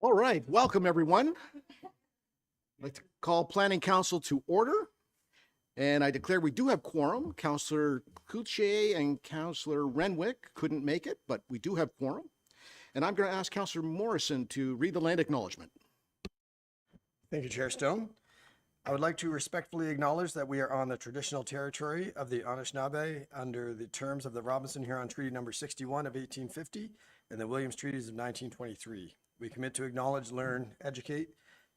All right, welcome everyone. I'd like to call Planning Council to order. And I declare we do have quorum. Councillor Coutier and Councillor Renwick couldn't make it, but we do have quorum. And I'm going to ask Councillor Morrison to read the land acknowledgement. Thank you, Chair Stone. I would like to respectfully acknowledge that we are on the traditional territory of the Anishinaabe under the terms of the Robinson-Huron Treaty Number 61 of 1850 and the Williams Treaties of 1923. We commit to acknowledge, learn, educate,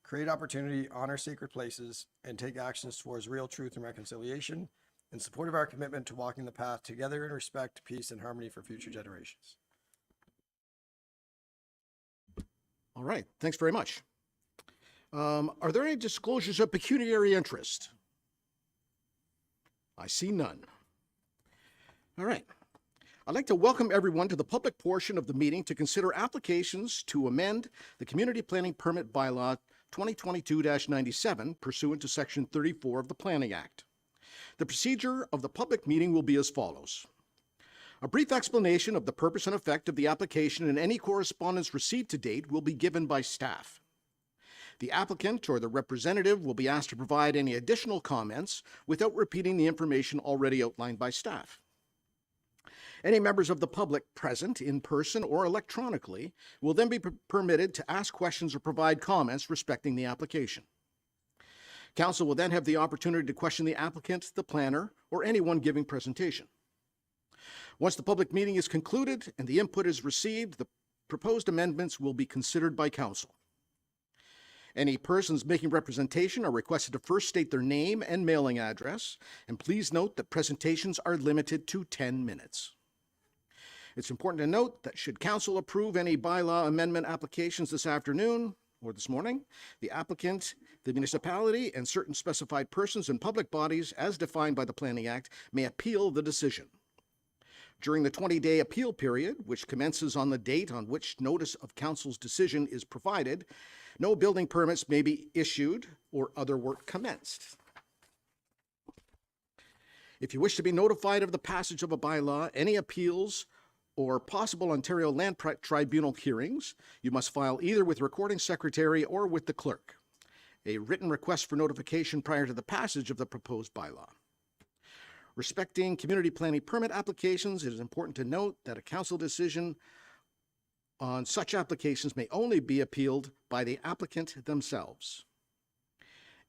create opportunity, honor sacred places, and take actions towards real truth and reconciliation in support of our commitment to walking the path together in respect, peace, and harmony for future generations. All right, thanks very much. Are there any disclosures of pecuniary interest? I see none. All right. I'd like to welcome everyone to the public portion of the meeting to consider applications to amend the Community Planning Permit Bylaw 2022-97 pursuant to Section 34 of the Planning Act. The procedure of the public meeting will be as follows. A brief explanation of the purpose and effect of the application and any correspondence received to date will be given by staff. The applicant or the representative will be asked to provide any additional comments without repeating the information already outlined by staff. Any members of the public present in person or electronically will then be permitted to ask questions or provide comments respecting the application. Council will then have the opportunity to question the applicant, the planner, or anyone giving presentation. Once the public meeting is concluded and the input is received, the proposed amendments will be considered by Council. Any persons making representation are requested to first state their name and mailing address, and please note that presentations are limited to 10 minutes. It's important to note that should Council approve any bylaw amendment applications this afternoon or this morning, the applicant, the municipality, and certain specified persons and public bodies as defined by the Planning Act may appeal the decision. During the 20-day appeal period, which commences on the date on which notice of Council's decision is provided, no building permits may be issued or other work commenced. If you wish to be notified of the passage of a bylaw, any appeals, or possible Ontario Land Tribunal hearings, you must file either with Recording Secretary or with the clerk a written request for notification prior to the passage of the proposed bylaw. Respecting community planning permit applications, it is important to note that a council decision on such applications may only be appealed by the applicant themselves.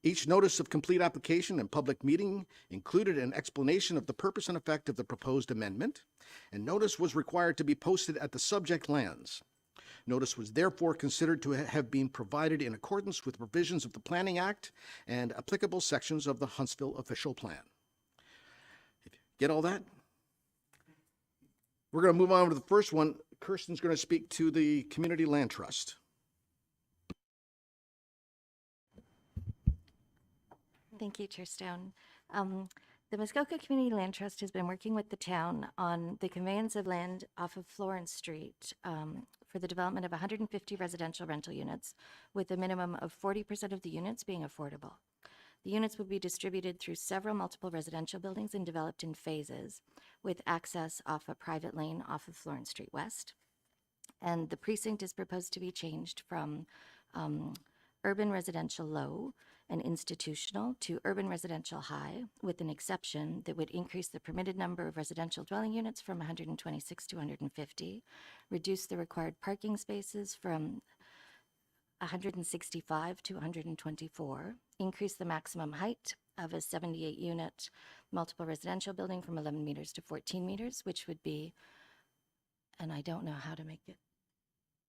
Each notice of complete application and public meeting included an explanation of the purpose and effect of the proposed amendment, and notice was required to be posted at the subject lands. Notice was therefore considered to have been provided in accordance with provisions of the Planning Act and applicable sections of the Huntsville Official Plan. Get all that? We're going to move on to the first one. Kirsten's going to speak to the Community Land Trust. Thank you, Chair Stone. The Muskoka Community Land Trust has been working with the town on the conveyance of land off of Florence Street for the development of 150 residential rental units, with a minimum of 40% of the units being affordable. The units will be distributed through several multiple residential buildings and developed in phases, with access off a private lane off of Florence Street West. And the precinct is proposed to be changed from urban residential low and institutional to urban residential high, with an exception that would increase the permitted number of residential dwelling units from 126 to 150, reduce the required parking spaces from 165 to 124, increase the maximum height of a 78-unit multiple residential building from 11 meters to 14 meters, which would be, and I don't know how to make it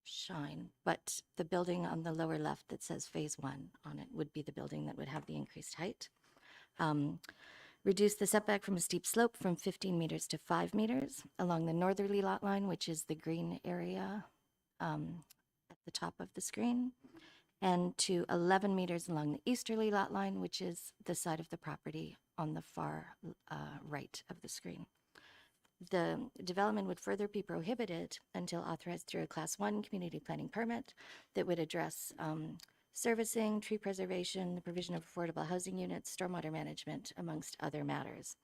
shine, but the building on the lower left that says Phase 1 on it would be the building that would have the increased height. Reduce the setback from a steep slope from 15 meters to 5 meters along the northerly lot line, which is the green area at the top of the screen, and to 11 meters along the easterly lot line, which is the side of the property on the far right of the screen. The development would further be prohibited until authorized through a Class 1 community planning permit that would address servicing, tree preservation, the provision of affordable housing units, stormwater management, amongst other matters.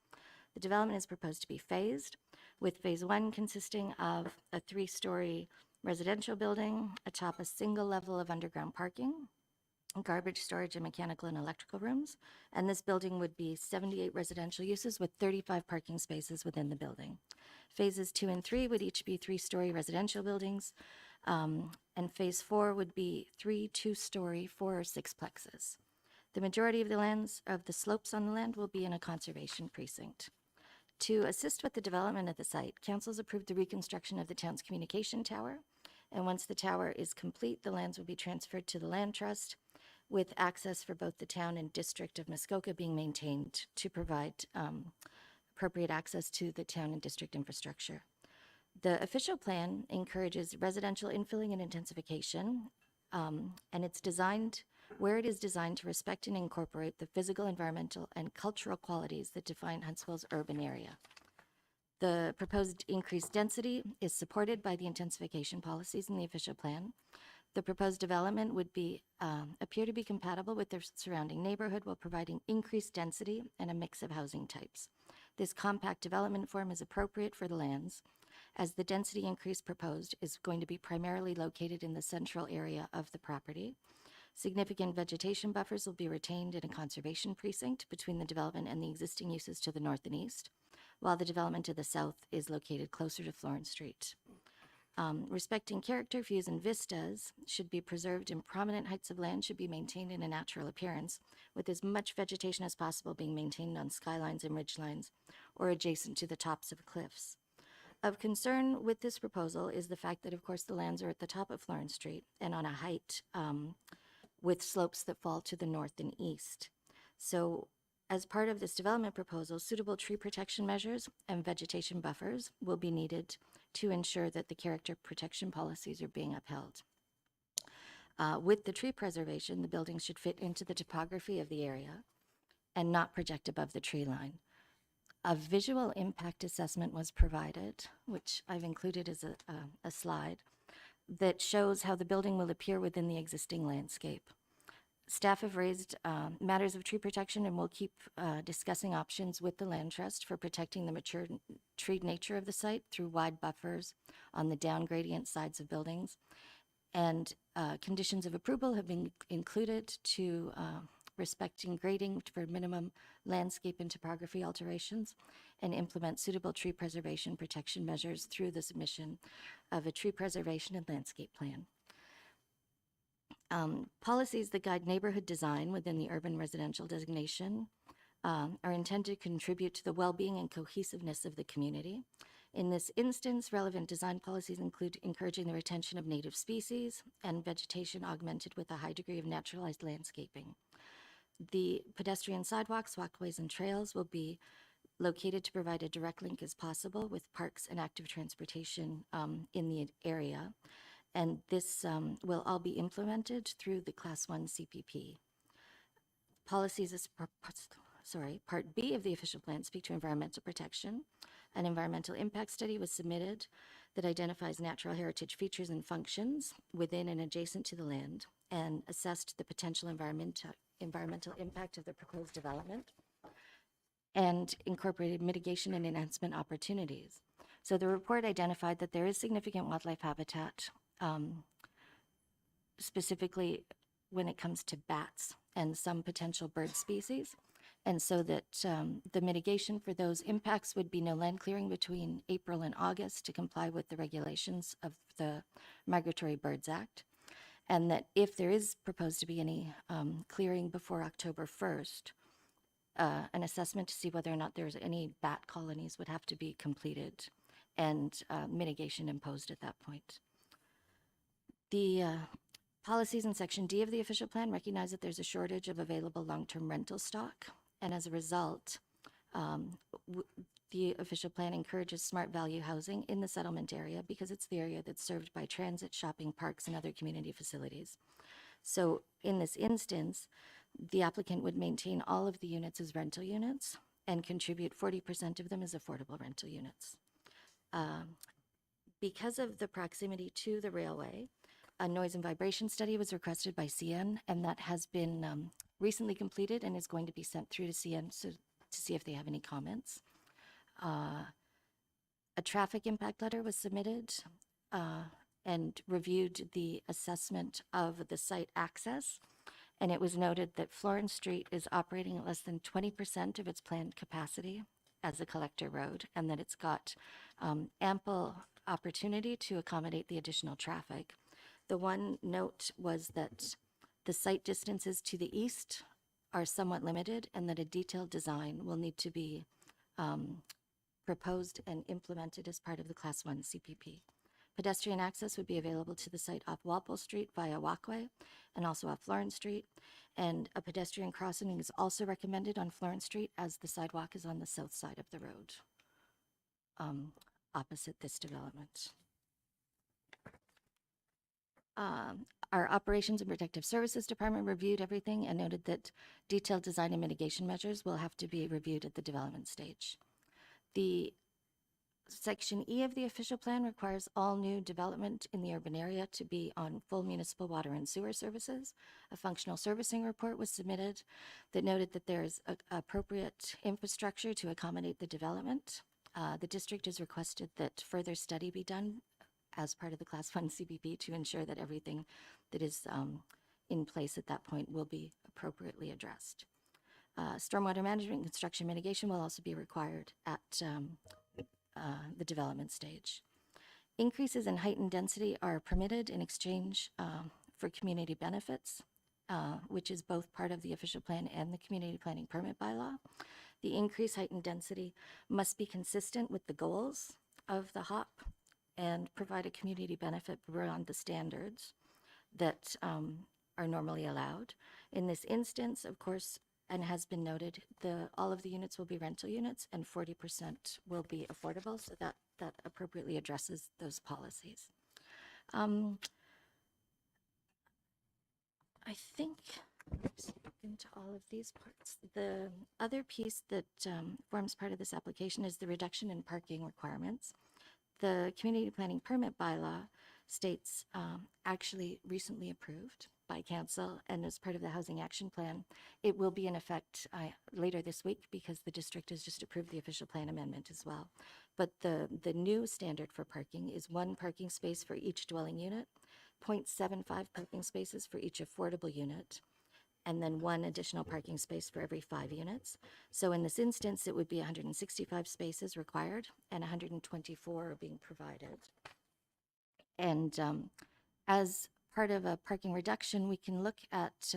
The development is proposed to be phased, with Phase 1 consisting of a 3-story residential building atop a single level of underground parking, garbage storage, and mechanical and electrical rooms. And this building would be 78 residential uses with 35 parking spaces within the building. Phases 2 and 3 would each be 3-story residential buildings, and phase 4 would be 3 2-story 4 or 6-plexes. The majority of the slopes on the land will be in a conservation precinct. To assist with the development of the site, council's approved the reconstruction of the town's communication tower. And once the tower is complete, the lands will be transferred to the land trust, with access for both the town and district of Muskoka being maintained to provide appropriate access to the town and district infrastructure. The official plan encourages residential infilling and intensification, and it's designed where it is designed to respect and incorporate the physical, environmental, and cultural qualities that define Huntsville's urban area. The proposed increased density is supported by the intensification policies in the official plan. The proposed development would appear to be compatible with their surrounding neighborhood while providing increased density and a mix of housing types. This compact development form is appropriate for the lands, as the density increase proposed is going to be primarily located in the central area of the property. Significant vegetation buffers will be retained in a conservation precinct between the development and the existing uses to the north and east, while the development to the south is located closer to Florence Street. Respecting character, views, and vistas should be preserved, and prominent heights of land should be maintained in a natural appearance, with as much vegetation as possible being maintained on skylines and ridgelines or adjacent to the tops of cliffs. Of concern with this proposal is the fact that, of course, the lands are at the top of Florence Street and on a height with slopes that fall to the north and east. So, as part of this development proposal, suitable tree protection measures and vegetation buffers will be needed to ensure that the character protection policies are being upheld. With the tree preservation, the buildings should fit into the topography of the area and not project above the tree line. A visual impact assessment was provided, which I've included as a slide, that shows how the building will appear within the existing landscape. Staff have raised matters of tree protection and will keep discussing options with the Land Trust for protecting the mature tree nature of the site through wide buffers on the down gradient sides of buildings. And conditions of approval have been included to respecting grading for minimum landscape and topography alterations, and implement suitable tree preservation protection measures through the submission of a tree preservation and landscape plan. Policies that guide neighborhood design within the urban residential designation are intended to contribute to the well-being and cohesiveness of the community. In this instance, relevant design policies include encouraging the retention of native species and vegetation augmented with a high degree of naturalized landscaping. The pedestrian sidewalks, walkways, and trails will be located to provide a direct link as possible with parks and active transportation in the area. And this will all be implemented through the Class 1 CPP. Policies Part B of the official plan speak to environmental protection. An environmental impact study was submitted that identifies natural heritage features and functions within and adjacent to the land, and assessed the potential environmental impact of the proposed development, and incorporated mitigation and enhancement opportunities. So the report identified that there is significant wildlife habitat, specifically when it comes to bats and some potential bird species. And so that the mitigation for those impacts would be no land clearing between April and August to comply with the regulations of the Migratory Birds Act. And that if there is proposed to be any clearing before October 1st, an assessment to see whether or not there's any bat colonies would have to be completed and mitigation imposed at that point. The policies in Section D of the official plan recognize that there's a shortage of available long-term rental stock. And as a result, the official plan encourages smart value housing in the settlement area because it's the area that's served by transit, shopping, parks, and other community facilities. So in this instance, the applicant would maintain all of the units as rental units and contribute 40% of them as affordable rental units. Because of the proximity to the railway, a noise and vibration study was requested by CN, and that has been recently completed and is going to be sent through to CN to see if they have any comments. A traffic impact letter was submitted and reviewed the assessment of the site access. And it was noted that Florence Street is operating at less than 20% of its planned capacity as a collector road, and that it's got ample opportunity to accommodate the additional traffic. The one note was that the site distances to the east are somewhat limited, and that a detailed design will need to be proposed and implemented as part of the Class 1 CPP. Pedestrian access would be available to the site off Walpole Street via walkway and also off Florence Street. And a pedestrian crossing is also recommended on Florence Street, as the sidewalk is on the south side of the road, opposite this development. Our Operations and Protective Services Department reviewed everything and noted that detailed design and mitigation measures will have to be reviewed at the development stage. The Section E of the official plan requires all new development in the urban area to be on full municipal water and sewer services. A functional servicing report was submitted that noted that there is appropriate infrastructure to accommodate the development. The district has requested that further study be done as part of the Class 1 CPP to ensure that everything that is in place at that point will be appropriately addressed. Stormwater management and construction mitigation will also be required at the development stage. Increases in height and density are permitted in exchange for community benefits, which is both part of the official plan and the community planning permit bylaw. The increased height and density must be consistent with the goals of the HOP and provide a community benefit beyond the standards that are normally allowed. In this instance, of course, and has been noted, all of the units will be rental units and 40% will be affordable, so that appropriately addresses those policies. I think I've spoken to all of these parts. The other piece that forms part of this application is the reduction in parking requirements. The community planning permit bylaw states, actually recently approved by council and as part of the housing action plan, it will be in effect later this week, because the district has just approved the official plan amendment as well. But the new standard for parking is 1 parking space for each dwelling unit, 0.75 parking spaces for each affordable unit, and then 1 additional parking space for every 5 units. So in this instance, it would be 165 spaces required and 124 are being provided. And as part of a parking reduction, we can look at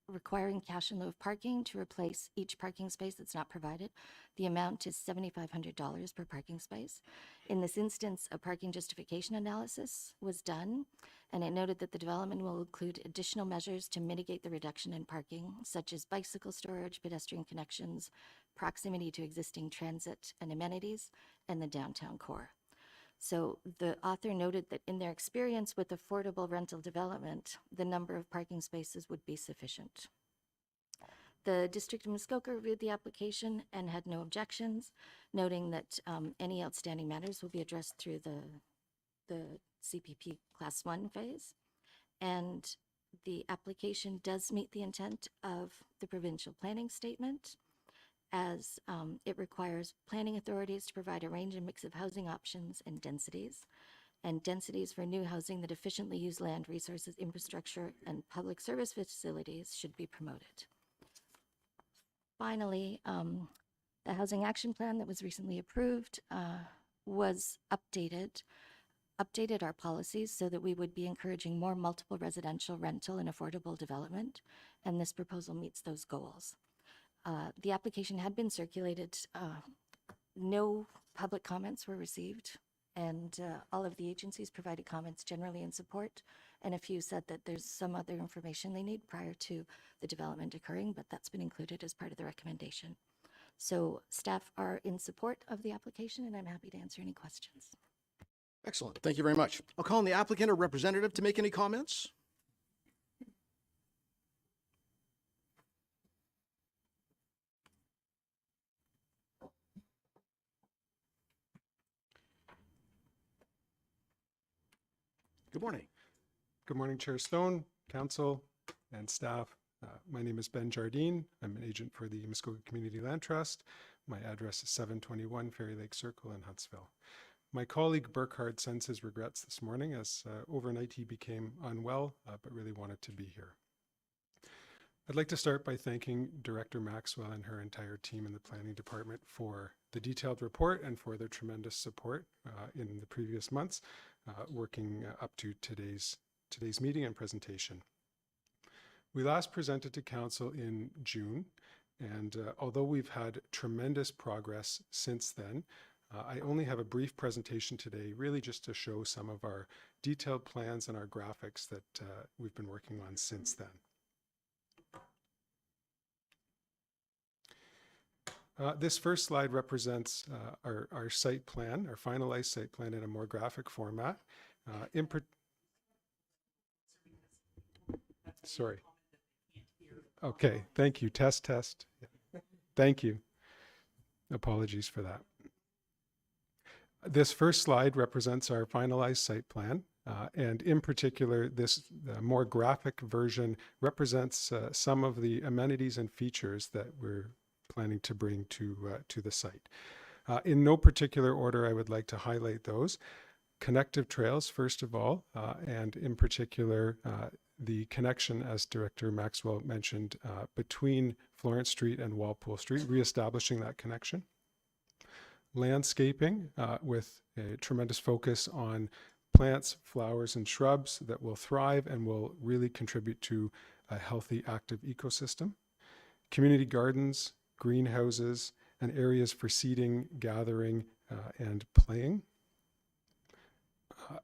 requiring cash in lieu of parking to replace each parking space that's not provided. The amount is $7,500 per parking space. In this instance, a parking justification analysis was done, and it noted that the development will include additional measures to mitigate the reduction in parking, such as bicycle storage, pedestrian connections, proximity to existing transit and amenities, and the downtown core. So the author noted that in their experience with affordable rental development, the number of parking spaces would be sufficient. The District of Muskoka reviewed the application and had no objections, noting that any outstanding matters will be addressed through the CPP Class 1 phase. And the application does meet the intent of the provincial planning statement, as it requires planning authorities to provide a range and mix of housing options and densities for new housing that efficiently use land, resources, infrastructure, and public service facilities should be promoted. Finally, the housing action plan that was recently approved was updated our policies so that we would be encouraging more multiple residential rental and affordable development, and this proposal meets those goals. The application had been circulated. No public comments were received, and all of the agencies provided comments generally in support, and a few said that there's some other information they need prior to the development occurring, but that's been included as part of the recommendation. So staff are in support of the application, and I'm happy to answer any questions. Excellent. Thank you very much. I'll call on the applicant or representative to make any comments. Good morning. Good morning, Chair Stone, Council, and staff. My name is Ben Jardine. I'm an agent for the Muskoka Community Land Trust. My address is 721 Fairy Lake Circle in Huntsville. My colleague Burkhard sends his regrets this morning as overnight he became unwell, but really wanted to be here. I'd like to start by thanking Director Maxwell and her entire team in the Planning Department for the detailed report and for their tremendous support in the previous months, working up to today's meeting and presentation. We last presented to Council in June, and although we've had tremendous progress since then, I only have a brief presentation today, really just to show some of our detailed plans and our graphics that we've been working on since then. This first slide represents our site plan, our finalized site plan in a more graphic format. Sorry. Okay, thank you. Test. Thank you. Apologies for that. This first slide represents our finalized site plan. And in particular, this more graphic version represents some of the amenities and features that we're planning to bring to the site. In no particular order, I would like to highlight those. Connective trails, first of all, and in particular, the connection, as Director Maxwell mentioned, between Florence Street and Walpole Street, reestablishing that connection. Landscaping with a tremendous focus on plants, flowers, and shrubs that will thrive and will really contribute to a healthy, active ecosystem. Community gardens, greenhouses, and areas for seating, gathering, and playing.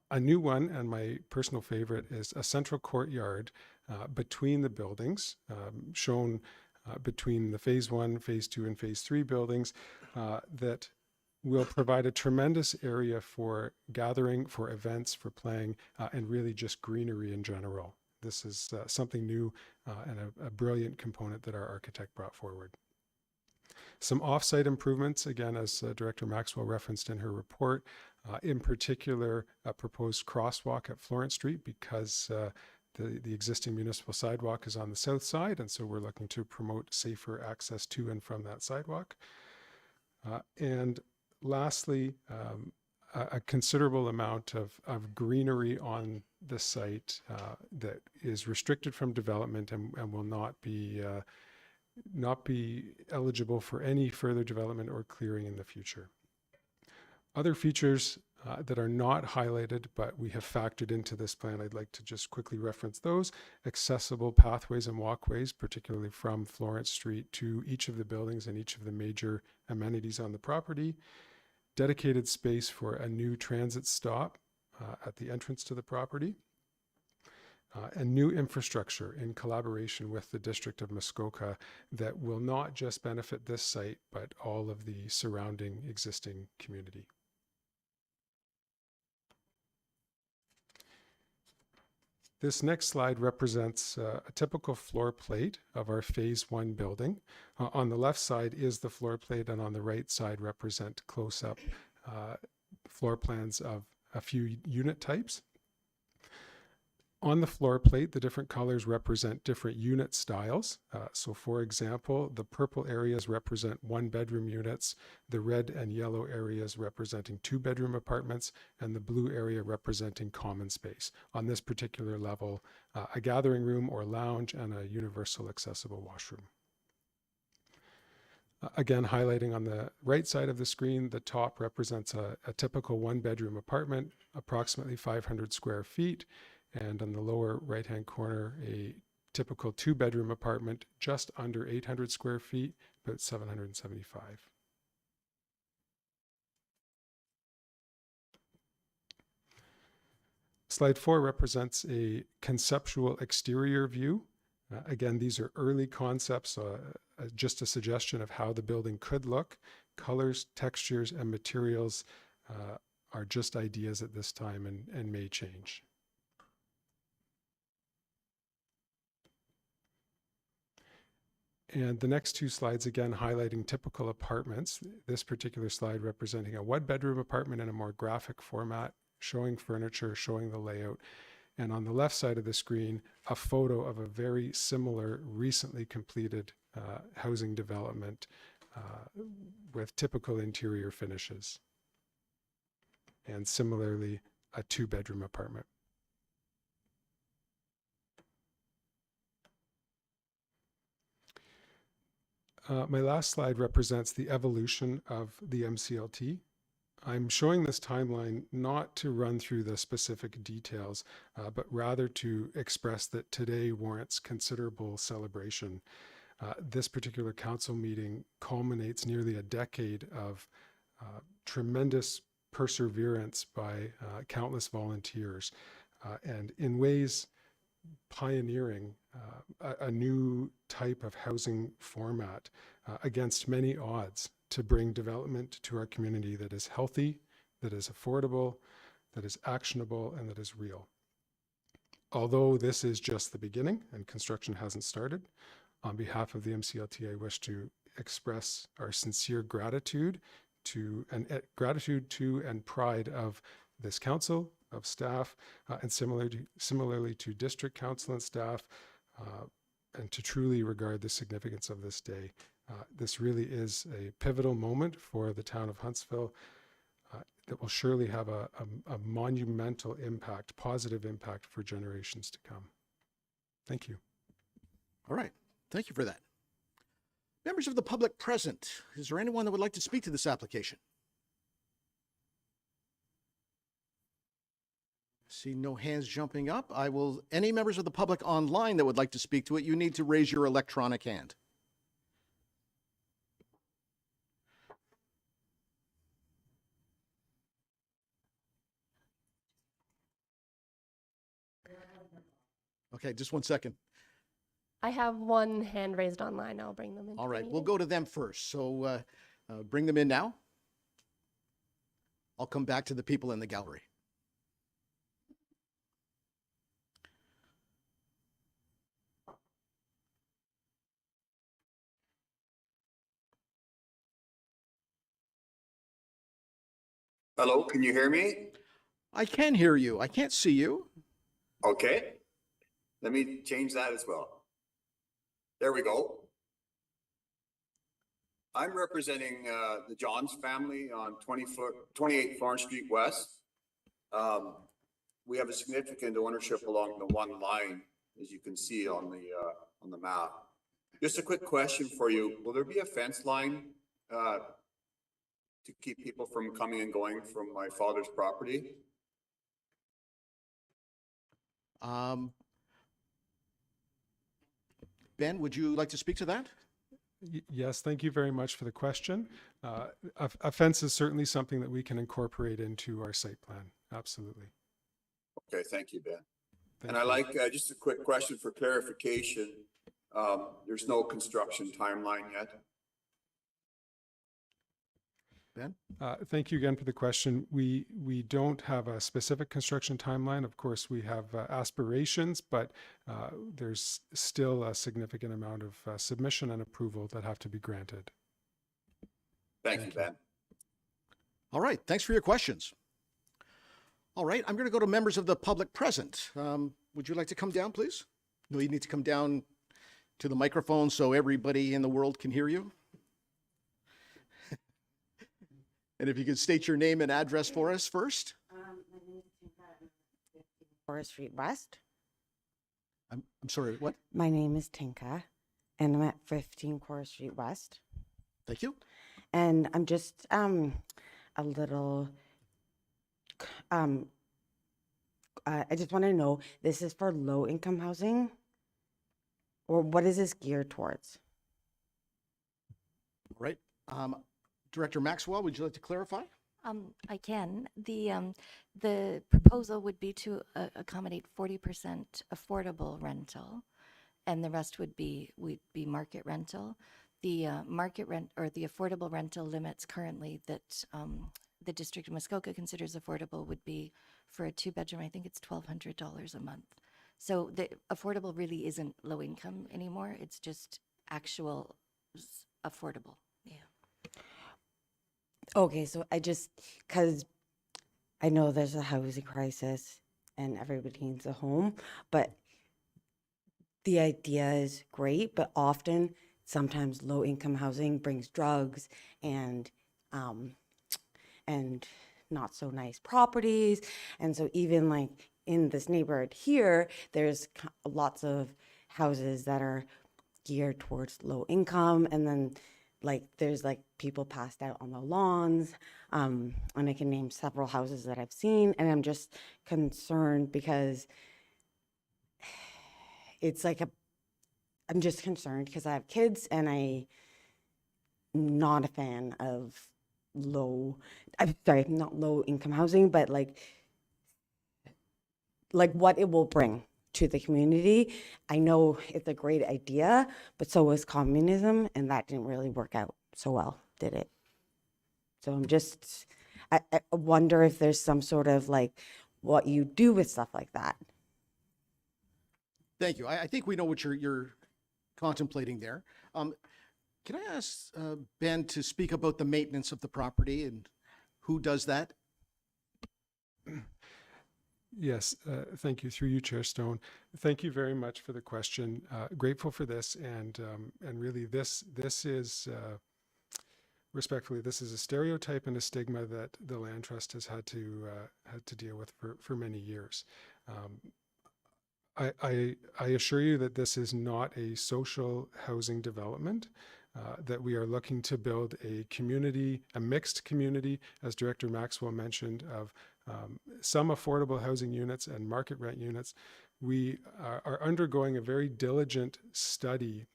A new one, and my personal favorite, is a central courtyard between the buildings, shown between the Phase 1, Phase 2, and Phase 3 buildings that will provide a tremendous area for gathering, for events, for playing, and really just greenery in general. This is something new and a brilliant component that our architect brought forward. Some off-site improvements, again, as Director Maxwell referenced in her report, in particular, a proposed crosswalk at Florence Street because the existing municipal sidewalk is on the south side, and so we're looking to promote safer access to and from that sidewalk. And lastly, a considerable amount of greenery on the site that is restricted from development and will not be eligible for any further development or clearing in the future. Other features that are not highlighted but we have factored into this plan, I'd like to just quickly reference those. Accessible pathways and walkways, particularly from Florence Street to each of the buildings and each of the major amenities on the property. Dedicated space for a new transit stop at the entrance to the property. And new infrastructure in collaboration with the District of Muskoka that will not just benefit this site, but all of the surrounding existing community. This next slide represents a typical floor plate of our Phase 1 building. On the left side is the floor plate, and on the right side represent close-up floor plans of a few unit types. On the floor plate, the different colors represent different unit styles. So for example, the purple areas represent 1-bedroom units, the red and yellow areas representing 2-bedroom apartments, and the blue area representing common space. On this particular level, a gathering room or lounge and a universal accessible washroom. Again, highlighting on the right side of the screen, the top represents a typical 1-bedroom apartment, approximately 500 square feet. And on the lower right-hand corner, a typical 2-bedroom apartment, just under 800 square feet, about 775. Slide 4 represents a conceptual exterior view. Again, these are early concepts, just a suggestion of how the building could look. Colors, textures, and materials are just ideas at this time and may change. And the next two slides, again, highlighting typical apartments. This particular slide representing a 1-bedroom apartment in a more graphic format, showing furniture, showing the layout. And on the left side of the screen, a photo of a very similar, recently completed housing development with typical interior finishes. and similarly, a 2-bedroom apartment. My last slide represents the evolution of the MCLT. I'm showing this timeline not to run through the specific details, but rather to express that today warrants considerable celebration. This particular council meeting culminates nearly a decade of tremendous perseverance by countless volunteers, and in ways pioneering a new type of housing format against many odds to bring development to our community that is healthy, that is affordable, that is actionable, and that is real. Although this is just the beginning and construction hasn't started, on behalf of the MCLT, I wish to express our sincere gratitude to and pride of this council, of staff, and similarly to district council and staff, and to truly regard the significance of this day. This really is a pivotal moment for the town of Huntsville that will surely have a monumental impact, positive impact for generations to come. Thank you. All right. Thank you for that. Members of the public present, is there anyone that would like to speak to this application? See no hands jumping up. Any members of the public online that would like to speak to it, you need to raise your electronic hand. Okay, just one second. I have one hand raised online. I'll bring them in. All right, we'll go to them first. So bring them in now. I'll come back to the people in the gallery. Hello, can you hear me? I can hear you. I can't see you. Okay. Let me change that as well. There we go. I'm representing the Johns family on 28 Florence Street West. We have a significant ownership along the one line, as you can see on the map. Just a quick question for you. Will there be a fence line to keep people from coming and going from my father's property? Ben, would you like to speak to that? Yes, thank you very much for the question. A fence is certainly something that we can incorporate into our site plan. Absolutely. Okay, thank you, Ben. Thank And I you. like, just a quick question for clarification. There's no construction timeline yet? Ben? Thank you again for the question. We don't have a specific construction timeline. Of course, we have aspirations, but there's still a significant amount of submission and approval that have to be granted. Thank you, Ben. All right, thanks for your questions. All right, I'm going to go to members of the public present. Would you like to come down, please? No, you need to come down to the microphone so everybody in the world can hear you. And if you could state your name and address for us first. My name is Tinka. Forest Street West. I'm sorry, what? My name is Tinka, and I'm at 15 Chorus Street West. Thank you. And I'm just a little. I just want to know, this is for low income housing, or what is this geared towards? All right. Director Maxwell, would you like to clarify? I can. The proposal would be to accommodate 40% affordable rental, and the rest would be market rental. The market rent or the affordable rental limits currently that the District of Muskoka considers affordable would be for a 2-bedroom. I think it's $1,200 a month. So the affordable really isn't low income anymore. It's just actual affordable. Yeah. Okay, so because I know there's a housing crisis and everybody needs a home, but the idea is great, but sometimes low income housing brings drugs and not so nice properties. And so even like in this neighborhood here, there's lots of houses that are geared towards low income, and then like there's like people passed out on the lawns, and I can name several houses that I've seen, and I'm just concerned because it's like I'm just concerned because I have kids and I'm not a fan of I'm sorry, not low income housing, but like what it will bring to the community. I know it's a great idea, but so was communism, and that didn't really work out so well, did it? So I wonder if there's some sort of like what you do with stuff like that. Thank you. I think we know what you're contemplating there. Can I ask Ben to speak about the maintenance of the property and who does that? Yes, thank you. Through you, Chair Stone. Thank you very much for the question. Grateful for this, and really, this is respectfully, this is a stereotype and a stigma that the Land Trust has had to deal with for many years. I assure you that this is not a social housing development. That we are looking to build a community, a mixed community, as Director Maxwell mentioned, of some affordable housing units and market rent units. We are undergoing a very diligent study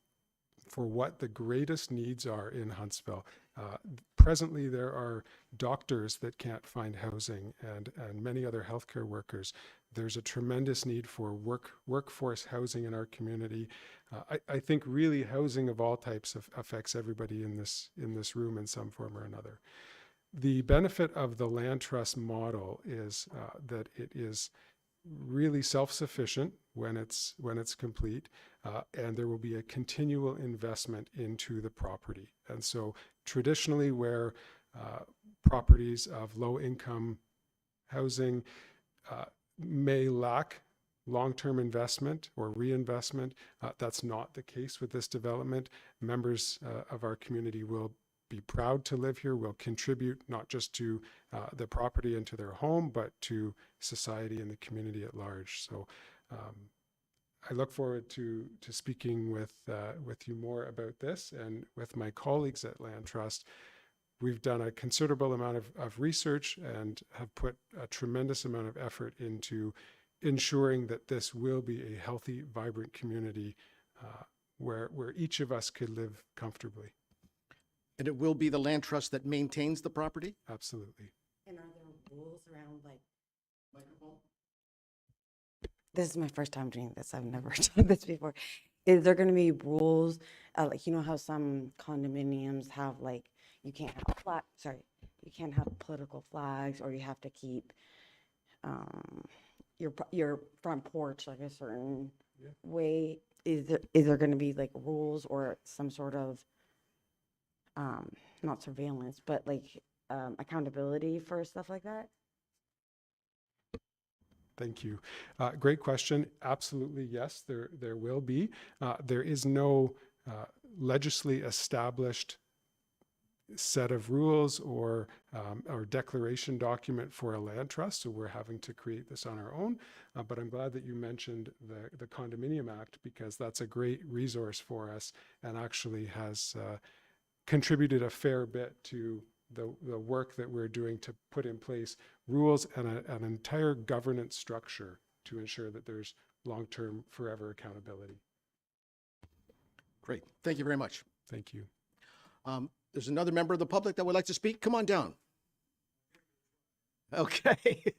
for what the greatest needs are in Huntsville. Presently, there are doctors that can't find housing and many other healthcare workers. There's a tremendous need for workforce housing in our community. I think really housing of all types affects everybody in this room in some form or another. The benefit of the Land Trust model is that it is really self-sufficient when it's complete, and there will be a continual investment into the property. And so traditionally where properties of low-income housing may lack long-term investment or reinvestment, that's not the case with this development. Members of our community will be proud to live here, will contribute not just to the property and to their home, but to society and the community at large. So I look forward to speaking with you more about this and with my colleagues at Land Trust. We've done a considerable amount of research and have put a tremendous amount of effort into ensuring that this will be a healthy, vibrant community where each of us could live comfortably. And it will be the Land Trust that maintains the property? Absolutely. And are there rules around like microphone? This is my first time doing this. I've never done this before. Is there going to be rules, like you know how some condominiums have like you can't have political flags, or you have to keep your front porch like a certain way? Is there going to be like rules or some sort of not surveillance, but like accountability for stuff like that? Thank you. Great question. Absolutely, yes, there will be. There is no legislatively established set of rules or declaration document for a land trust, so we're having to create this on our own. But I'm glad that you mentioned the Condominium Act, because that's a great resource for us and actually has contributed a fair bit to the work that we're doing to put in place rules and an entire governance structure to ensure that there's long-term, forever accountability. Great. Thank you very much. Thank you. There's another member of the public that would like to speak. Come on down. Okay.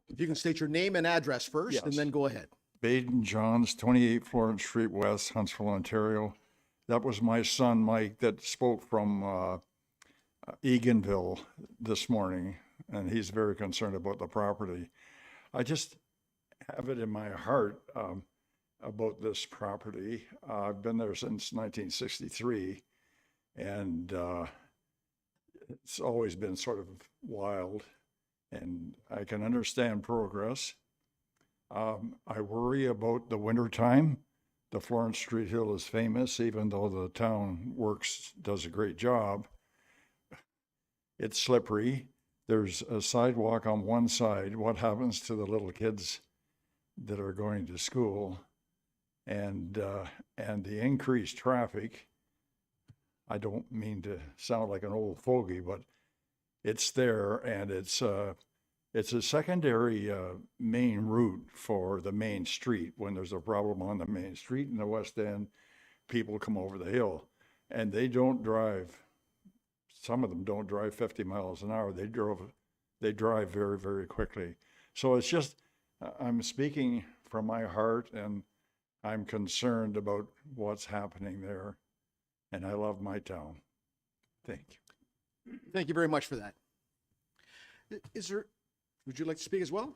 If you can state your name and address first, and Yes. then go ahead. Baden Johns, 28 Florence Street West, Huntsville, Ontario. That was my son, Mike, that spoke from Eganville this morning, and he's very concerned about the property. I just have it in my heart. about this property. I've been there since 1963, and it's always been sort of wild, and I can understand progress. I worry about the winter time. The Florence Street Hill is famous, even though the town does a great job. It's slippery. There's a sidewalk on one side. What happens to the little kids that are going to school? And the increased traffic, I don't mean to sound like an old fogey, but it's there, and it's a secondary main route for the main street. When there's a problem on the main street in the West End, people come over the hill, and they don't drive. Some of them don't drive 50 miles an hour. They drive very, very quickly. So it's just, I'm speaking from my heart, and I'm concerned about what's happening there, and I love my town. Thank you. Thank you very much for that. Would you like to speak as well?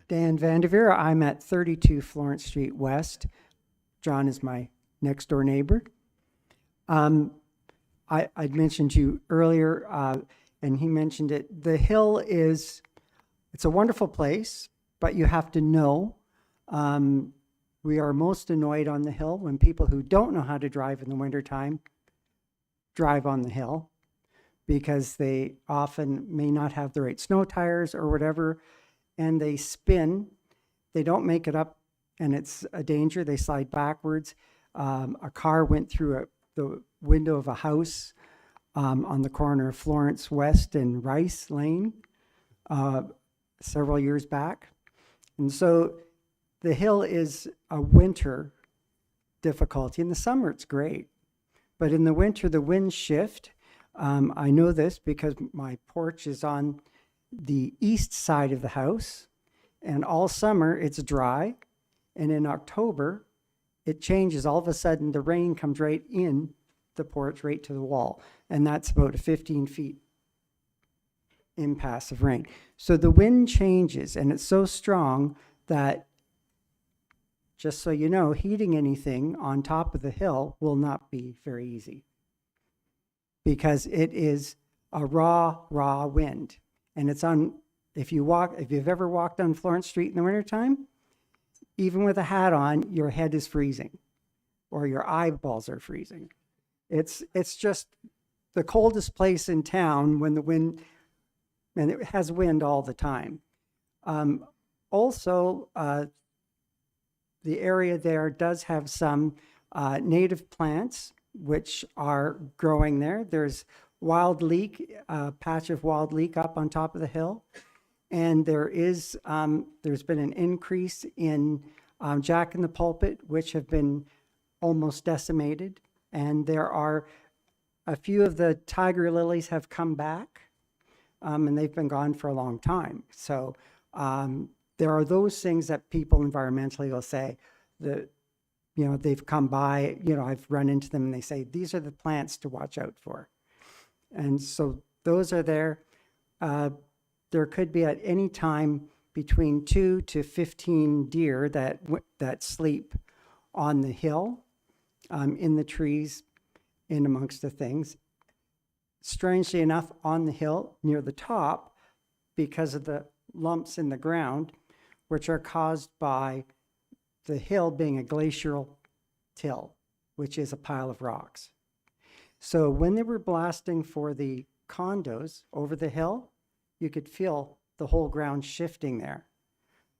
Dan Vanderveer. I'm at 32 Florence Street West. John is my next door neighbor. I'd mentioned to you earlier, and he mentioned it. The hill it's a wonderful place, but you have to know. We are most annoyed on the hill when people who don't know how to drive in the wintertime drive on the hill, because they often may not have the right snow tires or whatever, and they spin. They don't make it up, and it's a danger. They slide backwards. A car went through the window of a house on the corner of Florence West and Rice Lane several years back. And so the hill is a winter difficulty. In the summer, it's great. But in the winter, the winds shift. I know this because my porch is on the east side of the house, and all summer it's dry. And in October, it changes. All of a sudden, the rain comes right in the porch, right to the wall. And that's about a 15 feet impasse of rain. So the wind changes, and it's so strong that, just so you know, heating anything on top of the hill will not be very easy, because it is a raw wind. And it's on, if you've ever walked on Florence Street in the wintertime, even with a hat on, your head is freezing or your eyeballs are freezing. It's just the coldest place in town when the wind, and it has wind all the time. Also, the area there does have some native plants which are growing there. There's wild leek, a patch of wild leek up on top of the hill. And there's been an increase in Jack in the Pulpit, which have been almost decimated. And there are a few of the tiger lilies have come back, and they've been gone for a long time. So there are those things that people environmentally will say that, they've come by, I've run into them and they say, these are the plants to watch out for. And so those are there. There could be at any time between 2 to 15 deer that sleep on the hill, in the trees, in amongst the things. Strangely enough, on the hill near the top, because of the lumps in the ground, which are caused by the hill being a glacial till, which is a pile of rocks. So when they were blasting for the condos over the hill, you could feel the whole ground shifting there.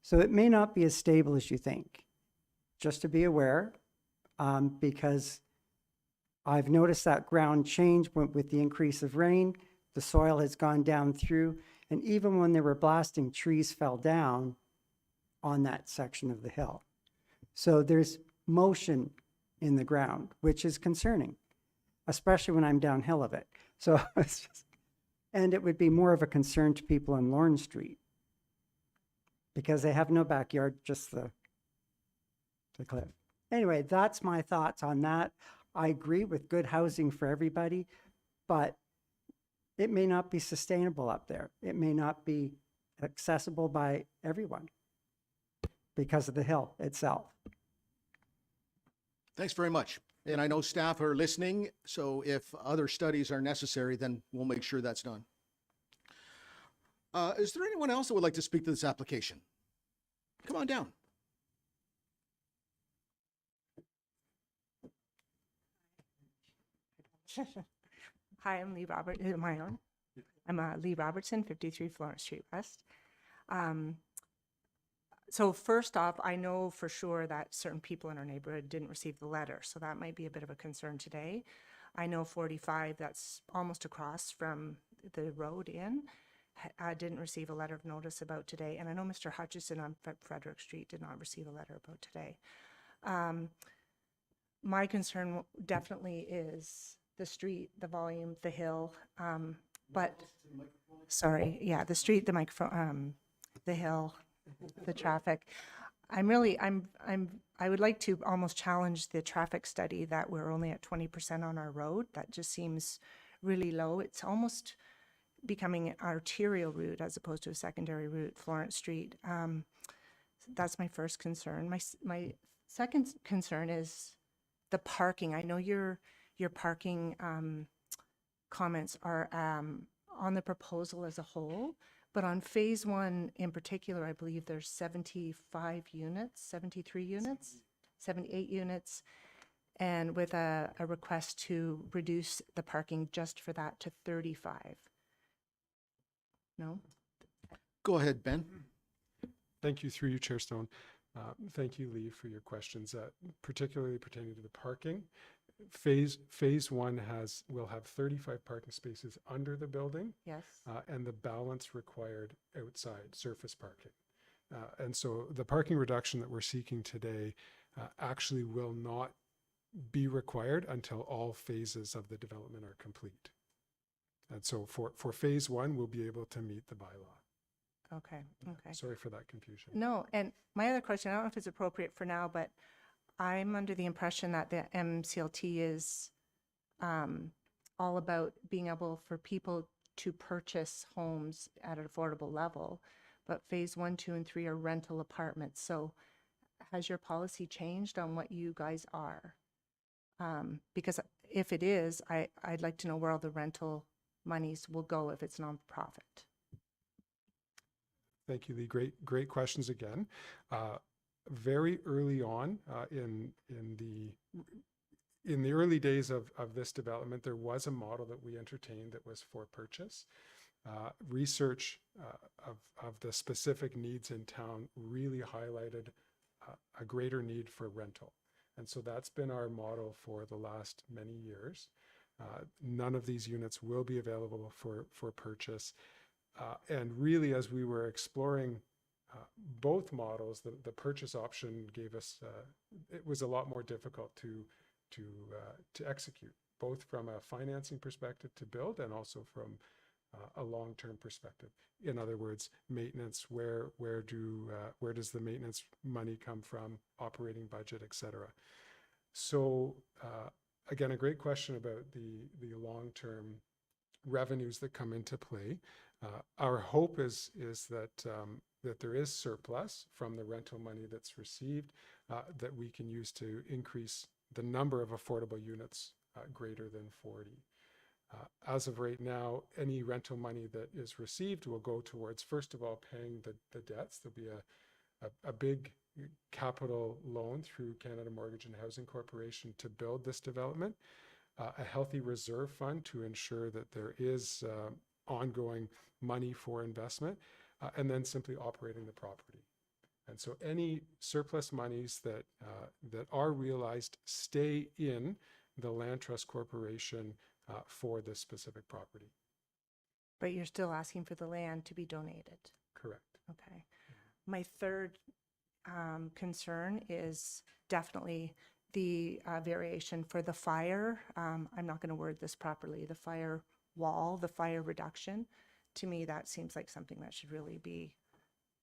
So it may not be as stable as you think. Just to be aware, because I've noticed that ground change with the increase of rain. The soil has gone down through, and even when they were blasting, trees fell down on that section of the hill. So there's motion in the ground, which is concerning, especially when I'm downhill of it. So it's just, and it would be more of a concern to people on Lorne Street, because they have no backyard, just the cliff. Anyway, that's my thoughts on that. I agree with good housing for everybody, but it may not be sustainable up there. It may not be accessible by everyone because of the hill itself. Thanks very much. And I know staff are listening, so if other studies are necessary, then we'll make sure that's done. Is there anyone else that would like to speak to this application? Come on down. Hi, I'm Lee Robert. Am I on? I'm Lee Robertson, 53 Florence Street West. So first off, I know for sure that certain people in our neighborhood didn't receive the letter, so that might be a bit of a concern today. I know 45, that's almost across from the road in, didn't receive a letter of notice about today. And I know Mr. Hutchison on Frederick Street did not receive a letter about today. My concern definitely is the street, the volume, the hill, but, sorry, yeah, the street, the microphone, the hill, the traffic. I would like to almost challenge the traffic study that we're only at 20% on our road. That just seems really low. It's almost becoming an arterial route as opposed to a secondary route, Florence Street. That's my first concern. My second concern is the parking. I know your parking comments are on the proposal as a whole, but on phase one in particular, I believe there's 75 units, 73 units, 78 units, and with a request to reduce the parking just for that to 35. No? Go ahead, Ben. Thank you, through you, Chair Stone. Thank you, Lee, for your questions, particularly pertaining to the parking. Phase one will have 35 parking spaces under the building, Yes. and the balance required outside surface parking. And so the parking reduction that we're seeking today actually will not be required until all phases of the development are complete. And so for phase one, we'll be able to meet the bylaw. Okay. Okay. Sorry for that confusion. No, and my other question, I don't know if it's appropriate for now, but I'm under the impression that the MCLT is all about being able for people to purchase homes at an affordable level, but phase 1, 2, and 3 are rental apartments. So has your policy changed on what you guys are? Because if it is, I'd like to know where all the rental monies will go if it's nonprofit. Thank you, Lee. Great questions again. Very early on in the early days of this development, there was a model that we entertained that was for purchase. Research of the specific needs in town really highlighted a greater need for rental. And so that's been our model for the last many years. None of these units will be available for purchase. And really, as we were exploring both models, the purchase option gave us, it was a lot more difficult to execute, both from a financing perspective to build and also from a long-term perspective. In other words, maintenance, where does the maintenance money come from, operating budget, et cetera. So again, a great question about the long-term revenues that come into play. Our hope is that there is surplus from the rental money that's received that we can use to increase the number of affordable units greater than 40. As of right now, any rental money that is received will go towards, first of all, paying the debts. There'll be a big capital loan through Canada Mortgage and Housing Corporation to build this development, a healthy reserve fund to ensure that there is ongoing money for investment, and then simply operating the property. And so any surplus monies that are realized stay in the Land Trust Corporation for this specific property. But you're still asking for the land to be donated. Correct. Okay. My third concern is definitely the variation for the fire. I'm not going to word this properly. The fire wall, the fire reduction. To me, that seems like something that should really be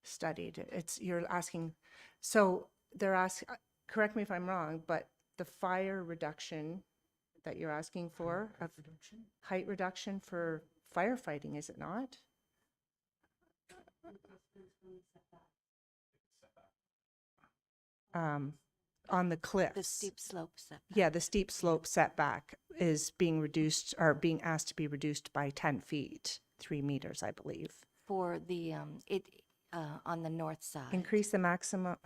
studied. You're asking, so they're asking, correct me if I'm wrong, but the fire reduction that you're asking for? Height reduction for firefighting, is it not? On the cliffs. The steep slope setback. Yeah, the steep slope setback is being reduced, or being asked to be reduced by 10 feet, 3 meters, I believe. For the, on the north side. Increase the maximum,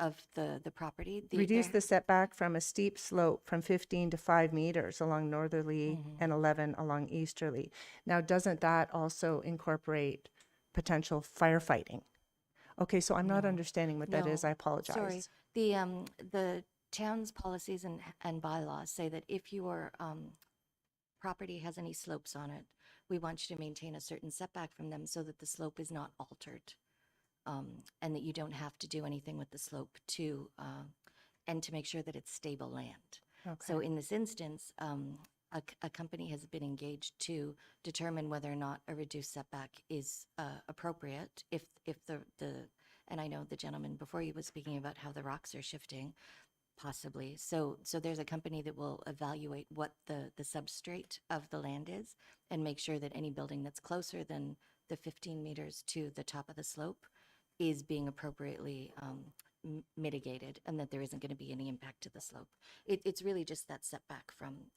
Of the property. reduce the setback from a steep slope from 15 to 5 meters along northerly and 11 along easterly. Now, doesn't that also incorporate potential firefighting? Okay, so I'm not understanding what that is. No, I apologize. Sorry. The town's policies and bylaws say that if your property has any slopes on it, we want you to maintain a certain setback from them so that the slope is not altered. And that you don't have to do anything with the slope to, and to make sure that it's stable land. So in this instance, a company has been engaged to determine whether or not a reduced setback is appropriate if the and I know the gentleman before you was speaking about how the rocks are shifting, possibly. So there's a company that will evaluate what the substrate of the land is and make sure that any building that's closer than the 15 meters to the top of the slope is being appropriately mitigated, and that there isn't going to be any impact to the slope. It's really just that setback from,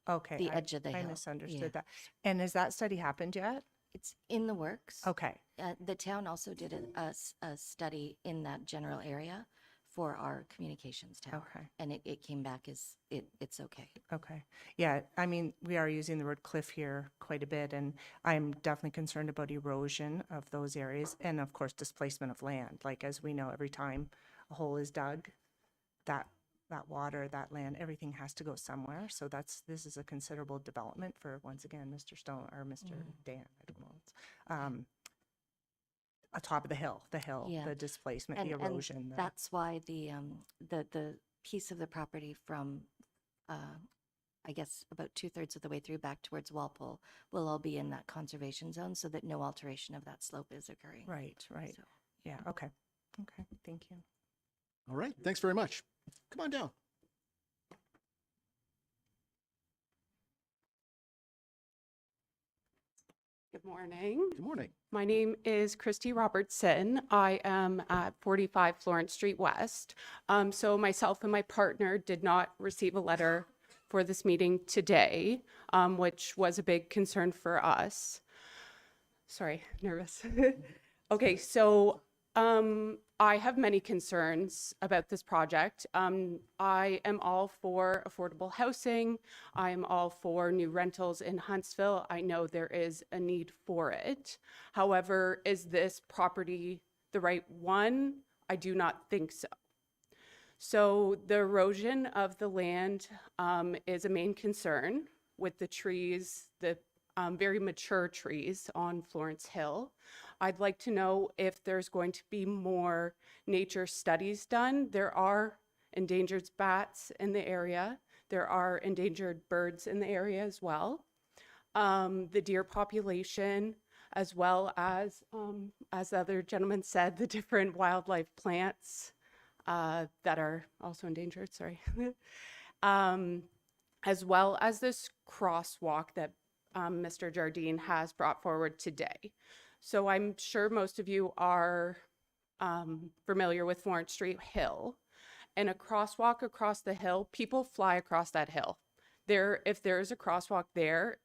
Okay. the edge of the I hill. misunderstood Yeah. that. And has that study happened yet? It's in the works. Okay. The town also did a study in that general area for our communications tower. Okay. And it came back as it's okay. Okay. Yeah, I mean, we are using the word cliff here quite a bit, and I'm definitely concerned about erosion of those areas and, of course, displacement of land. Like, as we know, every time a hole is dug, that water, that land, everything has to go somewhere. So this is a considerable development for, once again, Mr. Stone, or Mr. Dan, I don't know. Atop of the hill, Yeah. the displacement, the And erosion. that's why the piece of the property from, I guess, about 2/3 of the way through back towards Walpole will all be in that conservation zone so that no alteration of that slope is occurring. Right. So- Yeah, okay. Okay, thank you. All right, thanks very much. Come on down. Good morning. Good morning. My name is Christy Robertson. I am at 45 Florence Street West. So myself and my partner did not receive a letter for this meeting today, which was a big concern for us. Sorry, nervous. Okay, so I have many concerns about this project. I am all for affordable housing. I am all for new rentals in Huntsville. I know there is a need for it. However, is this property the right one? I do not think so. So the erosion of the land is a main concern with the trees, the very mature trees on Florence Hill. I'd like to know if there's going to be more nature studies done. There are endangered bats in the area. There are endangered birds in the area as well. The deer population, as well as the other gentleman said, the different wildlife plants that are also endangered, sorry. As well as this crosswalk that Mr. Jardine has brought forward today. So I'm sure most of you are familiar with Florence Street Hill. And a crosswalk across the hill, people fly across that hill. If there is a crosswalk there,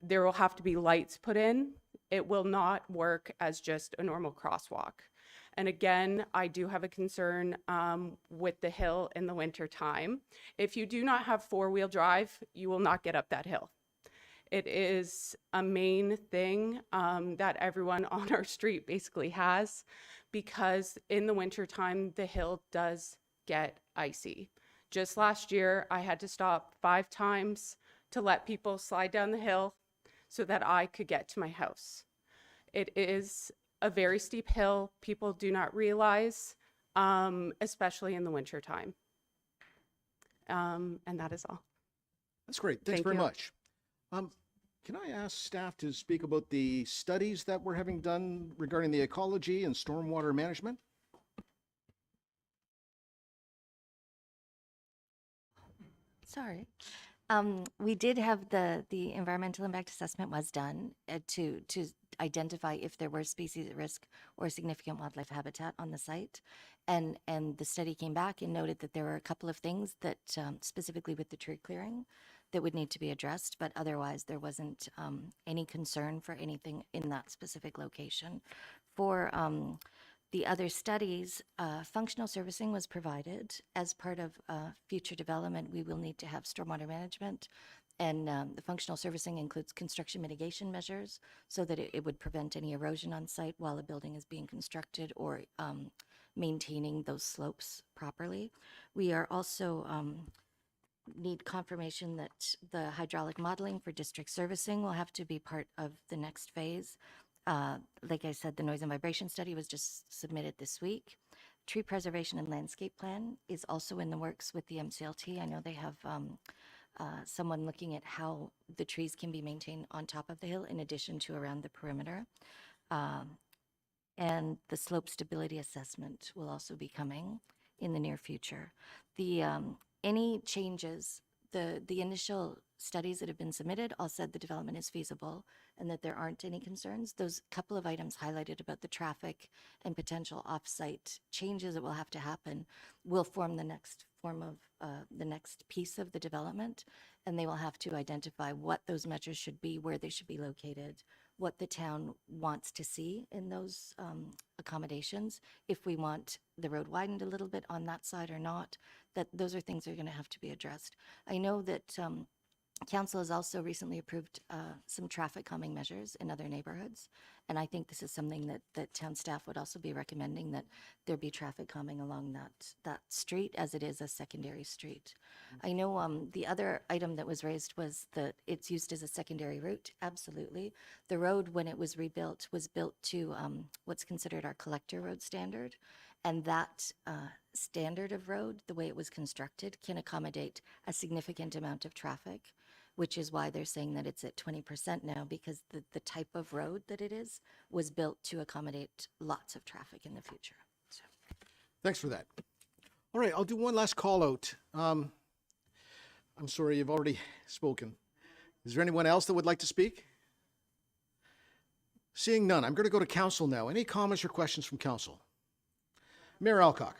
there will have to be lights put in. It will not work as just a normal crosswalk. And again, I do have a concern with the hill in the winter time. If you do not have four-wheel drive, you will not get up that hill. It is a main thing that everyone on our street basically has, because in the wintertime, the hill does get icy. Just last year, I had to stop 5 times to let people slide down the hill so that I could get to my house. It is a very steep hill. People do not realize, especially in the wintertime. And that is all. That's great. Thanks Thank very you. much. Can I ask staff to speak about the studies that we're having done regarding the ecology and stormwater management? Sorry. We did have the environmental impact assessment was done to identify if there were species at risk or significant wildlife habitat on the site. And the study came back and noted that there were a couple of things that specifically with the tree clearing that would need to be addressed, but otherwise there wasn't any concern for anything in that specific location. For the other studies, functional servicing was provided. As part of future development, we will need to have stormwater management, and the functional servicing includes construction mitigation measures so that it would prevent any erosion on site while a building is being constructed, or maintaining those slopes properly. We are also need confirmation that the hydraulic modeling for district servicing will have to be part of the next phase. Like I said, the noise and vibration study was just submitted this week. Tree preservation and landscape plan is also in the works with the MCLT. I know they have someone looking at how the trees can be maintained on top of the hill in addition to around the perimeter. And the slope stability assessment will also be coming in the near future. The any changes, the initial studies that have been submitted all said the development is feasible and that there aren't any concerns. Those couple of items highlighted about the traffic and potential off-site changes that will have to happen will form the next piece of the development, and they will have to identify what those measures should be, where they should be located, what the town wants to see in those accommodations, if we want the road widened a little bit on that side or not, that those are things that are going to have to be addressed. I know that Council has also recently approved some traffic calming measures in other neighborhoods, and I think this is something that town staff would also be recommending, that there be traffic calming along that street, as it is a secondary street. I know the other item that was raised was that it's used as a secondary route. Absolutely. The road, when it was rebuilt, was built to what's considered our collector road standard, and that standard of road, the way it was constructed, can accommodate a significant amount of traffic, which is why they're saying that it's at 20% now, because the type of road that it is was built to accommodate lots of traffic in the future. So. Thanks for that. All right, I'll do one last call out. I'm sorry, you've already spoken. Is there anyone else that would like to speak? Seeing none, I'm going to go to council now. Any comments or questions from council? Mayor Alcock.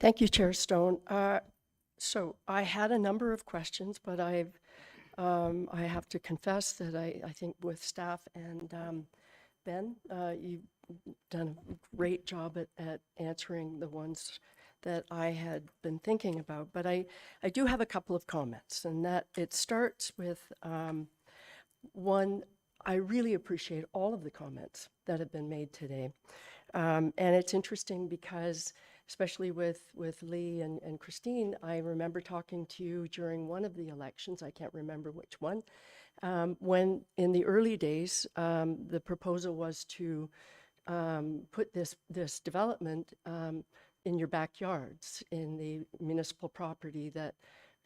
Thank you, Chair Stone. So I had a number of questions, but I have to confess that I think with staff and Ben, you've done a great job at answering the ones that I had been thinking about. But I do have a couple of comments, and that it starts with one. I really appreciate all of the comments that have been made today. And it's interesting because, especially with Lee and Christine, I remember talking to you during one of the elections, I can't remember which one, when in the early days, the proposal was to put this development in your backyards, in the municipal property that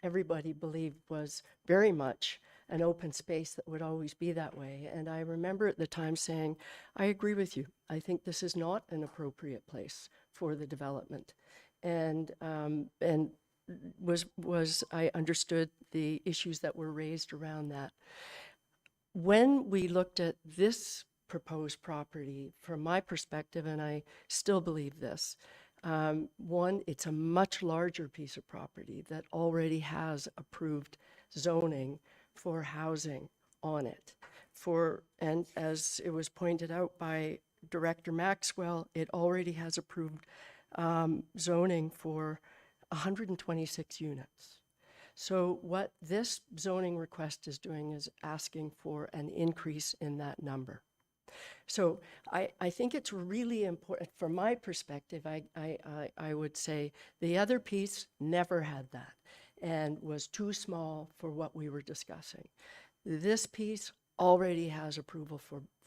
everybody believed was very much an open space that would always be that way. And I remember at the time saying, I agree with you. I think this is not an appropriate place for the development. And I understood the issues that were raised around that. When we looked at this proposed property, from my perspective, and I still believe this, one, it's a much larger piece of property that already has approved zoning for housing on it. And as it was pointed out by Director Maxwell, it already has approved zoning for 126 units. So what this zoning request is doing is asking for an increase in that number. So I think it's really important, from my perspective, I would say the other piece never had that and was too small for what we were discussing. This piece already has approval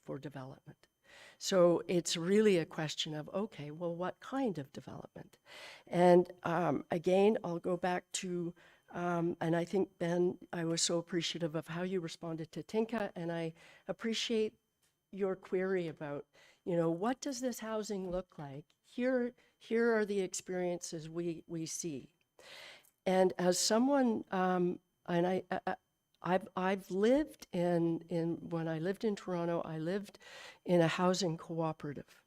for development. So it's really a question of, okay, well, what kind of development? And again, I'll go back to, and I think, Ben, I was so appreciative of how you responded to Tinka, and I appreciate your query about, You know, what does this housing look like? Here are the experiences we see. And as someone, and I've lived when I lived in Toronto, I lived in a housing cooperative.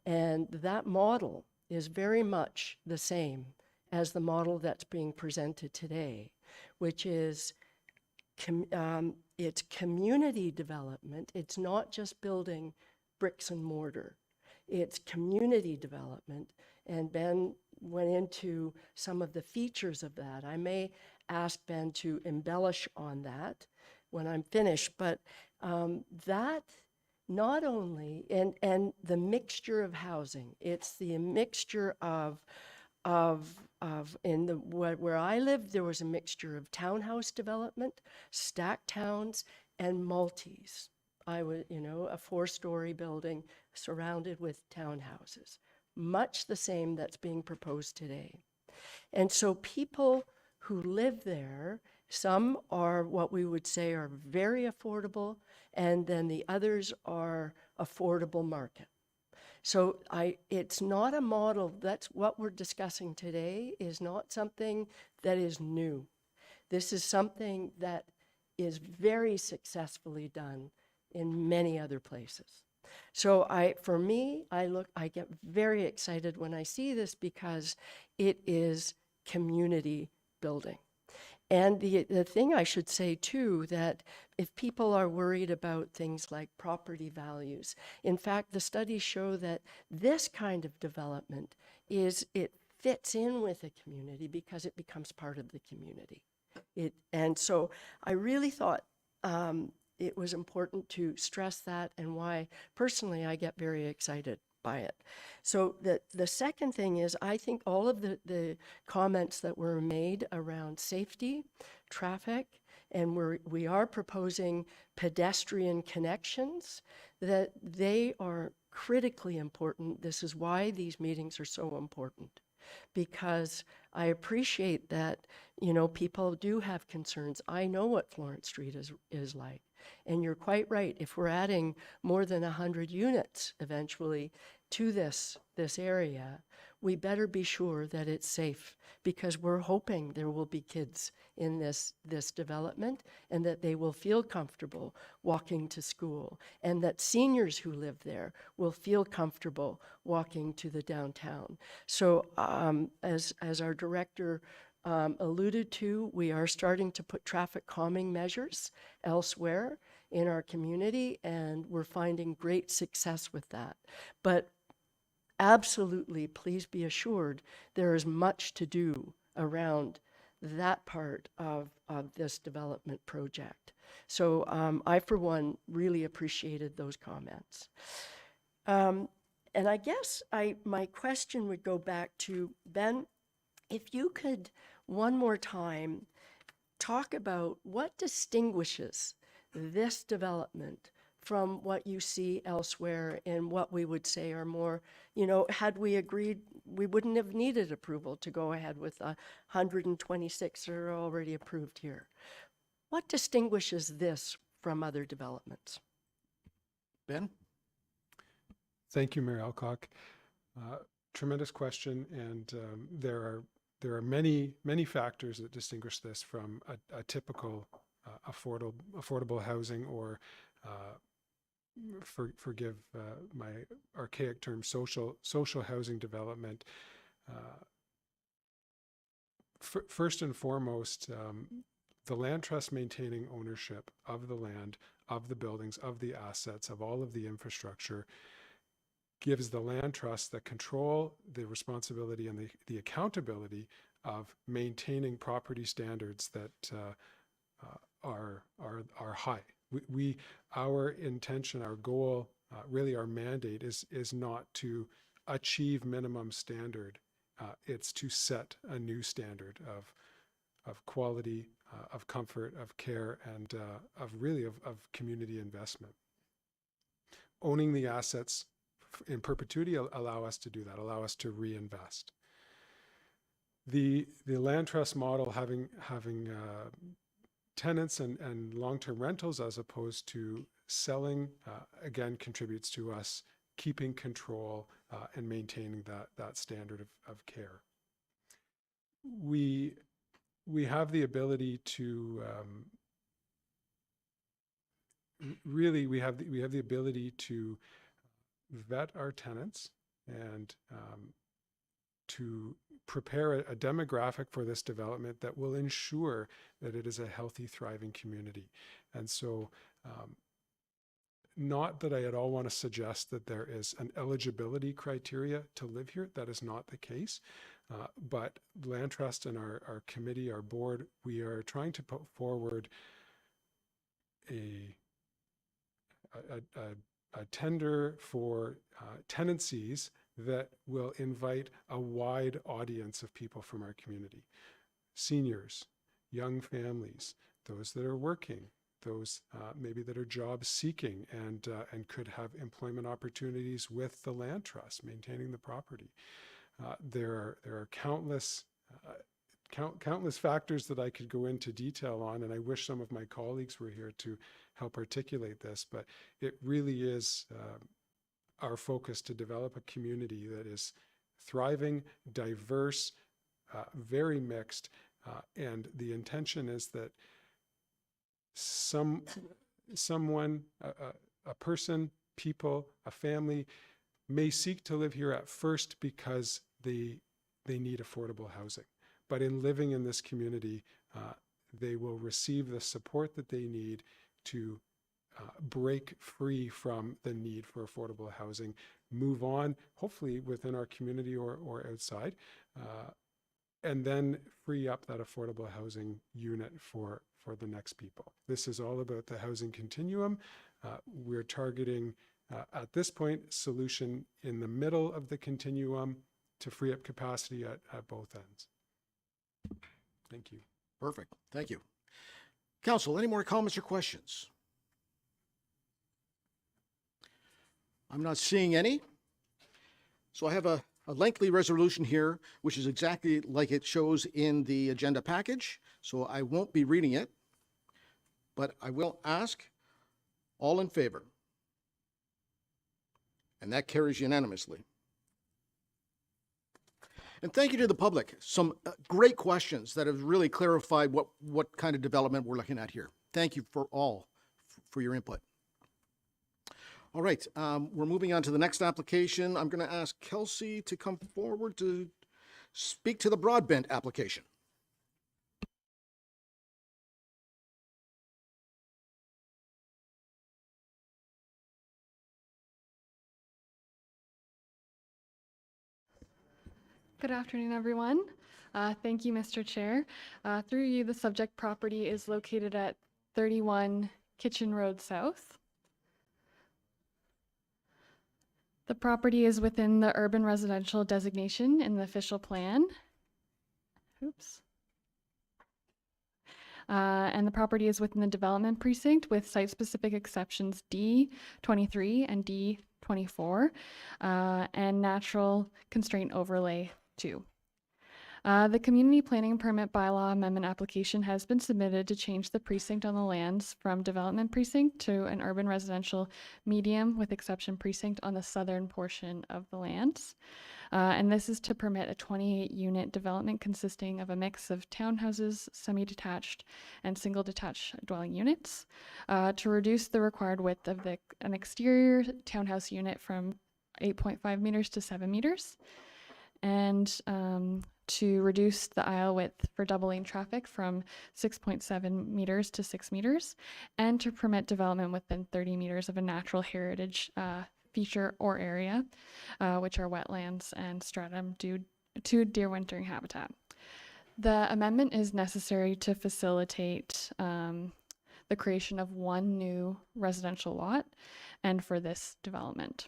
And that model is very much the same as the model that's being presented today, which is it's community development. It's not just building bricks and mortar. It's community development. And Ben went into some of the features of that. I may ask Ben to embellish on that when I'm finished, but that not only, and the mixture of housing, it's the mixture of where I lived, there was a mixture of townhouse development, stacked towns, and multis. I was, you know, a 4-story building surrounded with townhouses, much the same that's being proposed today. And so people who live there, some are what we would say are very affordable, and then the others are affordable market. So it's not a model, that's what we're discussing today is not something that is new. This is something that is very successfully done in many other places. So for me, I get very excited when I see this because it is community building. And the thing I should say too, that if people are worried about things like property values, in fact, the studies show that this kind of development it fits in with a community because it becomes part of the community. And so I really thought it was important to stress that, and why personally I get very excited by it. So the second thing is, I think all of the comments that were made around safety, traffic, and we are proposing pedestrian connections, that they are critically important. This is why these meetings are so important, because I appreciate that, you know, people do have concerns. I know what Florence Street is like. And you're quite right. If we're adding more than 100 units eventually to this area, we better be sure that it's safe, because we're hoping there will be kids in this development and that they will feel comfortable walking to school, and that seniors who live there will feel comfortable walking to the downtown. So as our director alluded to, we are starting to put traffic calming measures elsewhere in our community, and we're finding great success with that. But absolutely, please be assured, there is much to do around that part of this development project. So I, for one, really appreciated those comments. And I guess my question would go back to Ben. If you could, one more time, talk about what distinguishes this development from what you see elsewhere in what we would say are more, you know, had we agreed, we wouldn't have needed approval to go ahead with 126 that are already approved here. What distinguishes this from other developments? Ben? Thank you, Mayor Alcock. Tremendous question, and there are many factors that distinguish this from a typical affordable housing, or forgive my archaic term, social housing development. First and foremost, the land trust maintaining ownership of the land, of the buildings, of the assets, of all of the infrastructure, gives the land trust the control, the responsibility, and the accountability of maintaining property standards that are high. Our intention, our goal, really our mandate is not to achieve minimum standard. It's to set a new standard of quality, of comfort, of care, and of community investment. Owning the assets in perpetuity allow us to do that, allow us to reinvest. The land trust model, having tenants and long-term rentals as opposed to selling, again, contributes to us keeping control and maintaining that standard of care. We have the ability to really we have the ability to vet our tenants and to prepare a demographic for this development that will ensure that it is a healthy, thriving community. And so not that I at all want to suggest that there is an eligibility criteria to live here. That is not the case. But Land Trust and our committee, our board, we are trying to put forward a tender for tenancies that will invite a wide audience of people from our community. Seniors, young families, those that are working, those maybe that are job seeking and could have employment opportunities with the Land Trust, maintaining the property. There are countless factors that I could go into detail on, and I wish some of my colleagues were here to help articulate this, but it really is our focus to develop a community that is thriving, diverse, very mixed, and the intention is that someone, a person, people, a family may seek to live here at first because they need affordable housing. But in living in this community, they will receive the support that they need to break free from the need for affordable housing, move on, hopefully within our community or outside, and then free up that affordable housing unit for the next people. This is all about the housing continuum. We're targeting, at this point, solution in the middle of the continuum to free up capacity at both ends. Thank you. Perfect. Thank you. Council, any more comments or questions? I'm not seeing any. So I have a lengthy resolution here, which is exactly like it shows in the agenda package. So I won't be reading it, but I will ask, all in favor? And that carries unanimously. And thank you to the public. Some great questions that have really clarified what kind of development we're looking at here. Thank you for your input. All right, we're moving on to the next application. I'm going to ask Kelsey to come forward to speak to the broadband application. Good afternoon, everyone. Thank you, Mr. Chair. Through you, the subject property is located at 31 Kitchen Road South. The property is within the urban residential designation in the official plan. Oops. And the property is within the development precinct with site-specific exceptions D23 and D24 and natural constraint overlay 2. The community planning permit bylaw amendment application has been submitted to change the precinct on the lands from development precinct to an urban residential medium with exception precinct on the southern portion of the lands. And this is to permit a 28-unit development consisting of a mix of townhouses, semi-detached, and single detached dwelling units to reduce the required width of an exterior townhouse unit from 8.5 meters to 7 meters. And to reduce the aisle width for double lane traffic from 6.7 meters to 6 meters, and to permit development within 30 meters of a natural heritage feature or area, which are wetlands and stratum due to deer wintering habitat. The amendment is necessary to facilitate the creation of one new residential lot and for this development.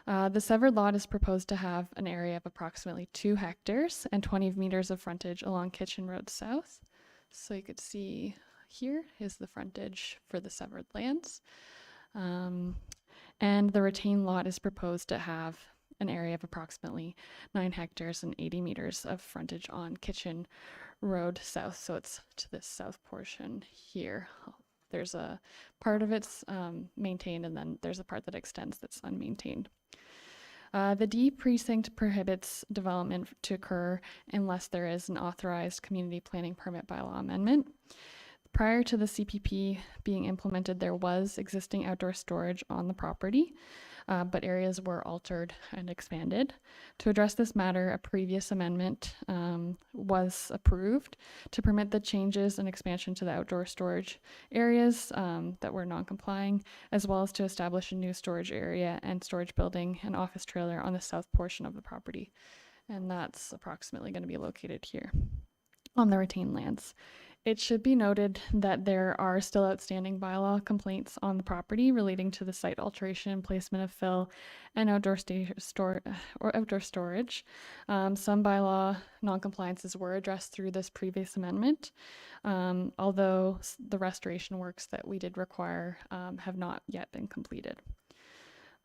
The severed lot is proposed to have an area of approximately 2 hectares and 20 meters of frontage along Kitchen Road South. So you could see here is the frontage for the severed lands. And the retained lot is proposed to have an area of approximately 9 hectares and 80 meters of frontage on Kitchen Road South. So it's to this south portion here. I'll there's a part of it's maintained, and then there's a part that extends that's unmaintained. The D precinct prohibits development to occur unless there is an authorized community planning permit bylaw amendment. Prior to the CPP being implemented, there was existing outdoor storage on the property, but areas were altered and expanded. To address this matter, a previous amendment was approved to permit the changes and expansion to the outdoor storage areas that were non-complying, as well as to establish a new storage area and storage building and office trailer on the south portion of the property. And that's approximately going to be located here on the retained lands. It should be noted that there are still outstanding bylaw complaints on the property relating to the site alteration, placement of fill, and outdoor storage. Some bylaw non-compliances were addressed through this previous amendment, although the restoration works that we did require have not yet been completed.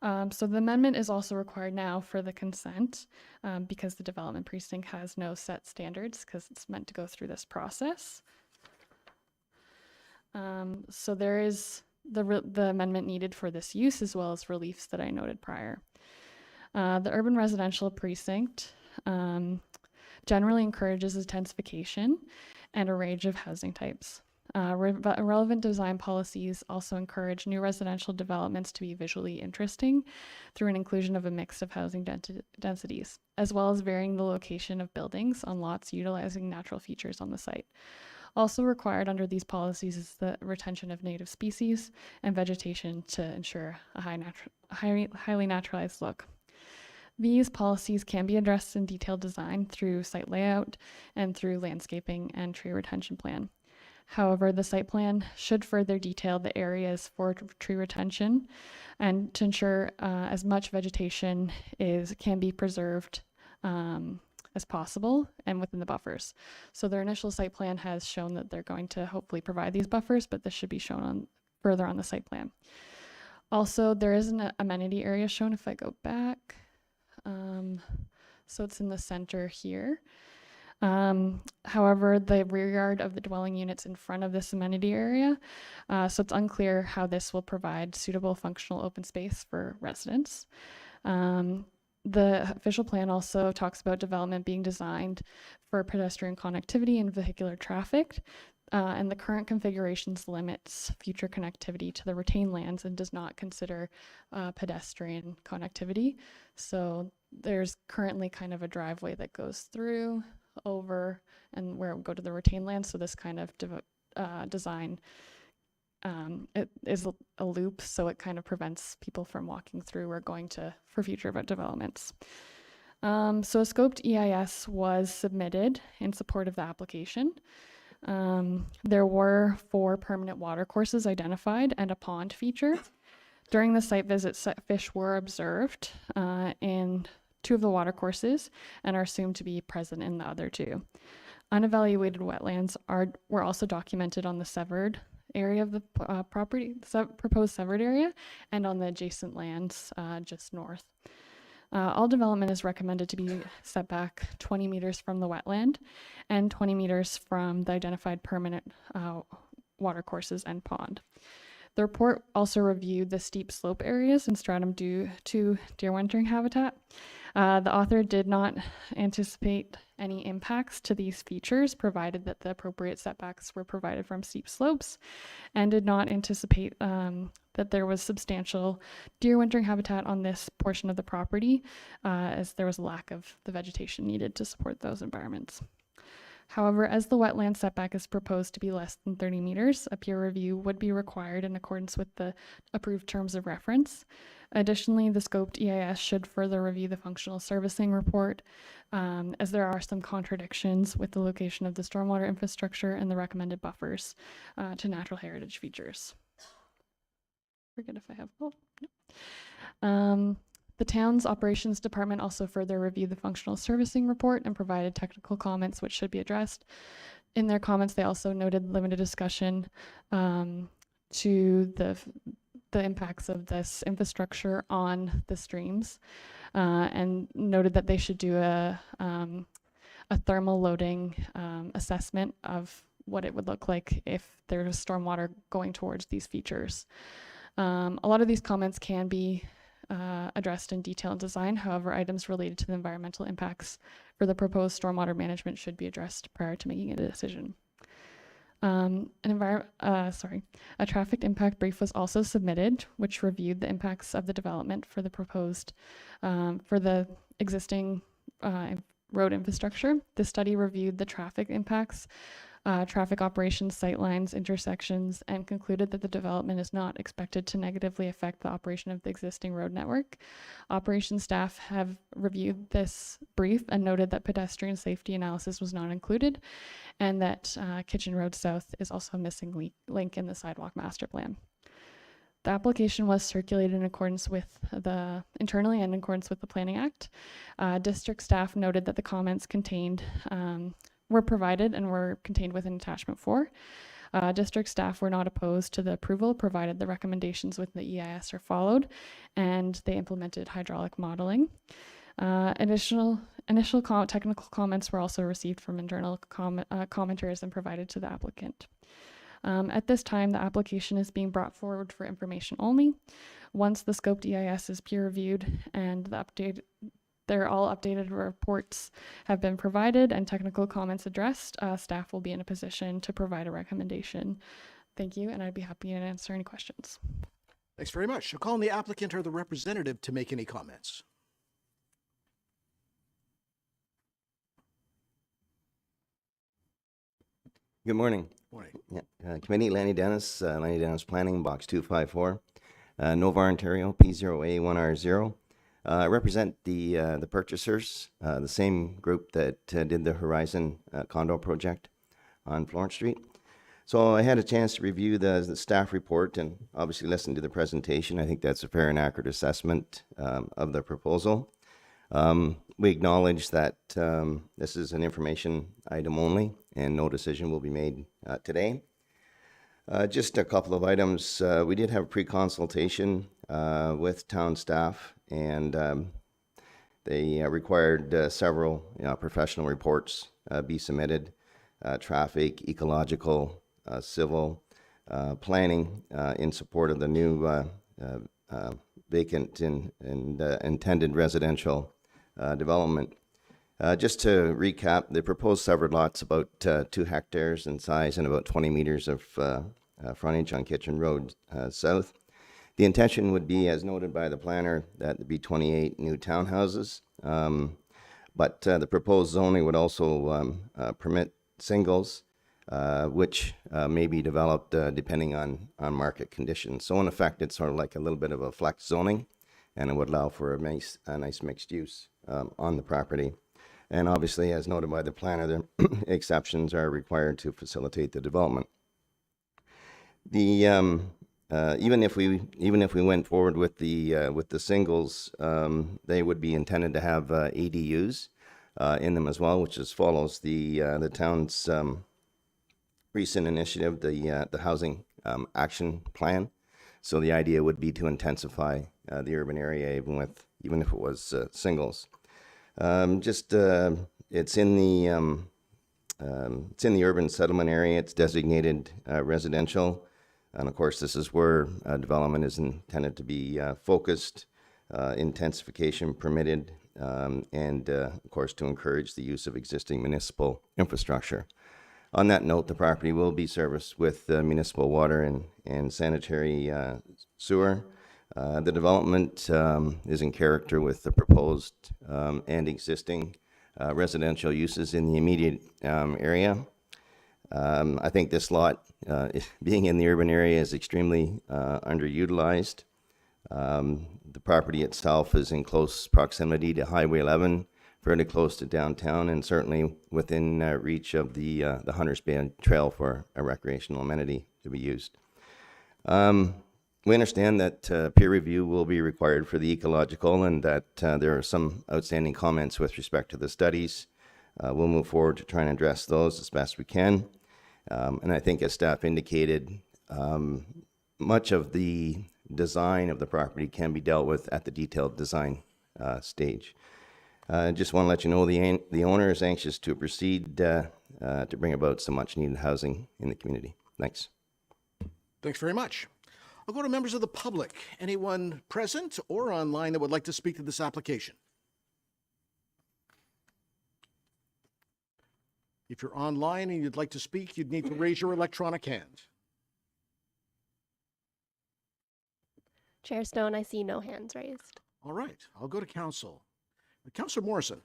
So the amendment is also required now for the consent because the development precinct has no set standards because it's meant to go through this process. So there is the amendment needed for this use as well as reliefs that I noted prior. The urban residential precinct generally encourages intensification and a range of housing types. Relevant design policies also encourage new residential developments to be visually interesting through an inclusion of a mix of housing densities, as well as varying the location of buildings on lots utilizing natural features on the site. Also required under these policies is the retention of native species and vegetation to ensure a highly naturalized look. These policies can be addressed in detailed design through site layout and through landscaping and tree retention plan. However, the site plan should further detail the areas for tree retention and to ensure as much vegetation can be preserved as possible and within the buffers. So their initial site plan has shown that they're going to hopefully provide these buffers, but this should be shown further on the site plan. Also, there is an amenity area shown if I go back. So it's in the center here. However, the rear yard of the dwelling units in front of this amenity area, so it's unclear how this will provide suitable functional open space for residents. The official plan also talks about development being designed for pedestrian connectivity and vehicular traffic, and the current configurations limits future connectivity to the retained lands and does not consider pedestrian connectivity. So there's currently kind of a driveway that goes through over and where it would go to the retained land. So this kind of design, it is a loop, so it kind of prevents people from walking through or going for future developments. So a scoped EIS was submitted in support of the application. There were 4 permanent water courses identified and a pond feature. During the site visit, fish were observed in 2 of the water courses and are assumed to be present in the other 2. Unevaluated wetlands were also documented on the severed area of the property, proposed severed area, and on the adjacent lands just north. All development is recommended to be set back 20 meters from the wetland and 20 meters from the identified permanent water courses and pond. The report also reviewed the steep slope areas in stratum due to deer wintering habitat. The author did not anticipate any impacts to these features, provided that the appropriate setbacks were provided from steep slopes, and did not anticipate that there was substantial deer wintering habitat on this portion of the property, as there was a lack of the vegetation needed to support those environments. However, as the wetland setback is proposed to be less than 30 meters, a peer review would be required in accordance with the approved terms of reference. Additionally, the scoped EIS should further review the functional servicing report, as there are some contradictions with the location of the stormwater infrastructure and the recommended buffers to natural heritage features. Forget if I have, the town's operations department also further reviewed the functional servicing report and provided technical comments which should be addressed. In their comments, they also noted limited discussion to the impacts of this infrastructure on the streams, and noted that they should do a thermal loading assessment of what it would look like if there's stormwater going towards these features. A lot of these comments can be addressed in detail in design. However, items related to the environmental impacts for the proposed stormwater management should be addressed prior to making a decision. A traffic impact brief was also submitted, which reviewed the impacts of the development for the proposed, for the existing road infrastructure. The study reviewed the traffic impacts, traffic operations, sightlines, intersections, and concluded that the development is not expected to negatively affect the operation of the existing road network. Operations staff have reviewed this brief and noted that pedestrian safety analysis was not included, and that Kitchen Road South is also a missing link in the sidewalk master plan. The application was circulated in accordance with internally and in accordance with the Planning Act. District staff noted that the comments contained were provided and were contained within attachment 4. District staff were not opposed to the approval, provided the recommendations within the EIS are followed, and they implemented hydraulic modeling. Initial technical comments were also received from internal commenters and provided to the applicant. At this time, the application is being brought forward for information only. Once the scoped EIS is peer reviewed and all updated reports have been provided and technical comments addressed, staff will be in a position to provide a recommendation. Thank you, and I'd be happy to answer any questions. Thanks very much. I'll call on the applicant or the representative to make any comments. Good morning. Morning. Yeah. Committee, Lanny Dennis Planning, Box 254, Nova, Ontario, P0A1R0. I represent the purchasers, the same group that did the Horizon condo project on Florence Street. So I had a chance to review the staff report and obviously listen to the presentation. I think that's a fair and accurate assessment of the proposal. We acknowledge that this is an information item only and no decision will be made today. Just a couple of items. We did have a pre-consultation with town staff, and they required several professional reports be submitted, traffic, ecological, civil, planning in support of the new vacant and intended residential development. Just to recap, the proposed severed lots about 2 hectares in size and about 20 meters of frontage on Kitchen Road South. The intention would be, as noted by the planner, that there be 28 new townhouses, but the proposed zoning would also permit singles, which may be developed depending on market conditions. So in effect, it's sort of like a little bit of a flex zoning, and it would allow for a nice mixed use on the property. And obviously, as noted by the planner, the exceptions are required to facilitate the development. The even if we went forward with the singles, they would be intended to have ADUs in them as well, which follows the town's recent initiative, the housing action plan. So the idea would be to intensify the urban area, even if it was singles. It's in the urban settlement area. It's designated residential, and of course, this is where development is intended to be focused, intensification permitted, and of course, to encourage the use of existing municipal infrastructure. On that note, the property will be serviced with municipal water and sanitary sewer. The development is in character with the proposed and existing residential uses in the immediate area. I think this lot, being in the urban area, is extremely underutilized. The property itself is in close proximity to Highway 11, fairly close to downtown, and certainly within reach of the Hunters Bay Trail for a recreational amenity to be used. We understand that peer review will be required for the ecological, and that there are some outstanding comments with respect to the studies. We'll move forward to try and address those as best we can. And I think, as staff indicated, much of the design of the property can be dealt with at the detailed design stage. I just want to let you know the owner is anxious to proceed to bring about some much needed housing in the community. Thanks. Thanks very much. I'll go to members of the public. Anyone present or online that would like to speak to this application? If you're online and you'd like to speak, you'd need to raise your electronic hand. Chair Stone, I see no hands raised. All right, I'll go to council. Councillor Morrison.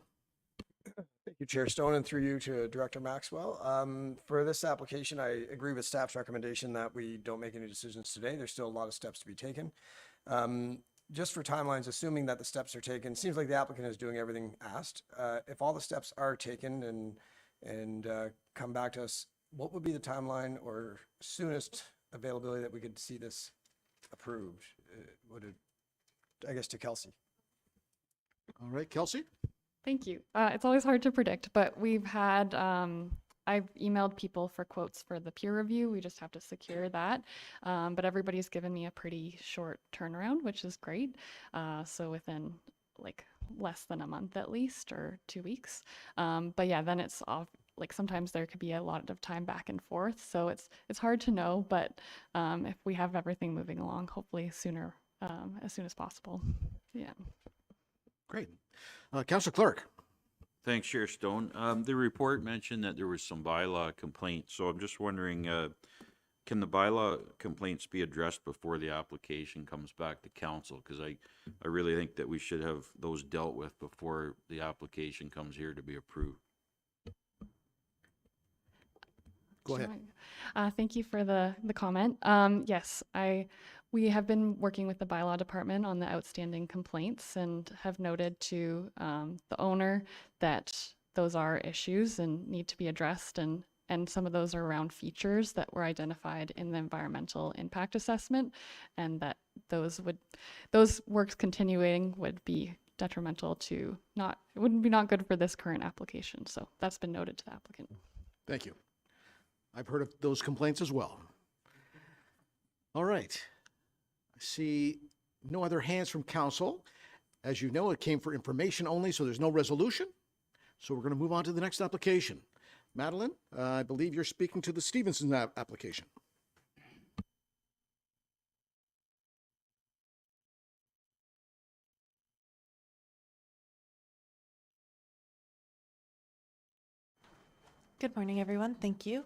Thank you, Chair Stone, and through you to Director Maxwell. For this application, I agree with staff's recommendation that we don't make any decisions today. There's still a lot of steps to be taken. Just for timelines, assuming that the steps are taken, seems like the applicant is doing everything asked. If all the steps are taken and come back to us, what would be the timeline or soonest availability that we could see this approved? I guess to Kelsey. All right, Kelsey. Thank you. It's always hard to predict, but we've had, I've emailed people for quotes for the peer review. We just have to secure that. But everybody's given me a pretty short turnaround, which is great. So within like less than a month at least, or 2 weeks. But yeah, then it's off. Like sometimes there could be a lot of time back and forth. So it's hard to know, but if we have everything moving along, hopefully sooner, as soon as possible. Yeah. Great. Councillor Clark. Thanks, Chair Stone. The report mentioned that there was some bylaw complaints, so I'm just wondering, can the bylaw complaints be addressed before the application comes back to council? Because I really think that we should have those dealt with before the application comes here to be approved. Go ahead. Thank you for the comment. Yes, we have been working with the bylaw department on the outstanding complaints and have noted to the owner that those are issues and need to be addressed, and some of those are around features that were identified in the environmental impact assessment, and that those works continuing would be detrimental to it wouldn't be not good for this current application. So that's been noted to the applicant. Thank you. I've heard of those complaints as well. All right. I see no other hands from council. As you know, it came for information only, so there's no resolution. So we're going to move on to the next application. Madeline, I believe you're speaking to the Stevenson application. Good morning, everyone. Thank you.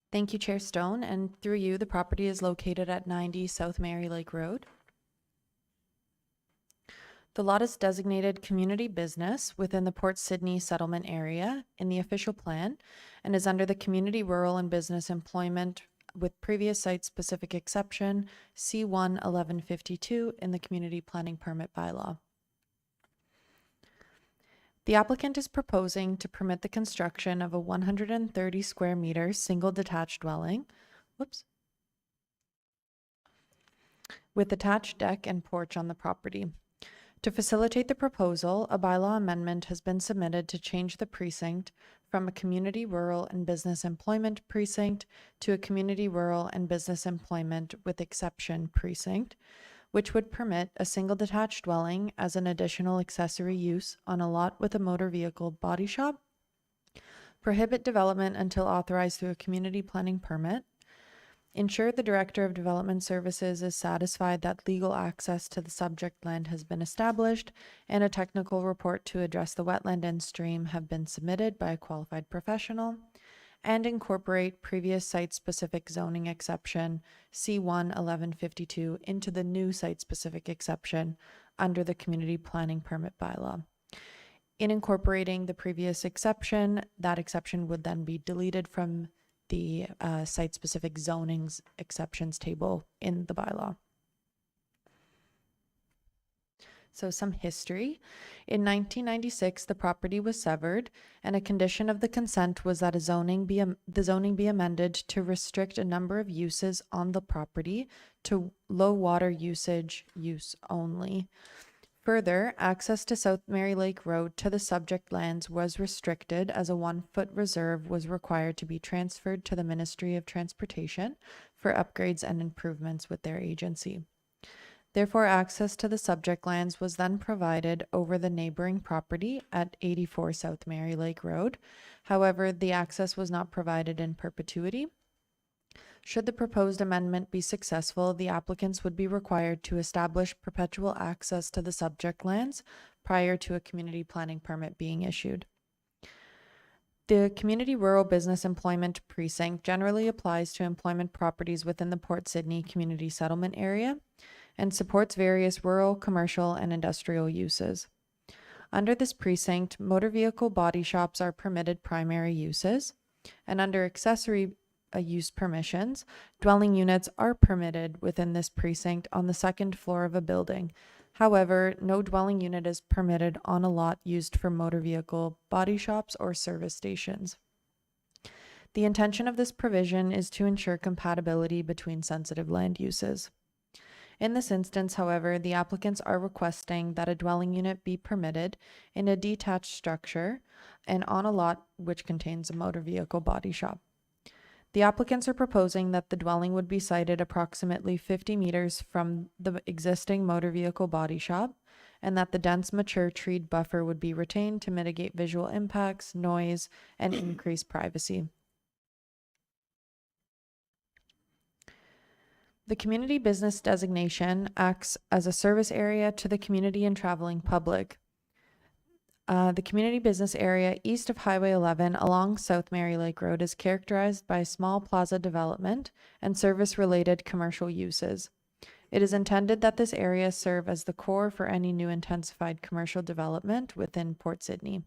Thank you, Chair Stone, and through you, the property is located at 90 South Mary Lake Road. The lot is designated community business within the Port Sydney settlement area in the official plan and is under the Community Rural and Business Employment with previous site-specific exception C1 1152 in the Community Planning Permit Bylaw. The applicant is proposing to permit the construction of a 130 square meter single detached dwelling, with attached deck and porch on the property. To facilitate the proposal, a bylaw amendment has been submitted to change the precinct from a community rural and business employment precinct to a community rural and business employment with exception precinct, which would permit a single detached dwelling as an additional accessory use on a lot with a motor vehicle body shop, prohibit development until authorized through a community planning permit, ensure the Director of Development Services is satisfied that legal access to the subject land has been established, and a technical report to address the wetland and stream have been submitted by a qualified professional, and incorporate previous site-specific zoning exception C1 1152 into the new site-specific exception under the Community Planning Permit Bylaw. In incorporating the previous exception, that exception would then be deleted from the site-specific zonings exceptions table in the bylaw. So some history. In 1996, the property was severed, and a condition of the consent was that the zoning be amended to restrict a number of uses on the property to low water usage use only. Further, access to South Mary Lake Road to the subject lands was restricted as a 1-foot reserve was required to be transferred to the Ministry of Transportation for upgrades and improvements with their agency. Therefore, access to the subject lands was then provided over the neighboring property at 84 South Mary Lake Road. However, the access was not provided in perpetuity. Should the proposed amendment be successful, the applicants would be required to establish perpetual access to the subject lands prior to a community planning permit being issued. The Community Rural Business Employment Precinct generally applies to employment properties within the Port Sydney Community Settlement Area and supports various rural, commercial, and industrial uses. Under this precinct, motor vehicle body shops are permitted primary uses, and under accessory use permissions, dwelling units are permitted within this precinct on the second floor of a building. However, no dwelling unit is permitted on a lot used for motor vehicle body shops or service stations. The intention of this provision is to ensure compatibility between sensitive land uses. In this instance, however, the applicants are requesting that a dwelling unit be permitted in a detached structure and on a lot which contains a motor vehicle body shop. The applicants are proposing that the dwelling would be sited approximately 50 meters from the existing motor vehicle body shop, and that the dense mature treed buffer would be retained to mitigate visual impacts, noise, and increase privacy. The community business designation acts as a service area to the community and traveling public. The community business area east of Highway 11 along South Mary Lake Road is characterized by small plaza development and service-related commercial uses. It is intended that this area serve as the core for any new intensified commercial development within Port Sydney.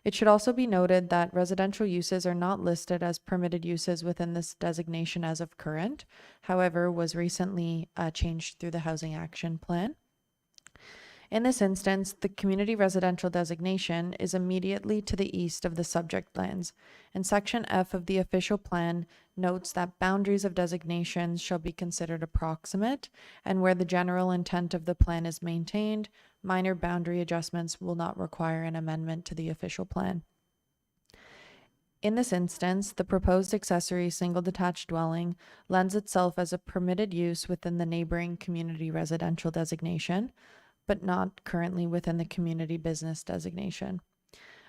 It should also be noted that residential uses are not listed as permitted uses within this designation as of current, however, was recently changed through the Housing Action Plan. In this instance, the community residential designation is immediately to the east of the subject lands, and Section F of the official plan notes that boundaries of designations shall be considered approximate, and where the general intent of the plan is maintained, minor boundary adjustments will not require an amendment to the official plan. In this instance, the proposed accessory single detached dwelling lends itself as a permitted use within the neighboring community residential designation, but not currently within the community business designation.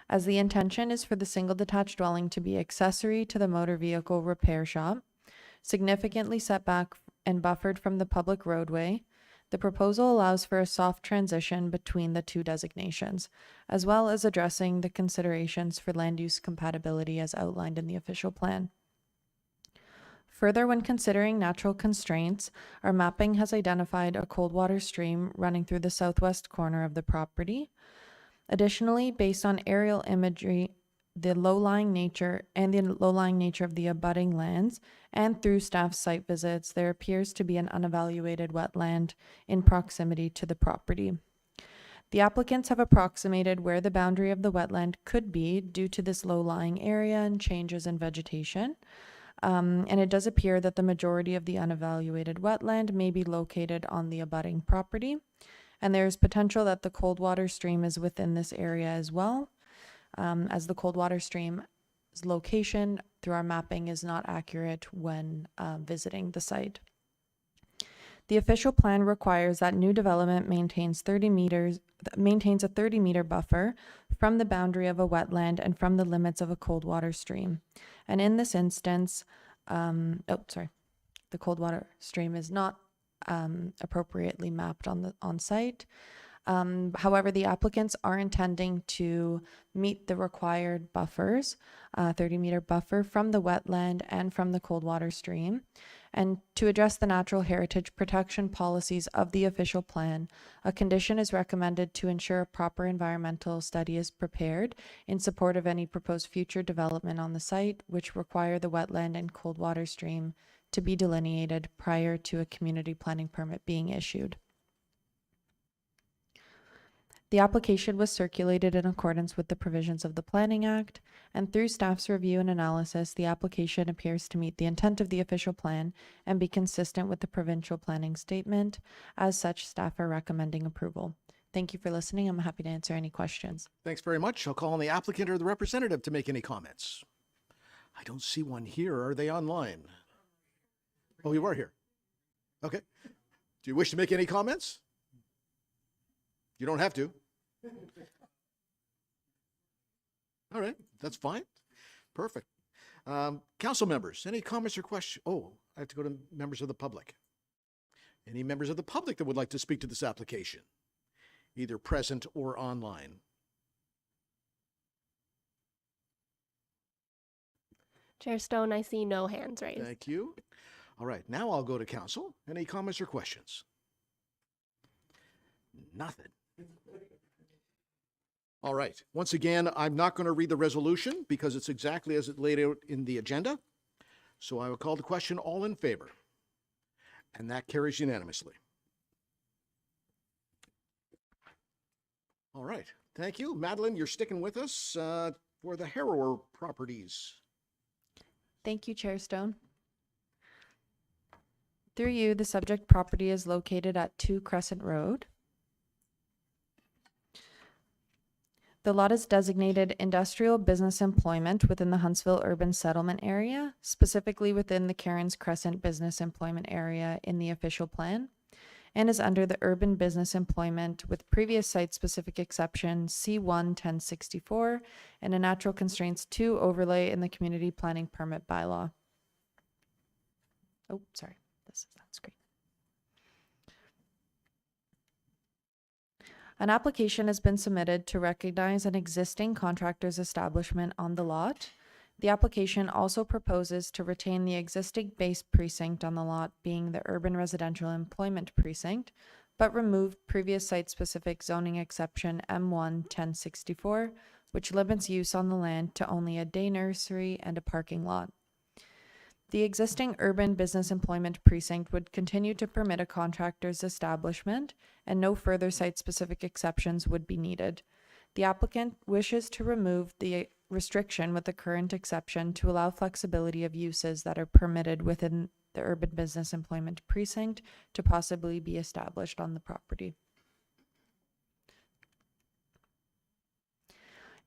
As the intention is for the single detached dwelling to be accessory to the motor vehicle repair shop, significantly set back and buffered from the public roadway, the proposal allows for a soft transition between the two designations, as well as addressing the considerations for land use compatibility as outlined in the official plan. Further, when considering natural constraints, our mapping has identified a cold water stream running through the southwest corner of the property. Additionally, based on aerial imagery, the low-lying nature of the abutting lands, and through staff site visits, there appears to be an unevaluated wetland in proximity to the property. The applicants have approximated where the boundary of the wetland could be due to this low-lying area and changes in vegetation. And it does appear that the majority of the unevaluated wetland may be located on the abutting property. And there's potential that the cold water stream is within this area as well, as the cold water stream's location through our mapping is not accurate when visiting the site. The official plan requires that new development maintains a 30-meter buffer from the boundary of a wetland and from the limits of a cold water stream. And in this instance, the cold water stream is not appropriately mapped on site. However, the applicants are intending to meet the required buffers, 30-meter buffer from the wetland and from the cold water stream. And to address the natural heritage protection policies of the official plan, a condition is recommended to ensure a proper environmental study is prepared in support of any proposed future development on the site, which require the wetland and cold water stream to be delineated prior to a community planning permit being issued. The application was circulated in accordance with the provisions of the Planning Act, and through staff's review and analysis, the application appears to meet the intent of the official plan and be consistent with the provincial planning statement. As such, staff are recommending approval. Thank you for listening. I'm happy to answer any questions. Thanks very much. I'll call on the applicant or the representative to make any comments. I don't see one here. Are they online? Oh, you are here. Okay. Do you wish to make any comments? You don't have to. All right, that's fine. Perfect. Council members, any comments or questions? Oh, I have to go to members of the public. Any members of the public that would like to speak to this application, either present or online? Chair Stone, I see no hands raised. Thank you. All right, now I'll go to council. Any comments or questions? Nothing. All right. Once again, I'm not going to read the resolution because it's exactly as it laid out in the agenda. So I will call the question. All in favor? And that carries unanimously. All right. Thank you. Madeline, you're sticking with us for the Harrower properties. Thank you, Chair Stone. Through you, the subject property is located at 2 Crescent Road. The lot is designated industrial business employment within the Huntsville urban settlement area, specifically within the Karen's Crescent business employment area in the official plan, and is under the urban business employment with previous site-specific exception C1-1064 and a natural constraints 2 overlay in the community planning permit bylaw. Oh, sorry, this is that screen. An application has been submitted to recognize an existing contractor's establishment on the lot. The application also proposes to retain the existing base precinct on the lot, being the urban residential employment precinct, but remove previous site-specific zoning exception M1-1064, which limits use on the land to only a day nursery and a parking lot. The existing urban business employment precinct would continue to permit a contractor's establishment, and no further site-specific exceptions would be needed. The applicant wishes to remove the restriction with the current exception to allow flexibility of uses that are permitted within the urban business employment precinct to possibly be established on the property.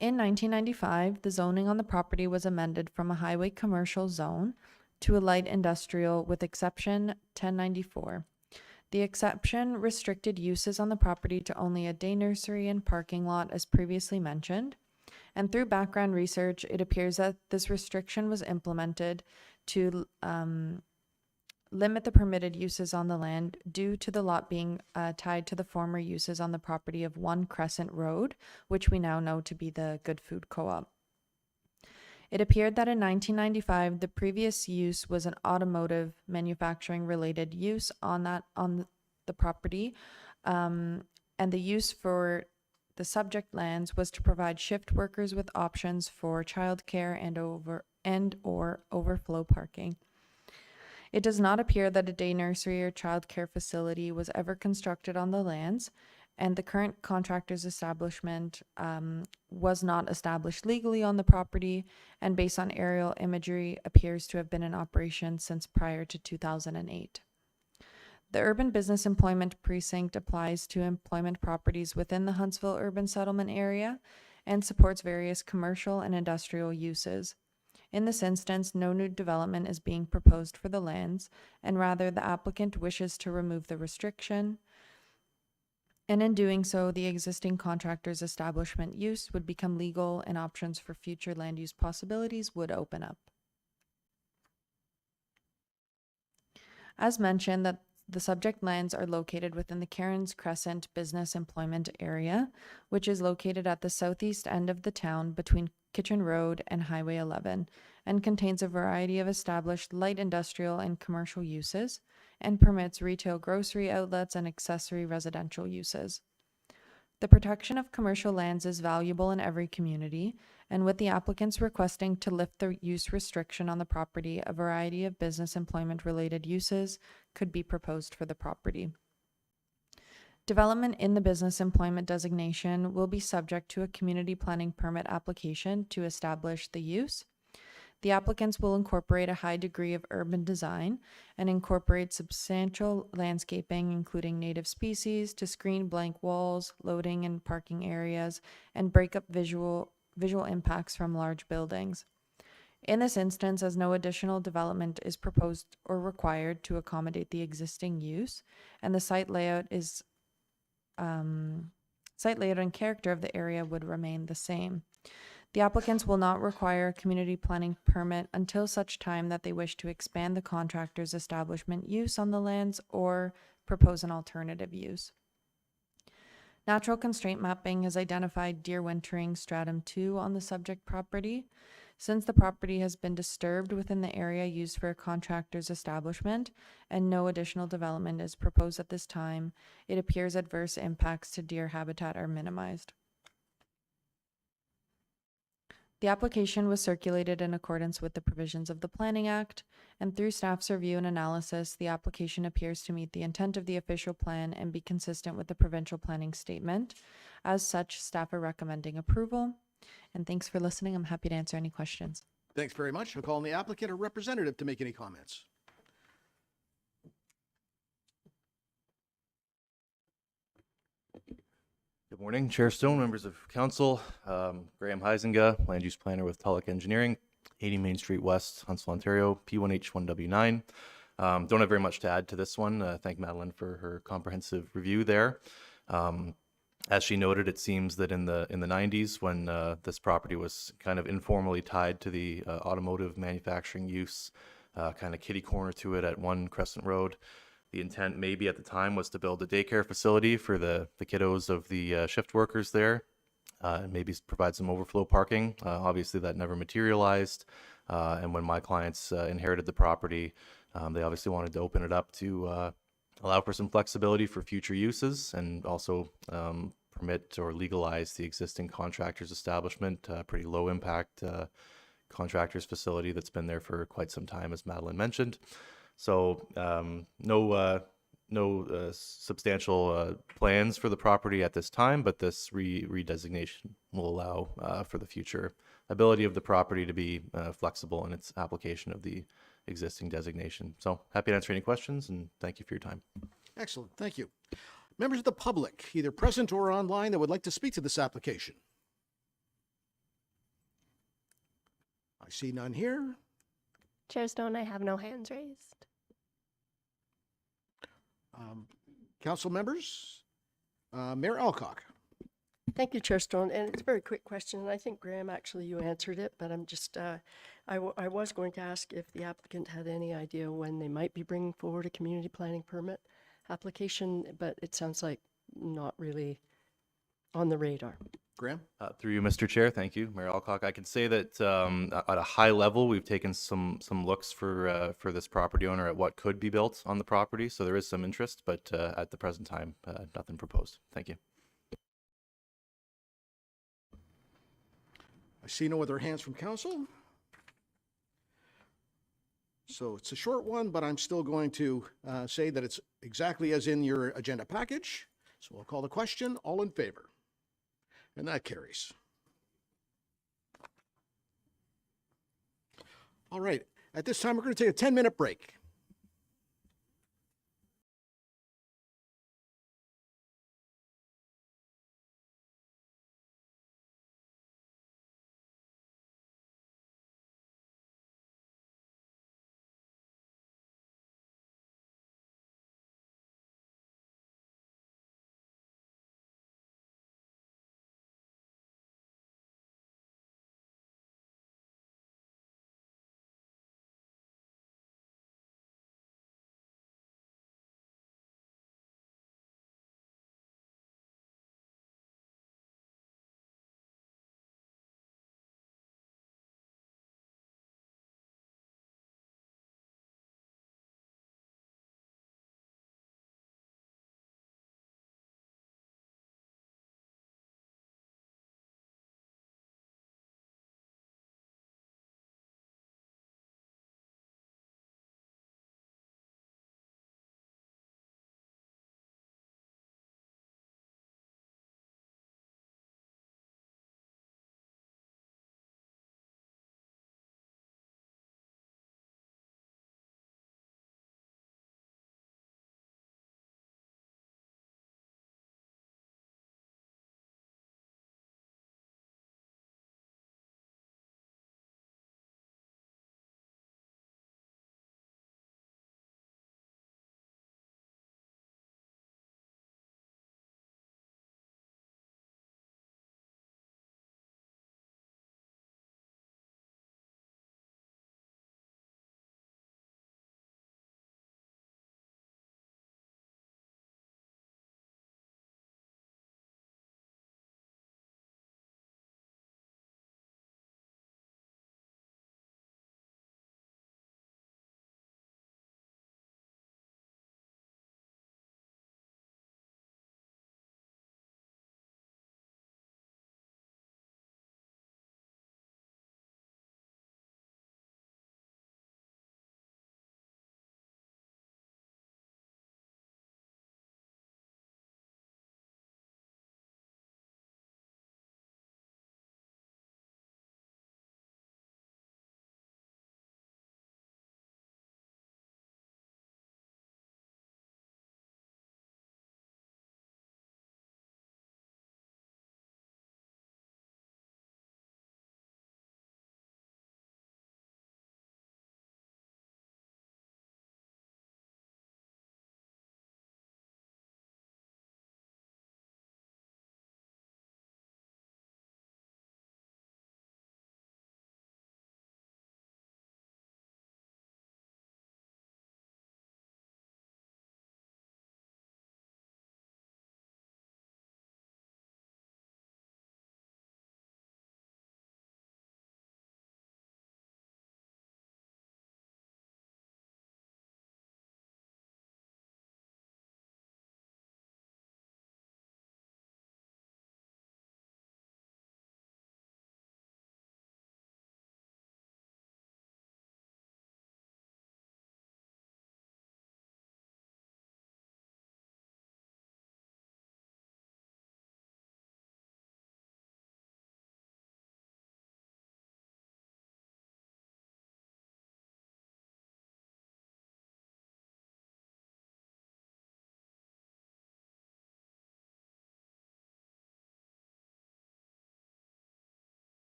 In 1995, the zoning on the property was amended from a highway commercial zone to a light industrial with exception 1094. The exception restricted uses on the property to only a day nursery and parking lot as previously mentioned, and through background research, it appears that this restriction was implemented to limit the permitted uses on the land due to the lot being tied to the former uses on the property of 1 Crescent Road, which we now know to be the Good Food Co-op. It appeared that in 1995, the previous use was an automotive manufacturing related use on the property, and the use for the subject lands was to provide shift workers with options for childcare and or overflow parking. It does not appear that a day nursery or childcare facility was ever constructed on the lands, and the current contractor's establishment was not established legally on the property, and based on aerial imagery, appears to have been in operation since prior to 2008. The urban business employment precinct applies to employment properties within the Huntsville urban settlement area and supports various commercial and industrial uses. In this instance, no new development is being proposed for the lands, and rather the applicant wishes to remove the restriction. And in doing so, the existing contractor's establishment use would become legal and options for future land use possibilities would open up. As mentioned, that the subject lands are located within the Karen's Crescent business employment area, which is located at the southeast end of the town between Kitchen Road and Highway 11, and contains a variety of established light industrial and commercial uses, and permits retail grocery outlets and accessory residential uses. The protection of commercial lands is valuable in every community, and with the applicants requesting to lift the use restriction on the property, a variety of business employment related uses could be proposed for the property. Development in the business employment designation will be subject to a community planning permit application to establish the use. The applicants will incorporate a high degree of urban design and incorporate substantial landscaping, including native species, to screen blank walls, loading and parking areas, and break up visual impacts from large buildings. In this instance, as no additional development is proposed or required to accommodate the existing use, and the site layout and character of the area would remain the same. The applicants will not require a community planning permit until such time that they wish to expand the contractor's establishment use on the lands or propose an alternative use. Natural constraint mapping has identified deer wintering stratum 2 on the subject property. Since the property has been disturbed within the area used for a contractor's establishment and no additional development is proposed at this time, it appears adverse impacts to deer habitat are minimized. The application was circulated in accordance with the provisions of the Planning Act, and through staff's review and analysis, the application appears to meet the intent of the official plan and be consistent with the provincial planning statement. As such, staff are recommending approval. And thanks for listening. I'm happy to answer any questions. Thanks very much. I'll call on the applicant or representative to make any comments. Good morning, Chair Stone, members of council. Graham Heisinga, land use planner with Tulloch Engineering, 80 Main Street West, Huntsville, Ontario, P1H1W9. Don't have very much to add to this one. Thank Madeline for her comprehensive review there. As she noted, it seems that in the 90s, when this property was kind of informally tied to the automotive manufacturing use, kind of kitty corner to it at 1 Crescent Road, the intent maybe at the time was to build a daycare facility for the kiddos of the shift workers there, and maybe provide some overflow parking. Obviously, that never materialized. And when my clients inherited the property, they obviously wanted to open it up to allow for some flexibility for future uses and also permit or legalize the existing contractor's establishment, pretty low impact contractor's facility that's been there for quite some time, as Madeline mentioned. So no substantial plans for the property at this time, but this redesignation will allow for the future ability of the property to be flexible in its application of the existing designation. So happy to answer any questions, and thank you for your time. Excellent. Thank you. Members of the public, either present or online, that would like to speak to this application. I see none here. Chair Stone, I have no hands raised. Council members, Mayor Alcock. Thank you, Chair Stone. And it's a very quick question, and I think, Graham, actually you answered it, but I'm just, I was going to ask if the applicant had any idea when they might be bringing forward a community planning permit application, but it sounds like not really on the radar. Graham? Through you, Mr. Chair. Thank you, Mayor Alcock. I can say that at a high level, we've taken some looks for this property owner at what could be built on the property. So there is some interest, but at the present time, nothing proposed. Thank you. I see no other hands from council. So it's a short one, but I'm still going to say that it's exactly as in your agenda package. So I'll call the question. All in favor? And that carries. All right. At this time, we're going to take a 10-minute break.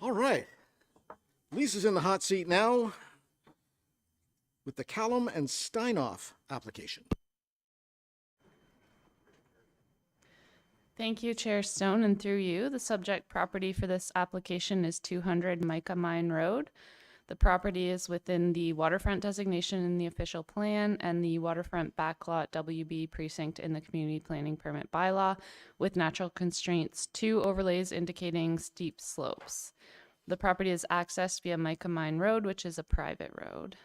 All right. Lisa's in the hot seat now with the Callum and Steinoff application. Thank you, Chair Stone, and through you, the subject property for this application is 200 Micah Mine Road. The property is within the waterfront designation in the official plan and the waterfront backlot WB precinct in the community planning permit bylaw with natural constraints, 2 overlays indicating steep slopes. The property is accessed via Micah Mine Road, which is a private road.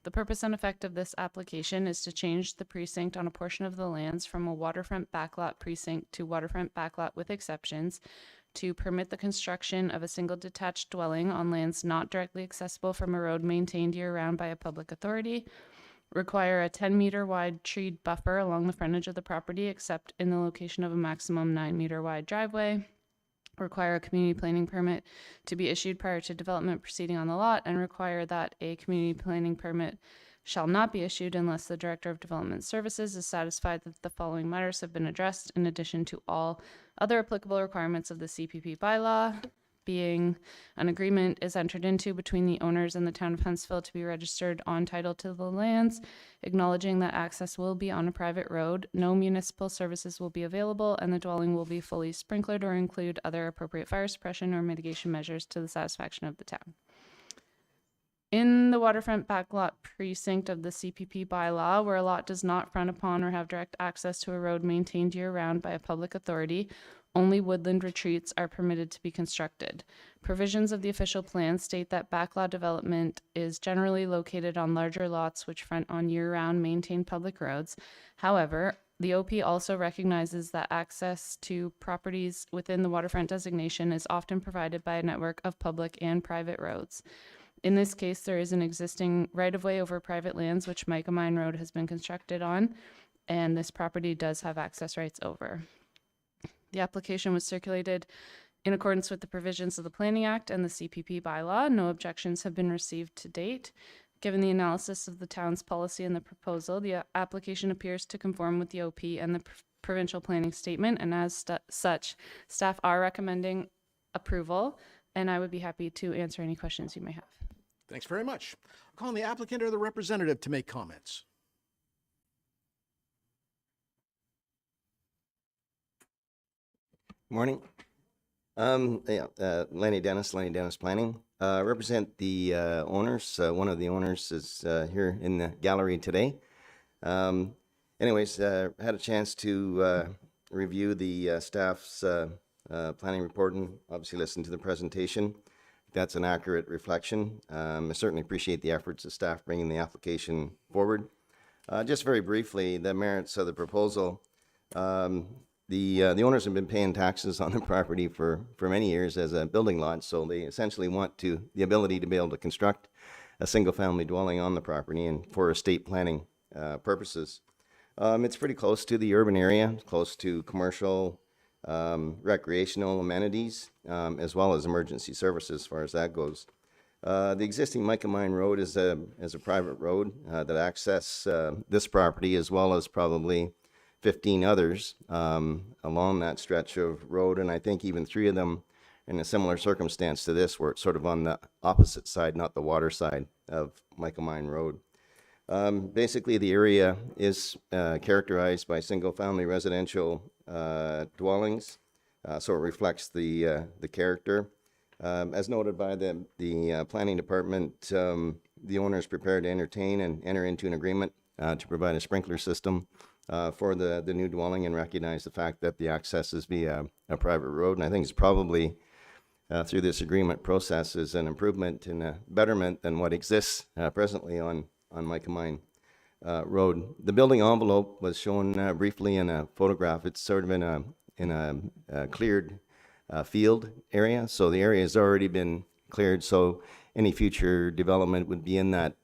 The purpose and effect of this application is to change the precinct on a portion of the lands from a waterfront backlot precinct to waterfront backlot with exceptions, to permit the construction of a single detached dwelling on lands not directly accessible from a road maintained year-round by a public authority, require a 10-meter wide treed buffer along the frontage of the property except in the location of a maximum 9-meter wide driveway, require a community planning permit to be issued prior to development proceeding on the lot, and require that a community planning permit shall not be issued unless the Director of Development Services is satisfied that the following matters have been addressed in addition to all other applicable requirements of the CPP bylaw, being an agreement is entered into between the owners and the town of Huntsville to be registered on title to the lands, acknowledging that access will be on a private road, no municipal services will be available, and the dwelling will be fully sprinklered or include other appropriate fire suppression or mitigation measures to the satisfaction of the town. In the waterfront backlot precinct of the CPP bylaw, where a lot does not front upon or have direct access to a road maintained year-round by a public authority, only woodland retreats are permitted to be constructed. Provisions of the official plan state that backlot development is generally located on larger lots which front on year-round maintained public roads. However, the OP also recognizes that access to properties within the waterfront designation is often provided by a network of public and private roads. In this case, there is an existing right-of-way over private lands which Micah Mine Road has been constructed on, and this property does have access rights over. The application was circulated in accordance with the provisions of the Planning Act and the CPP bylaw. No objections have been received to date. Given the analysis of the town's policy and the proposal, the application appears to conform with the OP and the provincial planning statement, and as such, staff are recommending approval, and I would be happy to answer any questions you may have. Thanks very much. I'll call on the applicant or the representative to make comments. Morning. Lenny Dennis Planning. Represent the owners. One of the owners is here in the gallery today. Anyways, had a chance to review the staff's planning report and obviously listen to the presentation. That's an accurate reflection. I certainly appreciate the efforts of staff bringing the application forward. Just very briefly, the merits of the proposal. The owners have been paying taxes on the property for many years as a building lot, so they essentially want the ability to be able to construct a single-family dwelling on the property and for estate planning purposes. It's pretty close to the urban area, close to commercial, recreational amenities, as well as emergency services as far as that goes. The existing Micah Mine Road is a private road that access this property as well as probably 15 others along that stretch of road, and I think even 3 of them in a similar circumstance to this, where it's sort of on the opposite side, not the water side of Micah Mine Road. Basically, the area is characterized by single-family residential dwellings, so it reflects the character. As noted by the planning department, the owner is prepared to entertain and enter into an agreement to provide a sprinkler system for the new dwelling and recognize the fact that the access is via a private road. And I think it's probably through this agreement process is an improvement and a betterment than what exists presently on Micah Mine Road. The building envelope was shown briefly in a photograph. It's sort of in a cleared field area, so the area has already been cleared. So any future development would be in that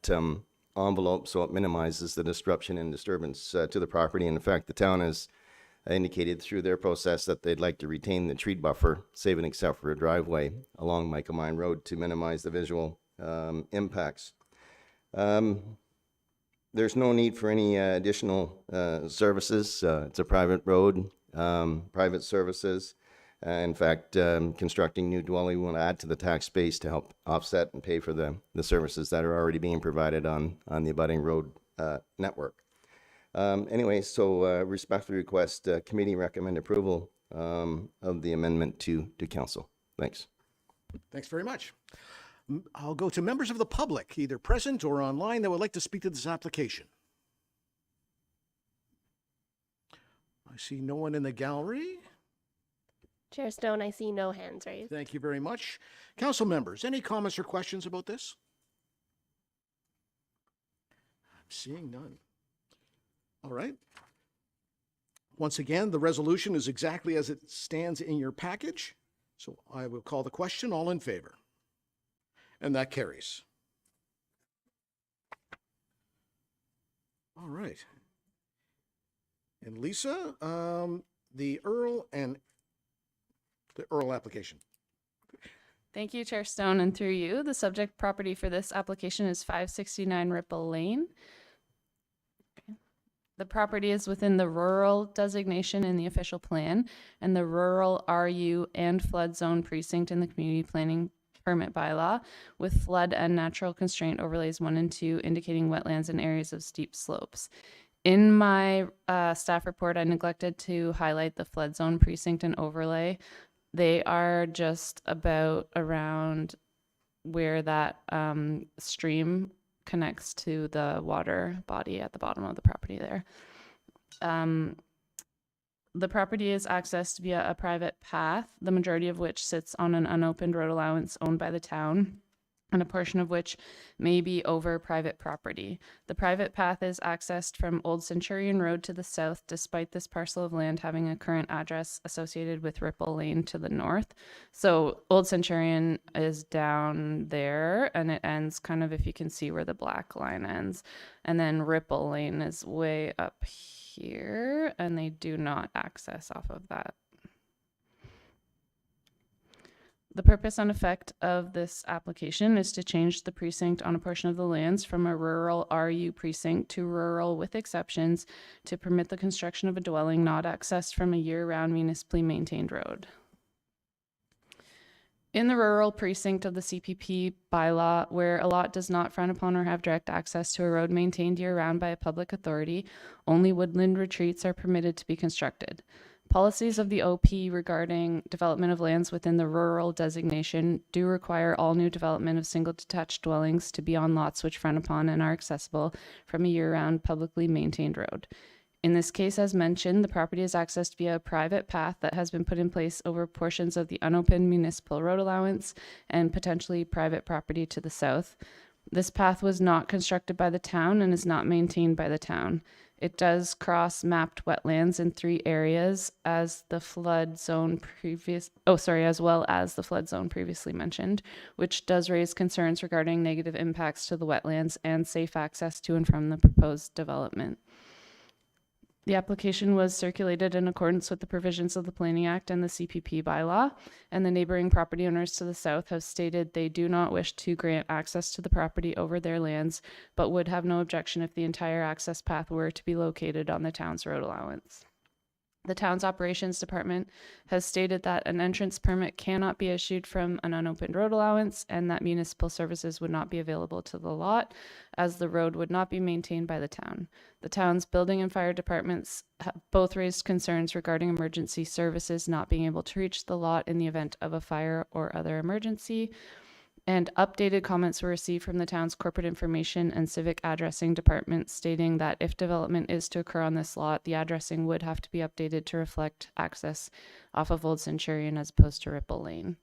envelope, so it minimizes the disruption and disturbance to the property. And in fact, the town has indicated through their process that they'd like to retain the tree buffer, save and except for a driveway along Micah Mine Road to minimize the visual impacts. There's no need for any additional services. It's a private road, private services. In fact, constructing new dwelling will add to the tax base to help offset and pay for the services that are already being provided on the abutting road network. Anyway, so respectfully request committee recommend approval of the amendment to council. Thanks. Thanks very much. I'll go to members of the public, either present or online, that would like to speak to this application. I see no one in the gallery. Chair Stone, I see no hands raised. Thank you very much. Council members, any comments or questions about this? I'm seeing none. All right. Once again, the resolution is exactly as it stands in your package. So I will call the question. All in favor? And that carries. All right. And Lisa, the Earl application. Thank you, Chair Stone, and through you, the subject property for this application is 569 Ripple Lane. The property is within the rural designation in the official plan and the rural RU and flood zone precinct in the community planning permit bylaw, with flood and natural constraint overlays 1 and 2 indicating wetlands and areas of steep slopes. In my staff report, I neglected to highlight the flood zone precinct and overlay. They are just about around where that stream connects to the water body at the bottom of the property there. The property is accessed via a private path, the majority of which sits on an unopened road allowance owned by the town, and a portion of which may be over private property. The private path is accessed from Old Centurion Road to the south, despite this parcel of land having a current address associated with Ripple Lane to the north. So Old Centurion is down there, and it ends kind of, if you can see where the black line ends. And then Ripple Lane is way up here, and they do not access off of that. The purpose and effect of this application is to change the precinct on a portion of the lands from a rural RU precinct to rural with exceptions to permit the construction of a dwelling not accessed from a year-round municipally maintained road. In the rural precinct of the CPP bylaw, where a lot does not frown upon or have direct access to a road maintained year-round by a public authority, only woodland retreats are permitted to be constructed. Policies of the OP regarding development of lands within the rural designation do require all new development of single detached dwellings to be on lots which front upon and are accessible from a year-round publicly maintained road. In this case, as mentioned, the property is accessed via a private path that has been put in place over portions of the unopened municipal road allowance and potentially private property to the south. This path was not constructed by the town and is not maintained by the town. It does cross mapped wetlands in 3 areas as the flood zone as well as the flood zone previously mentioned, which does raise concerns regarding negative impacts to the wetlands and safe access to and from the proposed development. The application was circulated in accordance with the provisions of the Planning Act and the CPP bylaw, and the neighboring property owners to the south have stated they do not wish to grant access to the property over their lands, but would have no objection if the entire access path were to be located on the town's road allowance. The town's operations department has stated that an entrance permit cannot be issued from an unopened road allowance and that municipal services would not be available to the lot as the road would not be maintained by the town. The town's building and fire departments have both raised concerns regarding emergency services not being able to reach the lot in the event of a fire or other emergency. And updated comments were received from the town's corporate information and civic addressing department stating that if development is to occur on this lot, the addressing would have to be updated to reflect access off of Old Centurion as opposed to Ripple Lane.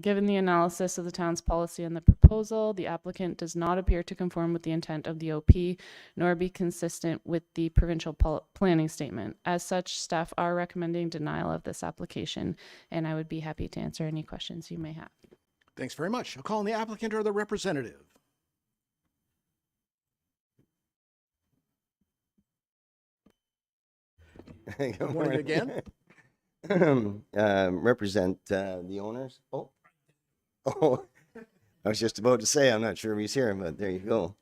Given the analysis of the town's policy and the proposal, the applicant does not appear to conform with the intent of the OP, nor be consistent with the provincial planning statement. As such, staff are recommending denial of this application, and I would be happy to answer any questions you may have. Thanks very much. I'll call on the applicant or the representative. Good morning again. Represent the owners. Oh, I was just about to say, I'm not sure if he's here, but there you go.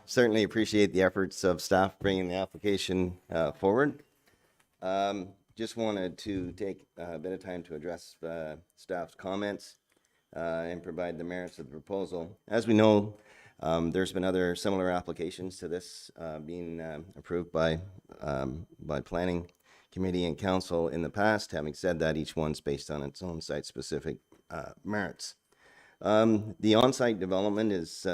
Certainly appreciate the efforts of staff bringing the application forward. just wanted to take a bit of time to address staff's comments and provide the merits of the proposal. As we know, there's been other similar applications to this being approved by Planning Committee and Council in the past. Having said that, each one's based on its own site-specific merits. The on-site development is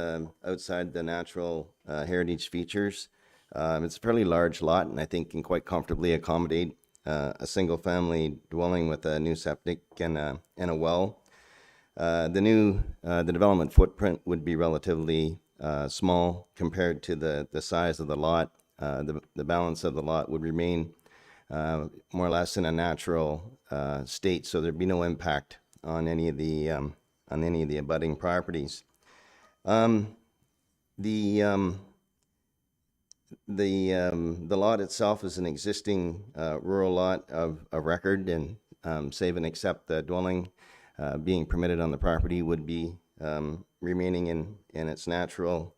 outside the natural heritage features. It's a fairly large lot, and I think can quite comfortably accommodate a single-family dwelling with a new septic and a well. The development footprint would be relatively small compared to the size of the lot. The balance of the lot would remain more or less in a natural state, so there'd be no impact on any of the abutting properties. The lot itself is an existing rural lot of record, and save and except the dwelling being permitted on the property would be remaining in its natural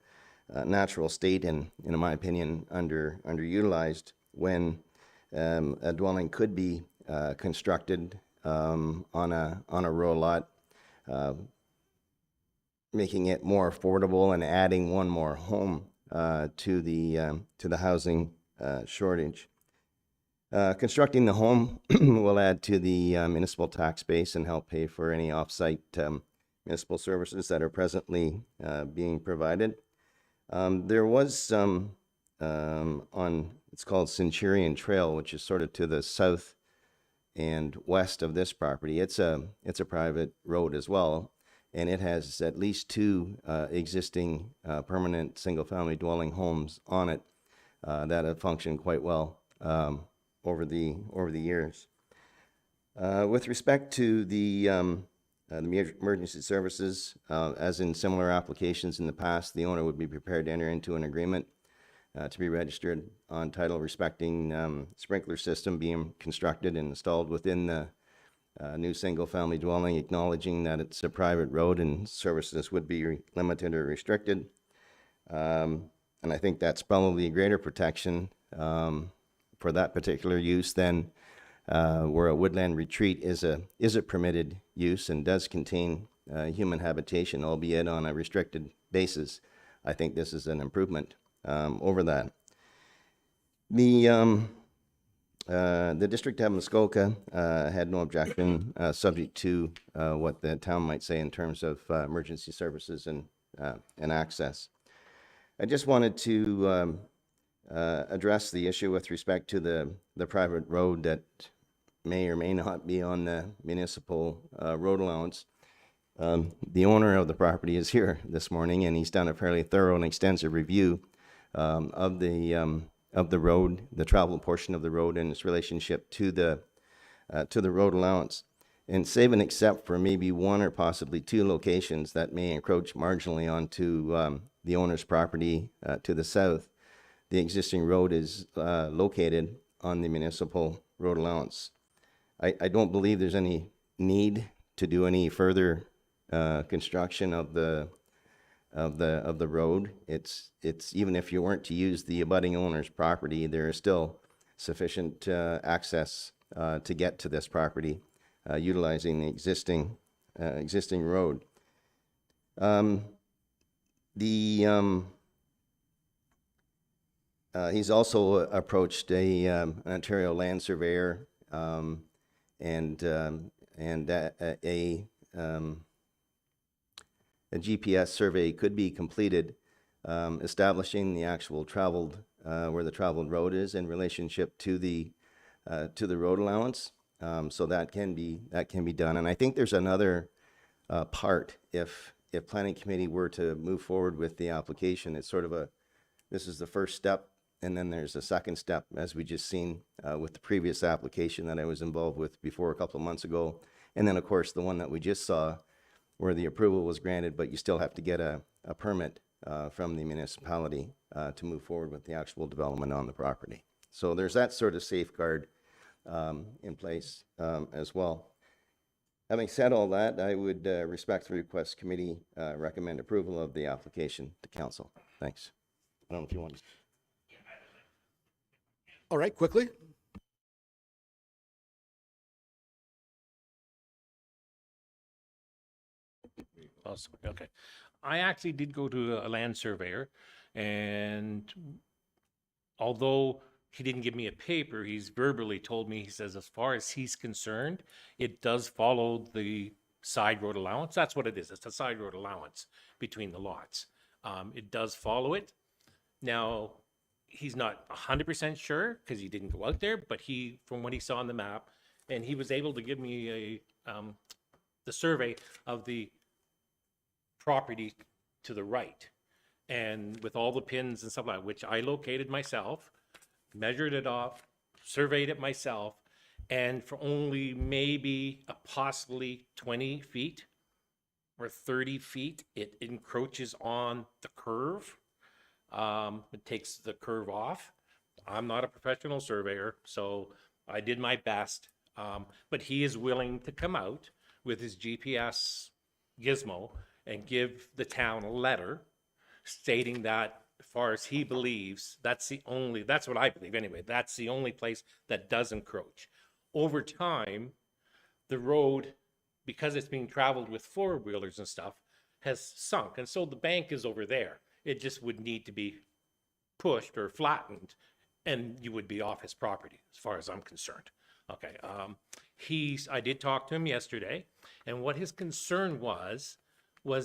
state, and in my opinion underutilized when a dwelling could be constructed on a rural lot, making it more affordable and adding one more home to the housing shortage. Constructing the home will add to the municipal tax base and help pay for any off-site municipal services that are presently being provided. There was some it's called Centurion Trail, which is sort of to the south and west of this property. It's a private road as well, and it has at least two existing permanent single-family dwelling homes on it that have functioned quite well over the years. With respect to the emergency services, as in similar applications in the past, the owner would be prepared to enter into an agreement to be registered on title respecting sprinkler system being constructed and installed within the new single-family dwelling, acknowledging that it's a private road and services would be limited or restricted. And I think that's probably a greater protection for that particular use than where a woodland retreat is a permitted use and does contain human habitation, albeit on a restricted basis. I think this is an improvement over that. The District of Muskoka had no objection, subject to what the town might say in terms of emergency services and access. I just wanted to address the issue with respect to the private road that may or may not be on the municipal road allowance. The owner of the property is here this morning, and he's done a fairly thorough and extensive review of the road, the travel portion of the road, and its relationship to the road allowance. And save and except for maybe one or possibly two locations that may encroach marginally onto the owner's property to the south, the existing road is located on the municipal road allowance. I don't believe there's any need to do any further construction of the road. It's even if you weren't to use the abutting owner's property, there is still sufficient access to get to this property utilizing the existing road. He's also approached an Ontario land surveyor and a GPS survey could be completed, establishing the actual traveled, where the traveled road is in relationship to the road allowance. So that can be done. And I think there's another part. If Planning Committee were to move forward with the application, it's sort of this is the first step, and then there's a second step, as we just seen with the previous application that I was involved with before a couple of months ago. And then, of course, the one that we just saw, where the approval was granted, but you still have to get a permit from the municipality to move forward with the actual development on the property. So there's that sort of safeguard in place as well. Having said all that, I would respectfully request committee recommend approval of the application to council. Thanks. I don't know if you want to. All right, quickly. Possibly, okay. I actually did go to a land surveyor, and although he didn't give me a paper, he's verbally told me, he says, as far as he's concerned, it does follow the side road allowance. That's what it is. It's a side road allowance between the lots. It does follow it. Now, he's not 100% sure because he didn't go out there, but he, from what he saw on the map, and he was able to give me the survey of the property to the right. And with all the pins and stuff like that, which I located myself, measured it off, surveyed it myself, and for only maybe possibly 20 feet or 30 feet, it encroaches on the curve. It takes the curve off. I'm not a professional surveyor, so I did my best. But he is willing to come out with his GPS gizmo and give the town a letter stating that, as far as he believes, that's what I believe anyway, that's the only place that does encroach. Over time, the road, because it's being traveled with four-wheelers and stuff, has sunk. And so the bank is over there. It just would need to be pushed or flattened, and you would be off his property, as far as I'm concerned. Okay, I did talk to him yesterday, and what his concern was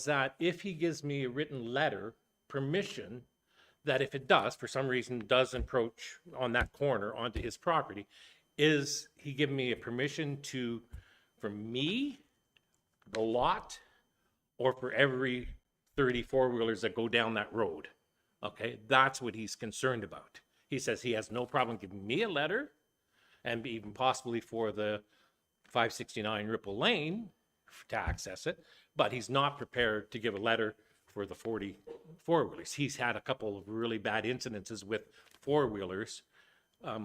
that if he gives me a written letter, permission, that if it does, for some reason, does encroach on that corner onto his property, is he giving me a permission for me, the lot, or for every 34-wheelers that go down that road? Okay, that's what he's concerned about. He says he has no problem giving me a letter, and even possibly for the 569 Ripple Lane to access it, but he's not prepared to give a letter for the 44-wheelers. He's had a couple of really bad incidences with four-wheelers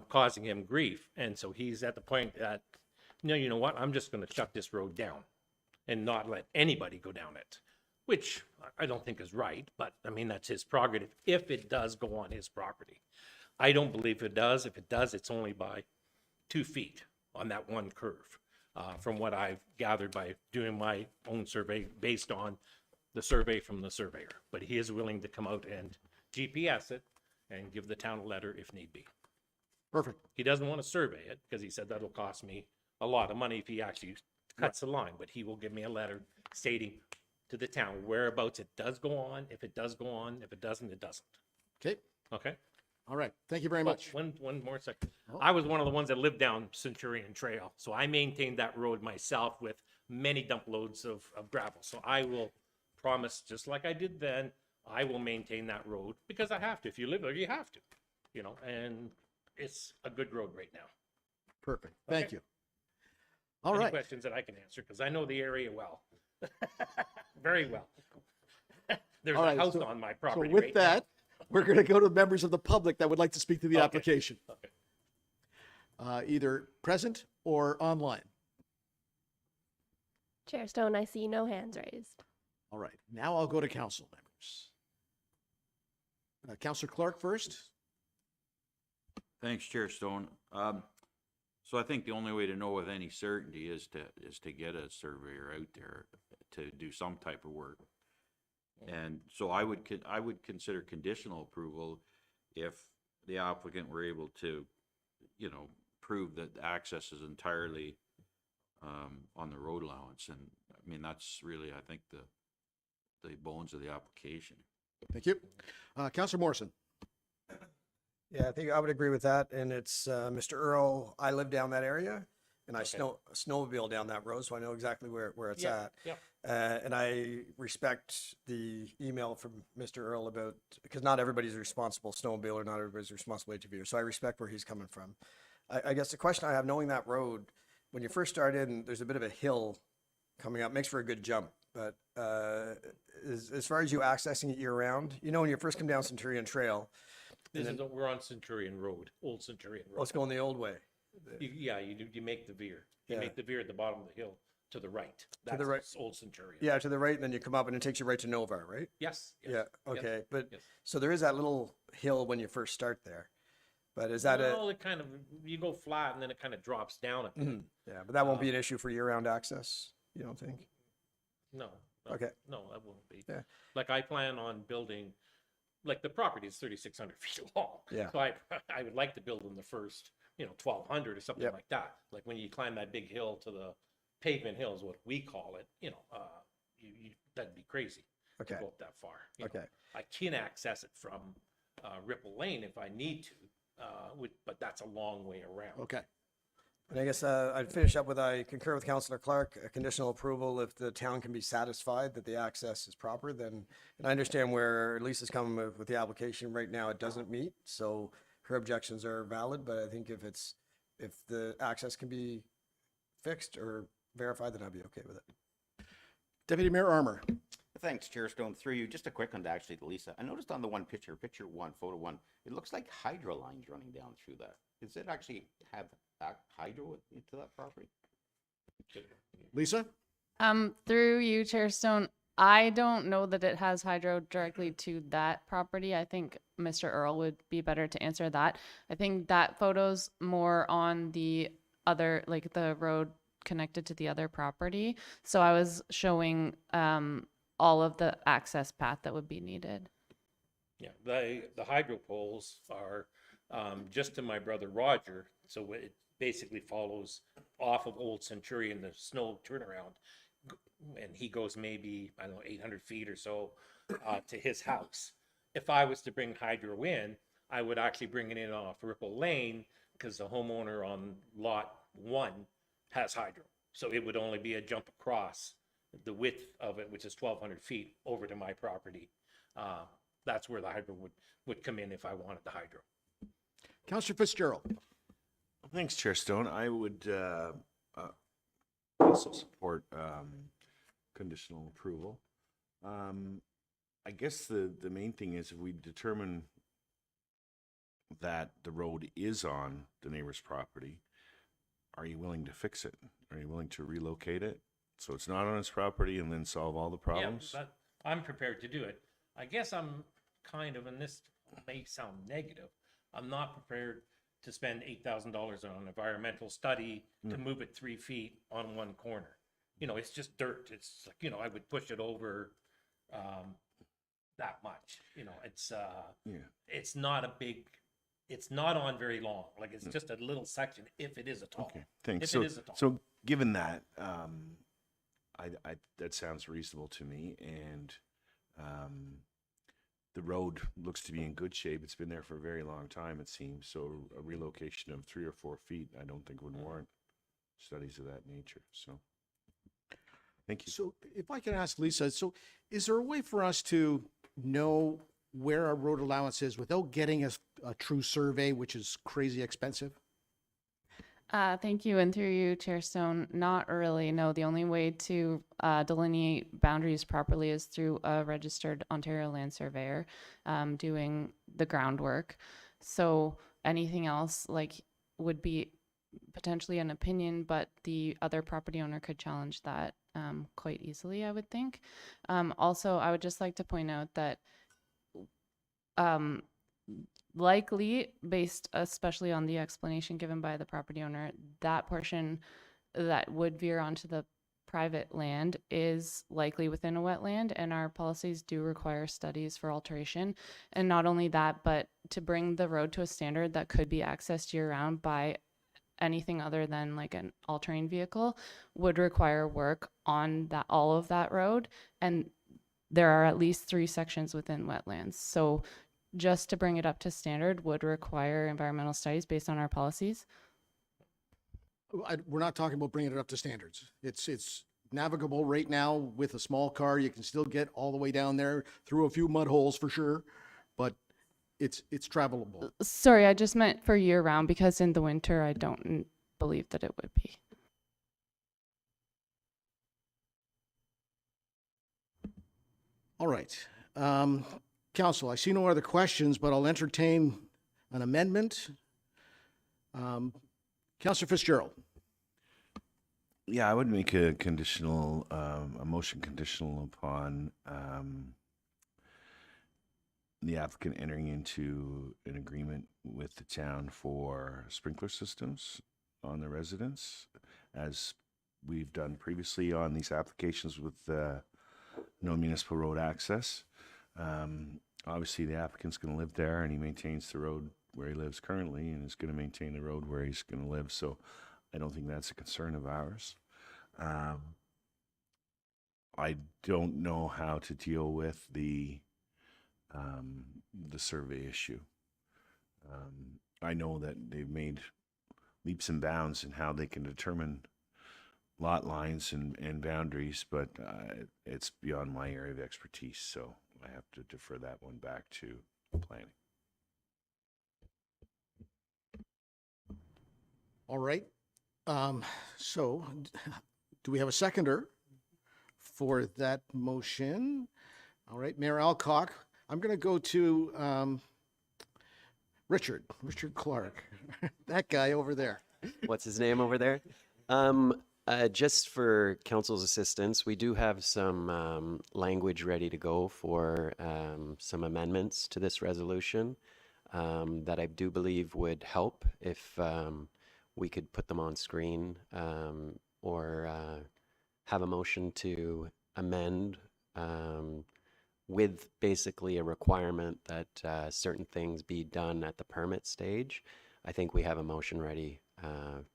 causing him grief, and so he's at the point that, no, you know what, I'm just going to shut this road down and not let anybody go down it, which I don't think is right, but I mean, that's his prerogative if it does go on his property. I don't believe it does. If it does, it's only by 2 feet on that one curve, from what I've gathered by doing my own survey based on the survey from the surveyor. But he is willing to come out and GPS it and give the town a letter if need be. Perfect. He doesn't want to survey it because he said that'll cost me a lot of money if he actually cuts the line, but he will give me a letter stating to the town whereabouts it does go on, if it does go on, if it doesn't, it doesn't. Okay. Okay? All right. Thank you very Oh, much. One more second. I was one of the ones that lived down Centurion Trail, so I maintained that road myself with many dump loads of gravel. So I will promise, just like I did then, I will maintain that road because I have to. If you live there, you have to, and it's a good road right now. Perfect. Thank Okay. you. All Any right. questions that I can answer because I know the area well. Very well. There's All a right, house so- on my So property with right that, we're going to go to members of the public that would like to speak to the Okay. application, Okay. either present or online. Chair Stone, I see no hands raised. All right. Now I'll go to council members. Councilor Clark first. Thanks, Chair Stone. So I think the only way to know with any certainty is to get a surveyor out there to do some type of work. And so I would consider conditional approval if the applicant were able to, prove that access is entirely on the road allowance. And I mean, that's really, I think, the bones of the application. Thank you. Councilor Morrison. Yeah, I think I would agree with that. And it's Mr. Earl. I live down that area, and I snowmobile down that road, so I know exactly where it's at. Yeah. And I respect the email from Mr. Earl about, because not everybody's a responsible snowmobiler, not everybody's a responsible ATVer. So I respect where he's coming from. I guess the question I have, knowing that road, when you first start in, there's a bit of a hill coming up, makes for a good jump. But as far as you accessing it year round, when you first come down Centurion Trail, We're on Centurion Road, Old Centurion Road. let's go in the old way. You make the veer. You Yeah. make the veer at the bottom of the hill to the right. To the That's right. Old Centurion. Yeah, to the right, and then you come up and it takes you right to Nova, right? Yes. Yeah, yes, okay. But yes. so there is that little hill when you first start there. But is that Well, it kind of, you go flat and then it kind of drops down a bit. Yeah, but that won't be an issue for year-round access, you don't think? No, Okay. No, that won't be. Yeah. Like I plan on building, like the property is 3,600 feet long. Yeah. So I would like to build in the first, 1,200 or something Yep. like that. Like when you climb that big hill to the pavement hill is what we call it, that'd be crazy to Okay. go up that far. you know. Okay. I can access it from Ripple Lane if I need to, but that's a long way around. Okay. And I guess I'd finish up with, I concur with Councillor Clark, a conditional approval if the town can be satisfied that the access is proper, then, and I understand where Lisa's coming with the application right now, it doesn't meet, so her objections are valid, but I think if the access can be fixed or verified, then I'd be okay with it. Deputy Mayor Armour. Thanks, Chair Stone. Through you, just a quick one actually to Lisa. I noticed on the one picture, picture one, photo one, it looks like hydro lines running down through that. Does it actually have hydro into that property? Lisa? Through you, Chair Stone, I don't know that it has hydro directly to that property. I think Mr. Earl would be better to answer that. I think that photo's more on the other, like the road connected to the other property. So I was showing all of the access path that would be needed. Yeah, the hydro poles are just to my brother Roger, so it basically follows off of Old Centurion, the snow turnaround, and he goes maybe, I don't know, 800 feet or so to his house. If I was to bring hydro in, I would actually bring it in off Ripple Lane because the homeowner on lot 1 has hydro. So it would only be a jump across the width of it, which is 1,200 feet, over to my property. That's where the hydro would come in if I wanted the hydro. Councillor Fitzgerald. Thanks, Chair Stone. I would also support conditional approval. I guess the main thing is if we determine that the road is on the neighbor's property, are you willing to fix it? Are you willing to relocate it so it's not on his property and then solve all the problems? Yeah, but I'm prepared to do it. I guess I'm kind of, and this may sound negative, I'm not prepared to spend $8,000 on an environmental study to move it 3 feet on one corner. It's just dirt. It's like, I would push it over that much. It's not a big, it's not on very long. Like it's just a little section if it is at all. Okay, thanks. If So, it is at all. so given that, I that sounds reasonable to me, and the road looks to be in good shape. It's been there for a very long time, it seems. So a relocation of 3 or 4 feet, I don't think would warrant studies of that nature. So, thank you. So if I can ask Lisa, so is there a way for us to know where our road allowance is without getting a true survey, which is crazy expensive? Thank you, and through you, Chair Stone, not really. No, the only way to delineate boundaries properly is through a registered Ontario land surveyor doing the groundwork. So anything else would be potentially an opinion, but the other property owner could challenge that quite easily, I would think. Also, I would just like to point out that likely, based especially on the explanation given by the property owner, that portion that would veer onto the private land is likely within a wetland, and our policies do require studies for alteration. And not only that, but to bring the road to a standard that could be accessed year-round by anything other than like an all-terrain vehicle would require work on all of that road, and there are at least 3 sections within wetlands. So just to bring it up to standard would require environmental studies based on our policies. We're not talking about bringing it up to standards. It's navigable right now with a small car. You can still get all the way down there through a few mud holes for sure, but it's travelable. Sorry, I just meant for year round, because in the winter I don't believe that it would be. All right. Council, I see no other questions, but I'll entertain an amendment. Councillor Fitzgerald. Yeah, I would make a conditional, a motion conditional upon the applicant entering into an agreement with the town for sprinkler systems on the residence, as we've done previously on these applications with no municipal road access. Obviously, the applicant's going to live there, and he maintains the road where he lives currently, and is going to maintain the road where he's going to live. So, I don't think that's a concern of ours. I don't know how to deal with the survey issue. I know that they've made leaps and bounds in how they can determine lot lines and boundaries, but it's beyond my area of expertise, so I have to defer that one back to planning. All right. So do we have a seconder for that motion? All right, Mayor Alcock, I'm going to go to Richard Clark, that guy over there. What's his name over there? Just for council's assistance, we do have some language ready to go for some amendments to this resolution that I do believe would help if we could put them on screen or have a motion to amend with basically a requirement that certain things be done at the permit stage. I think we have a motion ready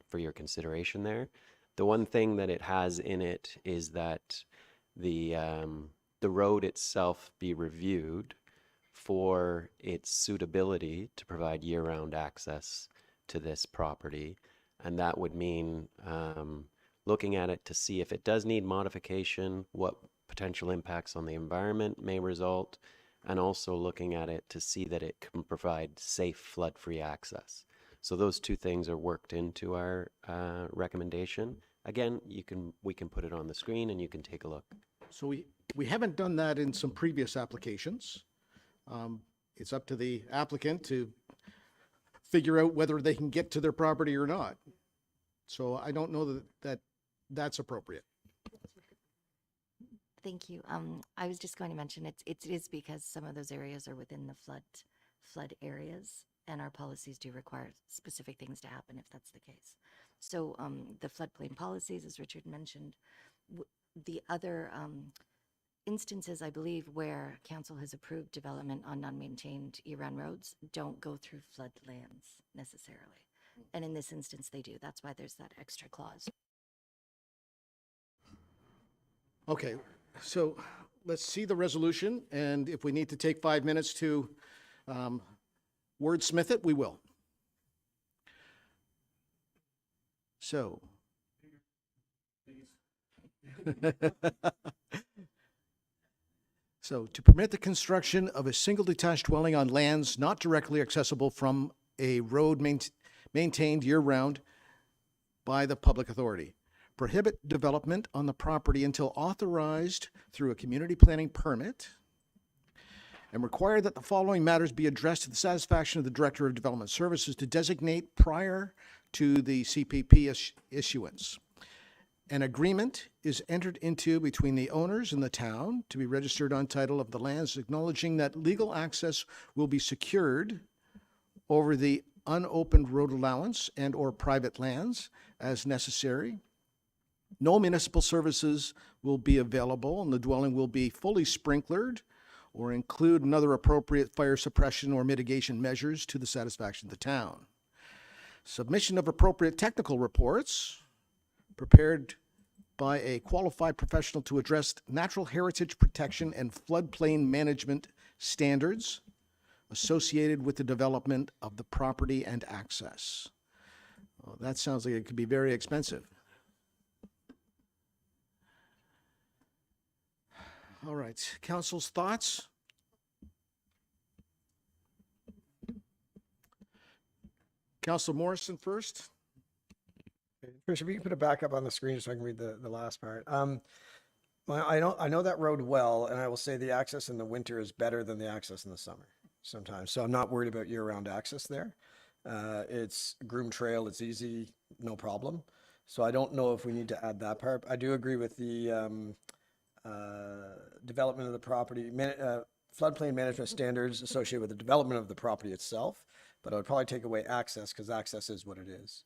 for your consideration there. The one thing that it has in it is that the road itself be reviewed for its suitability to provide year-round access to this property. And that would mean looking at it to see if it does need modification, what potential impacts on the environment may result, and also looking at it to see that it can provide safe flood-free access. So those two things are worked into our recommendation. Again, we can put it on the screen and you can take a look. So we haven't done that in some previous applications. It's up to the applicant to figure out whether they can get to their property or not. So I don't know that's appropriate. Thank you. I was just going to mention it is because some of those areas are within the flood areas, and our policies do require specific things to happen if that's the case. So the floodplain policies, as Richard mentioned, the other instances, I believe, where council has approved development on non-maintained year-round roads don't go through floodlands necessarily. And in this instance, they do. That's why there's that extra clause. Okay, so let's see the resolution, and if we need to take 5 minutes to wordsmith it, we will. So. So, to permit the construction of a single detached dwelling on lands not directly accessible from a road maintained year-round by the public authority. Prohibit development on the property until authorized through a community planning permit, and require that the following matters be addressed to the satisfaction of the Director of Development Services to designate prior to the CPP issuance. An agreement is entered into between the owners and the town to be registered on title of the lands, acknowledging that legal access will be secured over the unopened road allowance and or private lands as necessary. No municipal services will be available, and the dwelling will be fully sprinklered or include another appropriate fire suppression or mitigation measures to the satisfaction of the town. Submission of appropriate technical reports prepared by a qualified professional to address natural heritage protection and floodplain management standards associated with the development of the property and access. Well, that sounds like it could be very expensive. All right, council's thoughts? Councilor Morrison first. Trish, if you can put it back up on the screen so I can read the last part. I know that road well, and I will say the access in the winter is better than the access in the summer sometimes. So I'm not worried about year-round access there. It's a groomed trail. It's easy, no problem. So I don't know if we need to add that part. I do agree with the development of the property, floodplain management standards associated with the development of the property itself, but I would probably take away access because access is what it is.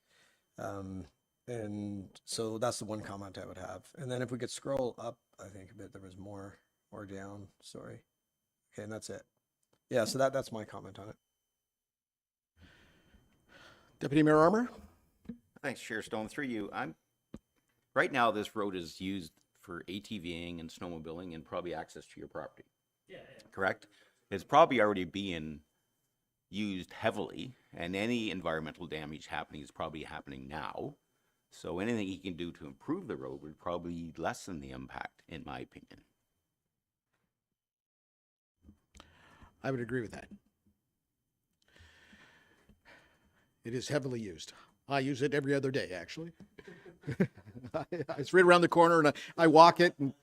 And so that's the one comment I would have. And then if we could scroll up, I think a bit, there was more or down, sorry. Okay, and that's it. Yeah, so that's my comment on it. Deputy Mayor Armour? Thanks, Chair Stone. Through you, right now, this road is used for ATVing and snowmobiling and probably access to your property. Yeah. Correct? It's probably already being used heavily, and any environmental damage happening is probably happening now. So anything he can do to improve the road would probably lessen the impact, in my opinion. I would agree with that. It is heavily used. I use it every other day, actually. It's right around the corner, and I walk it, and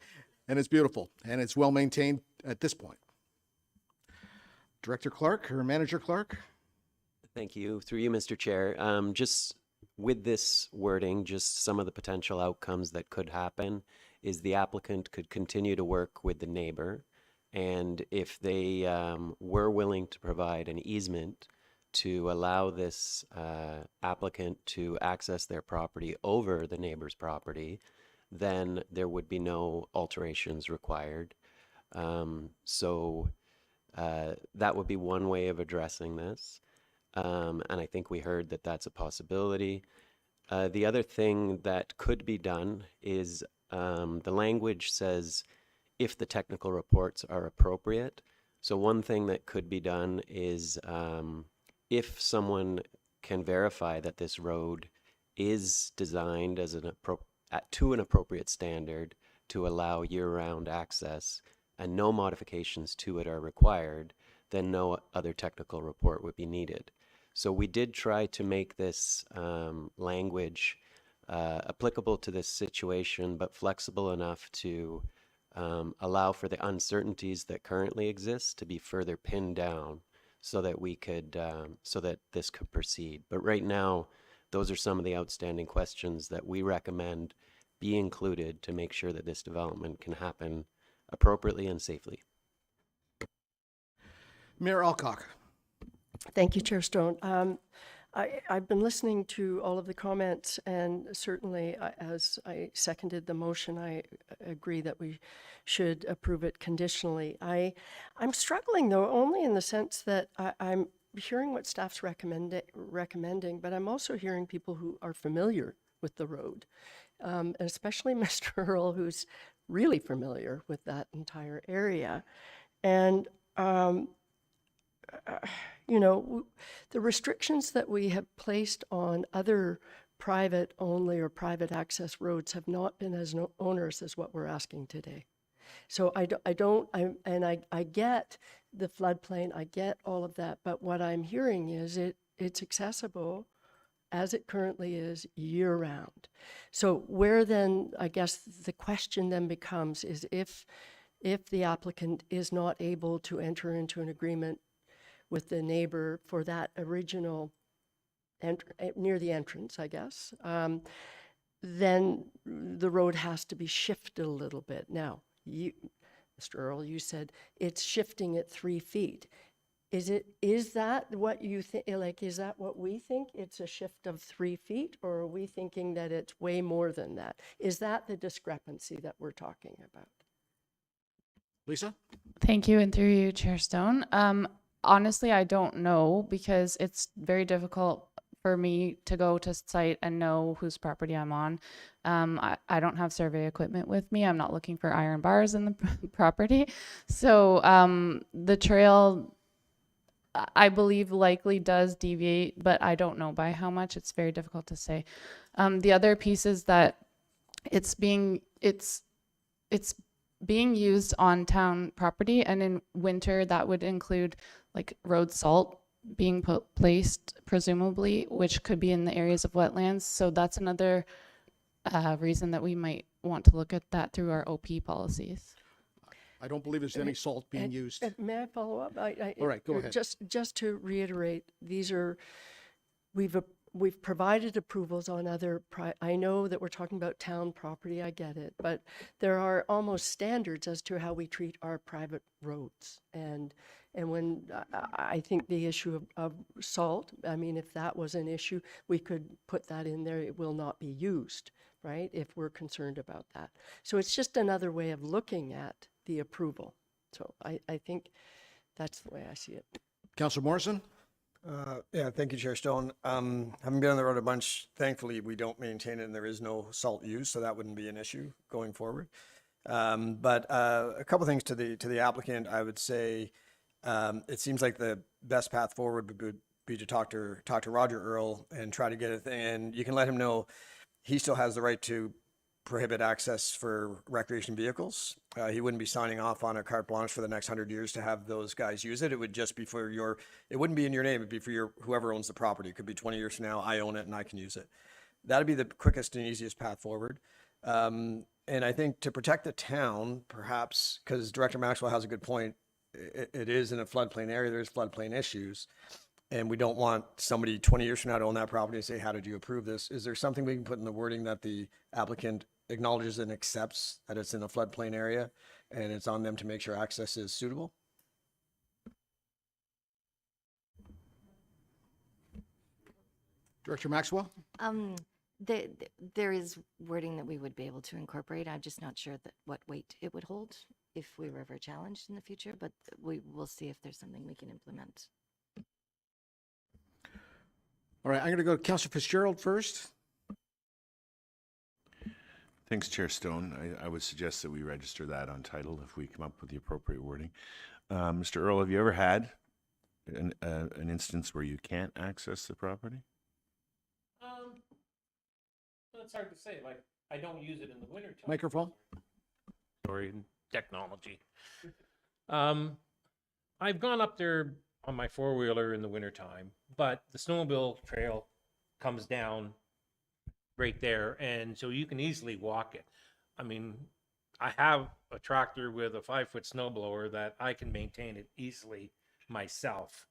it's beautiful, and it's well maintained at this point. Director Clark or Manager Clark? Thank you. Through you, Mr. Chair. Just with this wording, just some of the potential outcomes that could happen is the applicant could continue to work with the neighbor, and if they were willing to provide an easement to allow this applicant to access their property over the neighbor's property, then there would be no alterations required. So that would be one way of addressing this. And I think we heard that that's a possibility. The other thing that could be done is the language says if the technical reports are appropriate. So one thing that could be done is if someone can verify that this road is designed as to an appropriate standard to allow year-round access and no modifications to it are required, then no other technical report would be needed. So we did try to make this language applicable to this situation, but flexible enough to allow for the uncertainties that currently exist to be further pinned down so that we could, so that this could proceed. But right now, those are some of the outstanding questions that we recommend be included to make sure that this development can happen appropriately and safely. Mayor Alcock. Thank you, Chair Stone. I've been listening to all of the comments, and certainly as I seconded the motion, I agree that we should approve it conditionally. I'm struggling, though, only in the sense that I'm hearing what staff's recommending, but I'm also hearing people who are familiar with the road, and especially Mr. Earl, who's really familiar with that entire area. And you know, the restrictions that we have placed on other private only or private access roads have not been as onerous as what we're asking today. So I get the floodplain, I get all of that, but what I'm hearing is it's accessible as it currently is year round. So where then, I guess the question then becomes is if the applicant is not able to enter into an agreement with the neighbor for that original near the entrance, I guess, then the road has to be shifted a little bit. Now, you, Mr. Earl, you said it's shifting at 3 feet. Is that what you think? Like, is that what we think? It's a shift of 3 feet, or are we thinking that it's way more than that? Is that the discrepancy that we're talking about? Lisa? Thank you, and through you, Chair Stone. Honestly, I don't know because it's very difficult for me to go to site and know whose property I'm on. I don't have survey equipment with me. I'm not looking for iron bars in the property. So the trail, I believe, likely does deviate, but I don't know by how much. It's very difficult to say. The other piece is that it's being used on town property, and in winter that would include like road salt being placed presumably, which could be in the areas of wetlands. So that's another reason that we might want to look at that through our OP policies. I don't believe there's any salt being used. May I follow up? All right, go ahead. Just to reiterate, these are, we've provided approvals on other, I know that we're talking about town property, I get it, but there are almost standards as to how we treat our private roads. And when I think the issue of salt, I mean, if that was an issue, we could put that in there. It will not be used, right? If we're concerned about that. So it's just another way of looking at the approval. So I think that's the way I see it. Councillor Morrison? Yeah, thank you, Chair Stone. Having been on the road a bunch, thankfully, we don't maintain it and there is no salt use, so that wouldn't be an issue going forward. But a couple things to the applicant, I would say, it seems like the best path forward would be to talk to Roger Earl and try to get a thing. And you can let him know he still has the right to prohibit access for recreation vehicles. He wouldn't be signing off on a carte blanche for the next 100 years to have those guys use it. It would just be for it wouldn't be in your name. It'd be for whoever owns the property. It could be 20 years from now, I own it and I can use it. That'd be the quickest and easiest path forward. And I think to protect the town, perhaps, because Director Maxwell has a good point, it is in a floodplain area, there's floodplain issues. And we don't want somebody 20 years from now to own that property and say, how did you approve this? Is there something we can put in the wording that the applicant acknowledges and accepts that it's in a floodplain area and it's on them to make sure access is suitable? Director Maxwell? There is wording that we would be able to incorporate. I'm just not sure that what weight it would hold if we were ever challenged in the future, but we will see if there's something we can implement. All right, I'm going to go to Councillor Fitzgerald first. Thanks, Chair Stone. I would suggest that we register that on title if we come up with the appropriate wording. Mr. Earl, have you ever had an instance where you can't access the property? It's hard to say. Like, I don't use it in the winter time. Microphone. Sorry, technology. I've gone up there on my four-wheeler in the wintertime, but the snowmobile trail comes down right there, and so you can easily walk it. I mean, I have a tractor with a 5-foot snowblower that I can maintain it easily myself.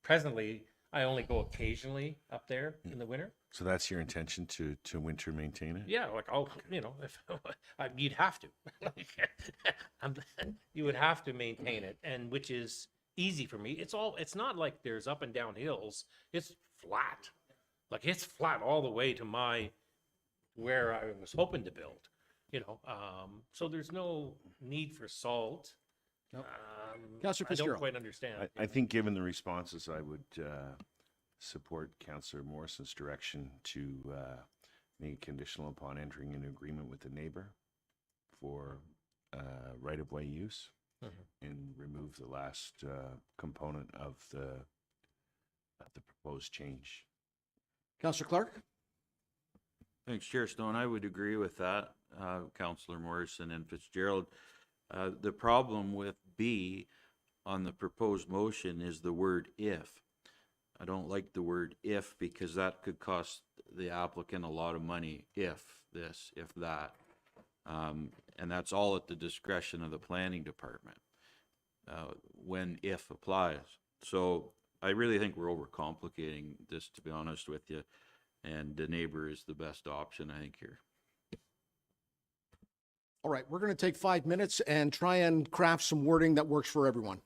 Presently, I only go occasionally up there in the winter. So that's your intention to winter maintain it? Yeah, like if you'd have to, you would have to maintain it, and which is easy for me. It's not like there's up and down hills. It's flat, like it's flat all the way to where I was hoping to build. So there's no need for salt. Nope. I Councillor don't Fitzgerald. quite understand. I think given the responses, I would support Councillor Morrison's direction to make it conditional upon entering into agreement with the neighbor for right-of-way use and remove the last component of the proposed change. Councillor Clark? Thanks, Chair Stone. I would agree with that, Councillor Morrison and Fitzgerald. The problem with B on the proposed motion is the word if. I don't like the word if because that could cost the applicant a lot of money if this, if that. And that's all at the discretion of the planning department when if applies. So I really think we're overcomplicating this, to be honest with you. And the neighbor is the best option, I think, here. All right, we're going to take 5 minutes and try and craft some wording that works for everyone.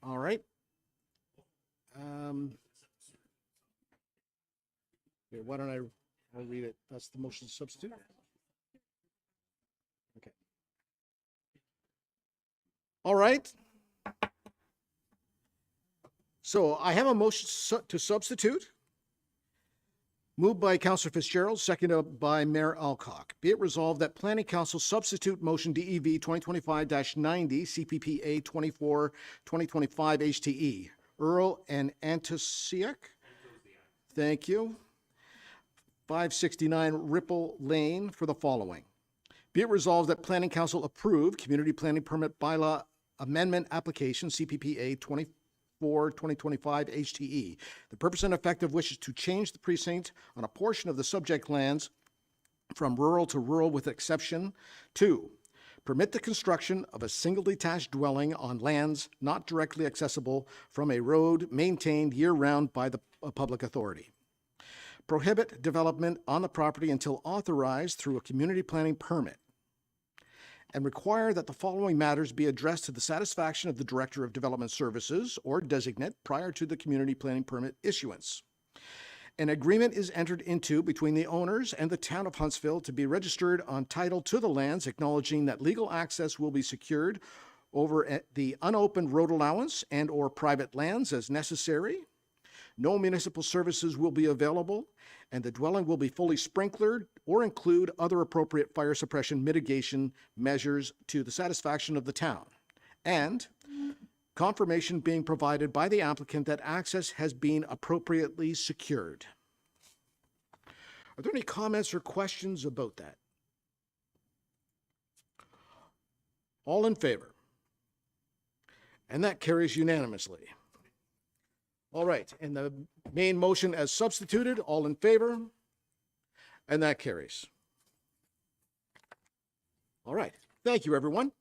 All right. Here, why don't I'll read it. That's the motion to substitute. Okay. All right. So I have a motion to substitute. Moved by Councillor Fitzgerald, seconded by Mayor Alcock. Be it resolved that Planning Council substitute motion DEV 2025-90 CPPA 24-2025 HTE. Earl and Antosiak. Thank you. 569 Ripple Lane for the following. Be it resolved that Planning Council approve Community Planning Permit Bylaw Amendment Application CPPA 24-2025 HTE. The purpose and effect of which is to change the precinct on a portion of the subject lands from rural to rural with exception 2. Permit the construction of a single detached dwelling on lands not directly accessible from a road maintained year-round by the public authority. Prohibit development on the property until authorized through a community planning permit, and require that the following matters be addressed to the satisfaction of the Director of Development Services or designate prior to the community planning permit issuance. An agreement is entered into between the owners and the town of Huntsville to be registered on title to the lands, acknowledging that legal access will be secured over the unopened road allowance and or private lands as necessary. No municipal services will be available, and the dwelling will be fully sprinklered or include other appropriate fire suppression mitigation measures to the satisfaction of the town. And confirmation being provided by the applicant that access has been appropriately secured. Are there any comments or questions about that? All in favor? And that carries unanimously. All right, and the main motion as substituted, all in favor? And that carries. All right, thank you, everyone.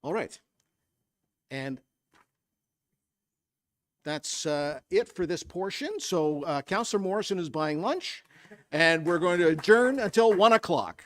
All right, and that's it for this portion. So Councillor Morrison is buying lunch, and we're going to adjourn until 1 o'clock.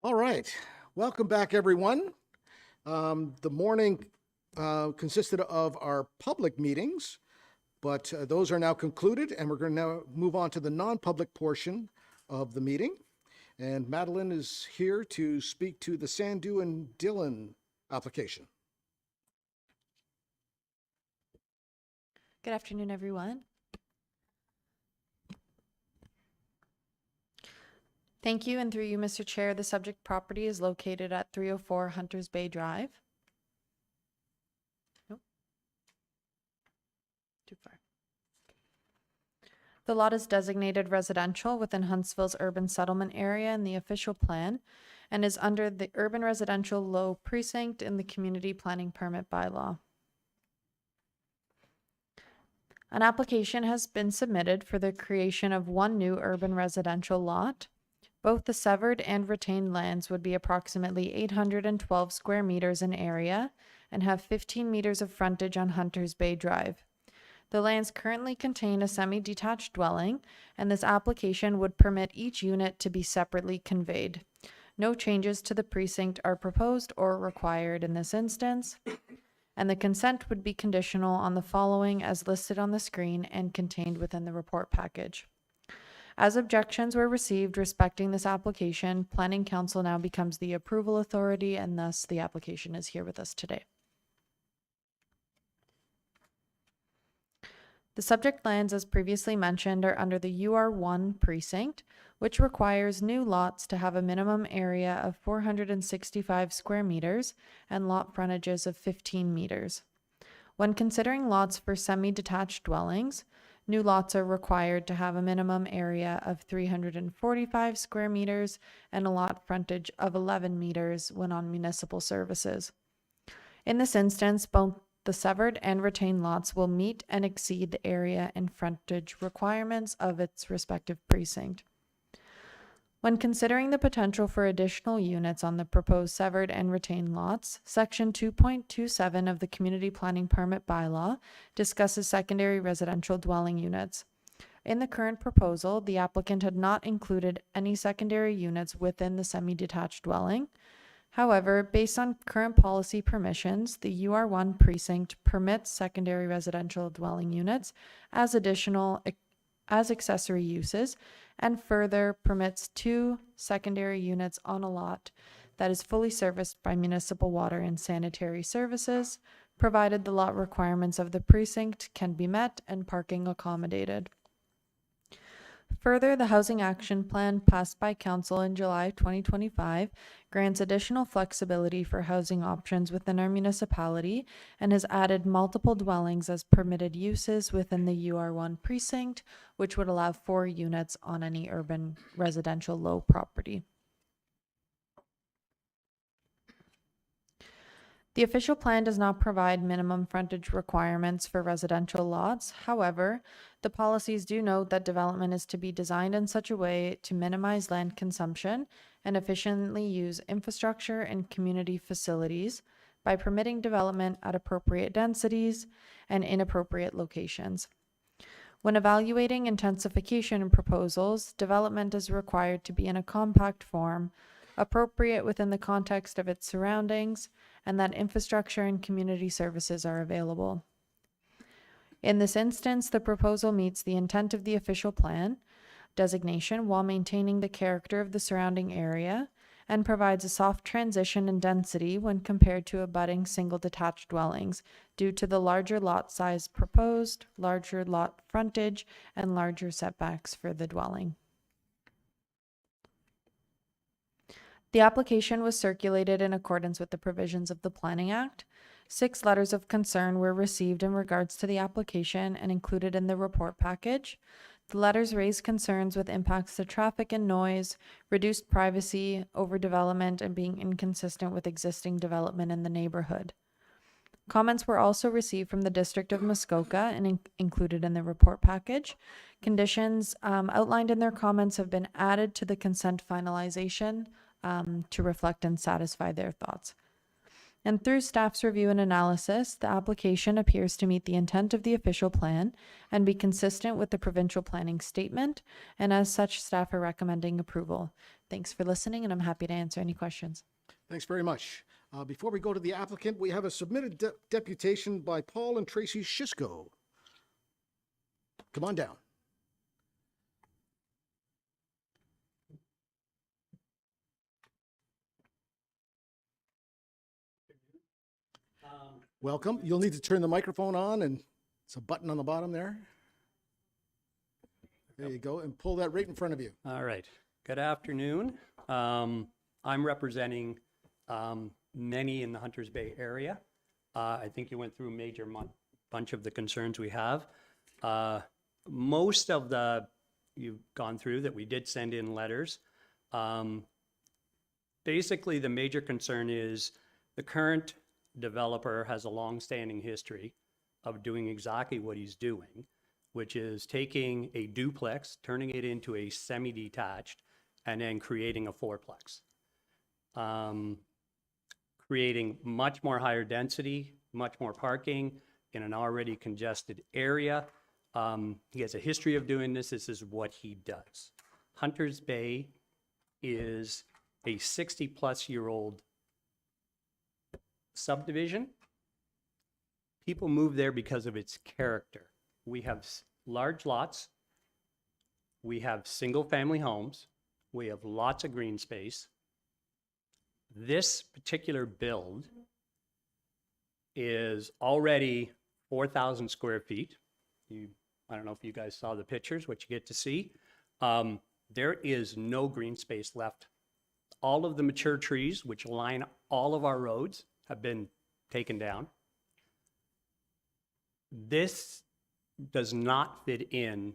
All right, welcome back, everyone. The morning consisted of our public meetings, but those are now concluded, and we're going to now move on to the non-public portion of the meeting. And Madeline is here to speak to the Sandu and Dillon application. Good afternoon, everyone. Thank you, and through you, Mr. Chair, the subject property is located at 304 Hunters Bay Drive. Nope. Too far. The lot is designated residential within Huntsville's urban settlement area in the official plan and is under the Urban Residential Low Precinct in the Community Planning Permit Bylaw. An application has been submitted for the creation of one new urban residential lot. Both the severed and retained lands would be approximately 812 square meters in area and have 15 meters of frontage on Hunters Bay Drive. The lands currently contain a semi-detached dwelling, and this application would permit each unit to be separately conveyed. No changes to the precinct are proposed or required in this instance, and the consent would be conditional on the following as listed on the screen and contained within the report package. As objections were received respecting this application, Planning Council now becomes the approval authority, and thus the application is here with us today. The subject lands, as previously mentioned, are under the UR1 precinct, which requires new lots to have a minimum area of 465 square meters and lot frontages of 15 meters. When considering lots for semi-detached dwellings, new lots are required to have a minimum area of 345 square meters and a lot frontage of 11 meters when on municipal services. In this instance, both the severed and retained lots will meet and exceed the area and frontage requirements of its respective precinct. When considering the potential for additional units on the proposed severed and retained lots, Section 2.27 of the Community Planning Permit Bylaw discusses secondary residential dwelling units. In the current proposal, the applicant had not included any secondary units within the semi-detached dwelling. However, based on current policy permissions, the UR1 precinct permits secondary residential dwelling units as accessory uses, and further permits 2 secondary units on a lot that is fully serviced by municipal water and sanitary services, provided the lot requirements of the precinct can be met and parking accommodated. Further, the Housing Action Plan passed by Council in July 2025 grants additional flexibility for housing options within our municipality and has added multiple dwellings as permitted uses within the UR1 precinct, which would allow 4 units on any urban residential low property. The official plan does not provide minimum frontage requirements for residential lots. However, the policies do note that development is to be designed in such a way to minimize land consumption and efficiently use infrastructure and community facilities by permitting development at appropriate densities and inappropriate locations. When evaluating intensification proposals, development is required to be in a compact form, appropriate within the context of its surroundings, and that infrastructure and community services are available. In this instance, the proposal meets the intent of the official plan designation while maintaining the character of the surrounding area and provides a soft transition in density when compared to abutting single detached dwellings due to the larger lot size proposed, larger lot frontage, and larger setbacks for the dwelling. The application was circulated in accordance with the provisions of the Planning Act. 6 letters of concern were received in regards to the application and included in the report package. The letters raised concerns with impacts to traffic and noise, reduced privacy, overdevelopment, and being inconsistent with existing development in the neighborhood. Comments were also received from the District of Muskoka and included in the report package. Conditions outlined in their comments have been added to the consent finalization to reflect and satisfy their thoughts. and through staff's review and analysis, the application appears to meet the intent of the official plan and be consistent with the provincial planning statement, and as such, staff are recommending approval. Thanks for listening, and I'm happy to answer any questions. Thanks very much. Before we go to the applicant, we have a submitted deputation by Paul and Tracy Shisco. Come on down. Welcome. You'll need to turn the microphone on, and it's a button on the bottom there. There you go, and pull that right in front of you. All right. Good afternoon. I'm representing many in the Hunters Bay area. I think you went through a major bunch of the concerns we have. Most of you've gone through that we did send in letters. Basically, the major concern is the current developer has a long-standing history of doing exactly what he's doing, which is taking a duplex, turning it into a semi-detached, and then creating a fourplex. Creating much more higher density, much more parking in an already congested area. He has a history of doing this. This is what he does. Hunters Bay is a 60-plus-year-old subdivision. People move there because of its character. We have large lots. We have single-family homes. We have lots of green space. This particular build is already 4,000 square feet. I don't know if you guys saw the pictures, what you get to see. There is no green space left. All of the mature trees, which line all of our roads, have been taken down. This does not fit in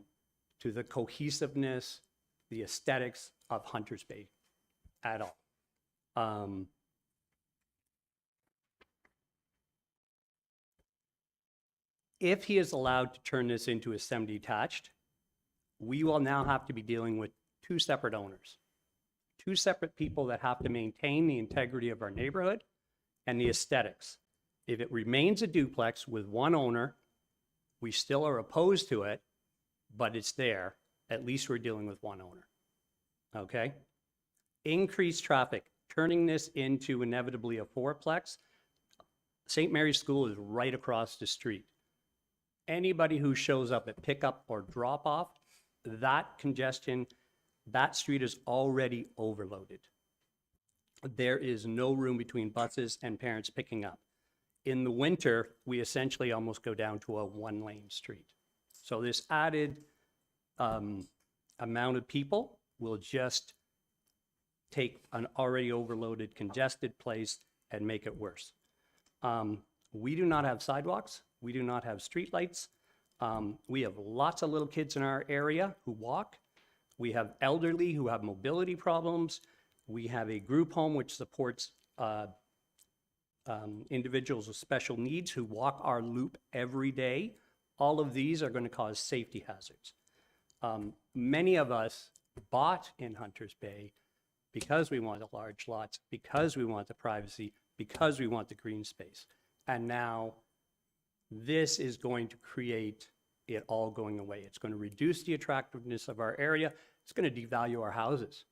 to the cohesiveness, the aesthetics of Hunters Bay at all. If he is allowed to turn this into a semi-detached, we will now have to be dealing with two separate owners, two separate people that have to maintain the integrity of our neighborhood and the aesthetics. If it remains a duplex with one owner, we still are opposed to it, but it's there. At least we're dealing with one owner. Okay? Increased traffic, turning this into inevitably a fourplex. St. Mary's School is right across the street. Anybody who shows up at pickup or drop off, that congestion, that street is already overloaded. There is no room between buses and parents picking up. In the winter, we essentially almost go down to a one-lane street. So this added amount of people will just take an already overloaded, congested place and make it worse. We do not have sidewalks. We do not have streetlights. We have lots of little kids in our area who walk. We have elderly who have mobility problems. We have a group home which supports individuals with special needs who walk our loop every day. All of these are going to cause safety hazards. Many of us bought in Hunters Bay because we want the large lots, because we want the privacy, because we want the green space. And now this is going to create it all going away. It's going to reduce the attractiveness of our area. It's going to devalue our houses.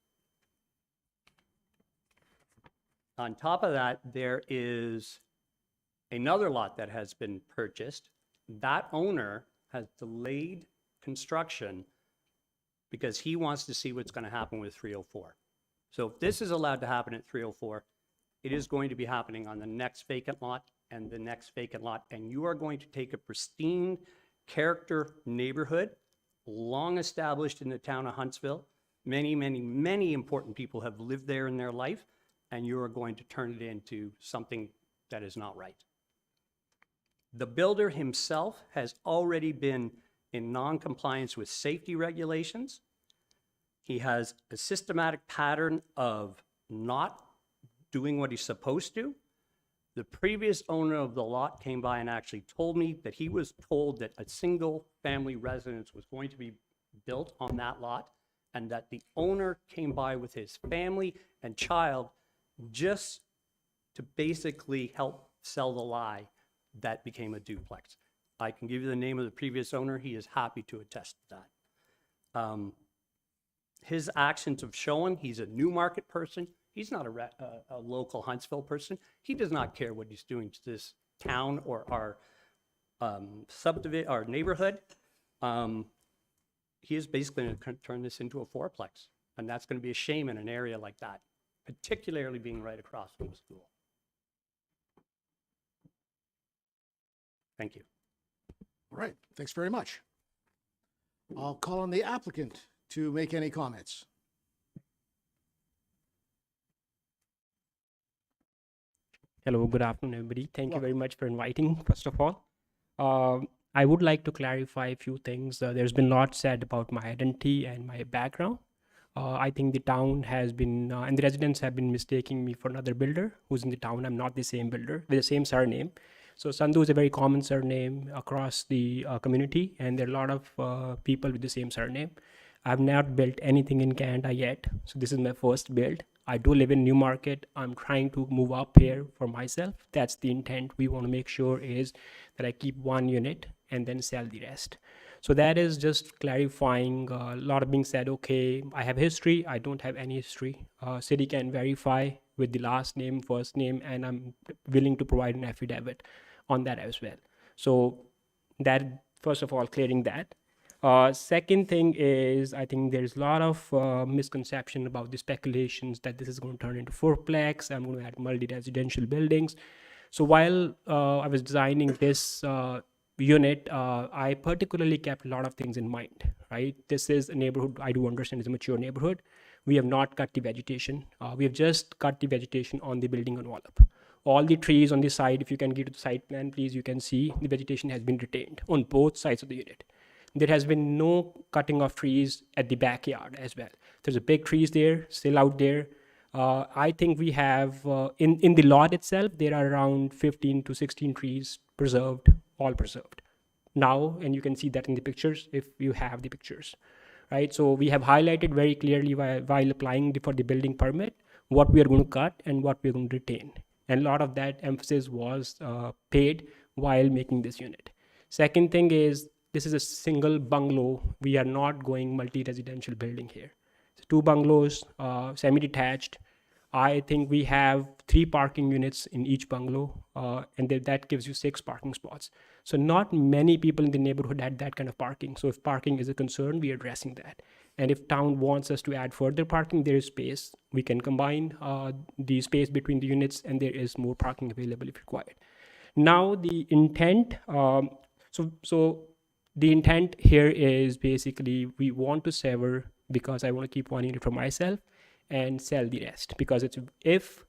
On top of that, there is another lot that has been purchased. That owner has delayed construction because he wants to see what's going to happen with 304. So if this is allowed to happen at 304, it is going to be happening on the next vacant lot and the next vacant lot, and you are going to take a pristine character neighborhood, long established in the town of Huntsville. Many, many, many important people have lived there in their life, and you are going to turn it into something that is not right. The builder himself has already been in non-compliance with safety regulations. He has a systematic pattern of not doing what he's supposed to. The previous owner of the lot came by and actually told me that he was told that a single family residence was going to be built on that lot, and that the owner came by with his family and child just to basically help sell the lie that became a duplex. I can give you the name of the previous owner. He is happy to attest to that. His actions have shown he's a Newmarket person. He's not a local Huntsville person. He does not care what he's doing to this town or our subdivision, our neighborhood. He is basically going to turn this into a fourplex, and that's going to be a shame in an area like that, particularly being right across from the school. Thank you. All right, thanks very much. I'll call on the applicant to make any comments. Hello, good afternoon, everybody. Thank you very much for inviting, first of all. I would like to clarify a few things. There's been a lot said about my identity and my background. I think the town has been, and the residents have been mistaking me for another builder who's in the town. I'm not the same builder with the same surname. So Sandhu is a very common surname across the community, and there are a lot of people with the same surname. I've not built anything in Canada yet, so this is my first build. I do live in Newmarket. I'm trying to move up here for myself. That's the intent. We want to make sure is that I keep one unit and then sell the rest. So that is just clarifying. A lot of being said, okay, I have history. I don't have any history. City can verify with the last name, first name, and I'm willing to provide an affidavit on that as well. So that, first of all, clearing that. Second thing is, I think there's a lot of misconception about the speculations that this is going to turn into fourplex. I'm going to add multi-residential buildings. So while I was designing this unit, I particularly kept a lot of things in mind, right? This is a neighborhood I do understand is a mature neighborhood. We have not cut the vegetation. We have just cut the vegetation on the building envelope. All the trees on the side, if you can get to the site plan, please, you can see the vegetation has been retained on both sides of the unit. There has been no cutting of trees at the backyard as well. There's a big trees there, still out there. I think we have, in the lot itself, there are around 15 to 16 trees preserved, all preserved now, and you can see that in the pictures if you have the pictures, right? So we have highlighted very clearly while applying for the building permit what we are going to cut and what we are going to retain. And a lot of that emphasis was paid while making this unit. Second thing is, this is a single bungalow. We are not going multi-residential building here. So 2 bungalows, semi-detached. I think we have 3 parking units in each bungalow, and that gives you 6 parking spots. So not many people in the neighborhood had that kind of parking. So if parking is a concern, we are addressing that. And if town wants us to add further parking, there is space. We can combine the space between the units, and there is more parking available if required. Now the intent, so the intent here is basically we want to sever because I want to keep one unit for myself and sell the rest, because if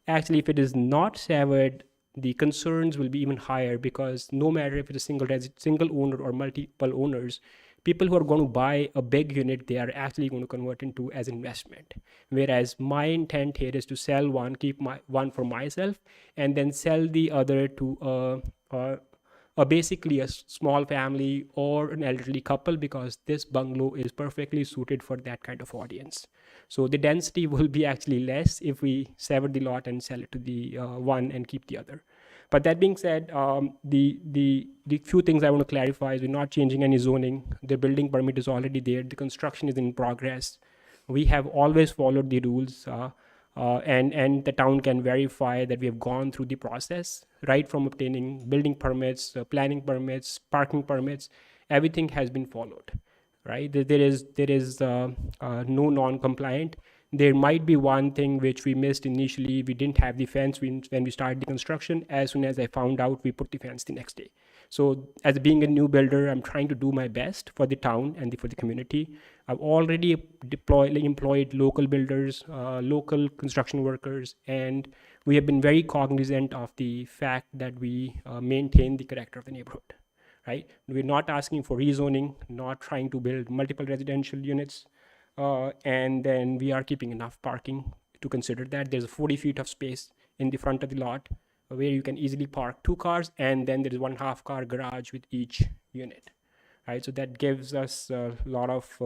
it is not severed, the concerns will be even higher, because no matter if it's a single owner or multiple owners, people who are going to buy a big unit, they are actually going to convert into as investment. Whereas my intent here is to sell one, keep one for myself, and then sell the other to basically a small family or an elderly couple, because this bungalow is perfectly suited for that kind of audience. So the density will be actually less if we sever the lot and sell it to the one and keep the other. But that being said, the few things I want to clarify is we're not changing any zoning. The building permit is already there. The construction is in progress. We have always followed the rules. And the town can verify that we have gone through the process, right from obtaining building permits, planning permits, parking permits. Everything has been followed, right? There is no non-compliant. There might be one thing which we missed initially. We didn't have the fence when we started the construction. As soon as I found out, we put the fence the next day. So as being a new builder, I'm trying to do my best for the town and for the community. I've already employed local builders, local construction workers, and we have been very cognizant of the fact that we maintain the character of the neighborhood, right? We're not asking for rezoning, not trying to build multiple residential units, and then we are keeping enough parking to consider that. There's 40 feet of space in the front of the lot where you can easily park 2 cars, and then there is 1.5 car garage with each unit, right? So that gives us a lot of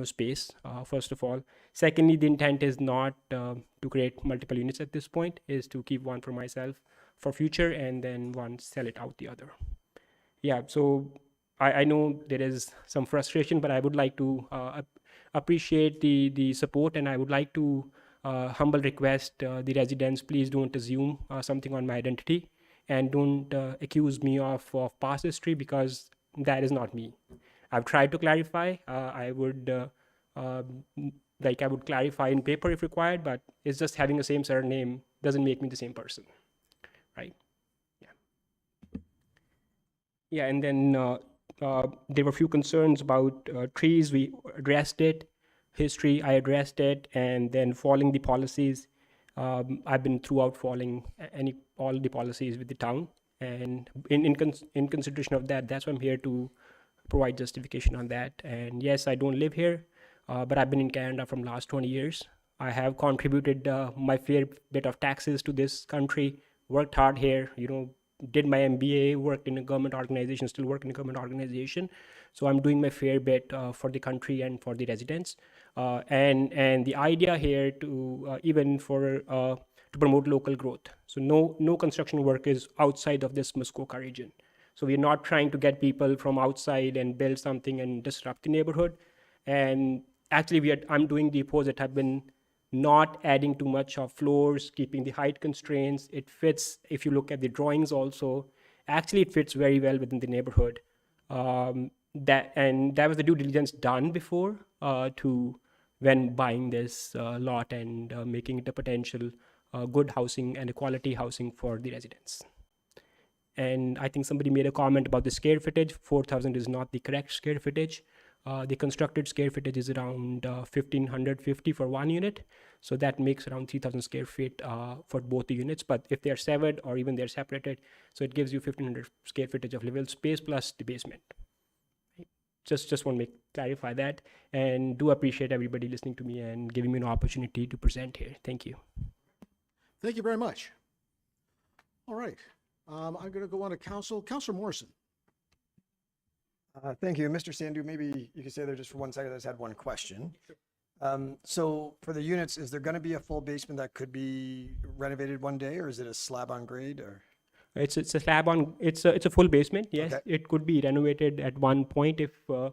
space, first of all. Secondly, the intent is not to create multiple units at this point, is to keep one for myself for future and then one sell it out the other. Yeah, so I know there is some frustration, but I would like to appreciate the support, and I would like to humble request the residents, please don't assume something on my identity, and don't accuse me of past history, because that is not me. I've tried to clarify. I would clarify in paper if required, but it's just having the same surname doesn't make me the same person, right? Yeah, and then there were a few concerns about trees. We addressed it. History, I addressed it, and then following the policies. I've been throughout following all the policies with the town, and in consideration of that, that's why I'm here to provide justification on that. And yes, I don't live here, but I've been in Canada from last 20 years. I have contributed my fair bit of taxes to this country, worked hard here, did my MBA, worked in a government organization, still work in a government organization. So I'm doing my fair bit for the country and for the residents. And the idea here to even for to promote local growth. So no construction work is outside of this Muskoka region. So we're not trying to get people from outside and build something and disrupt the neighborhood. And actually, I'm doing the opposite. I've been not adding too much of floors, keeping the height constraints. It fits, if you look at the drawings also, actually it fits very well within the neighborhood. That was the due diligence done before when buying this lot and making it a potential good housing and a quality housing for the residents. And I think somebody made a comment about the square footage. 4,000 is not the correct square footage. The constructed square footage is around 1,550 for one unit. So that makes around 3,000 square feet for both the units. But if they're severed or even they're separated, so it gives you 1,500 square footage of livable space plus the basement. Just want to clarify that, and do appreciate everybody listening to me and giving me an opportunity to present here. Thank you. Thank you very much. All right. I'm going to go on to Councilor Morrison. Thank you. Mr. Sandhu, maybe you could stay there just for 1 second. I just had one question. So for the units, is there going to be a full basement that could be renovated one day, or is it a slab on grade? Or It's a slab on. It's a full basement. Yes, Okay. it could be renovated at one point if I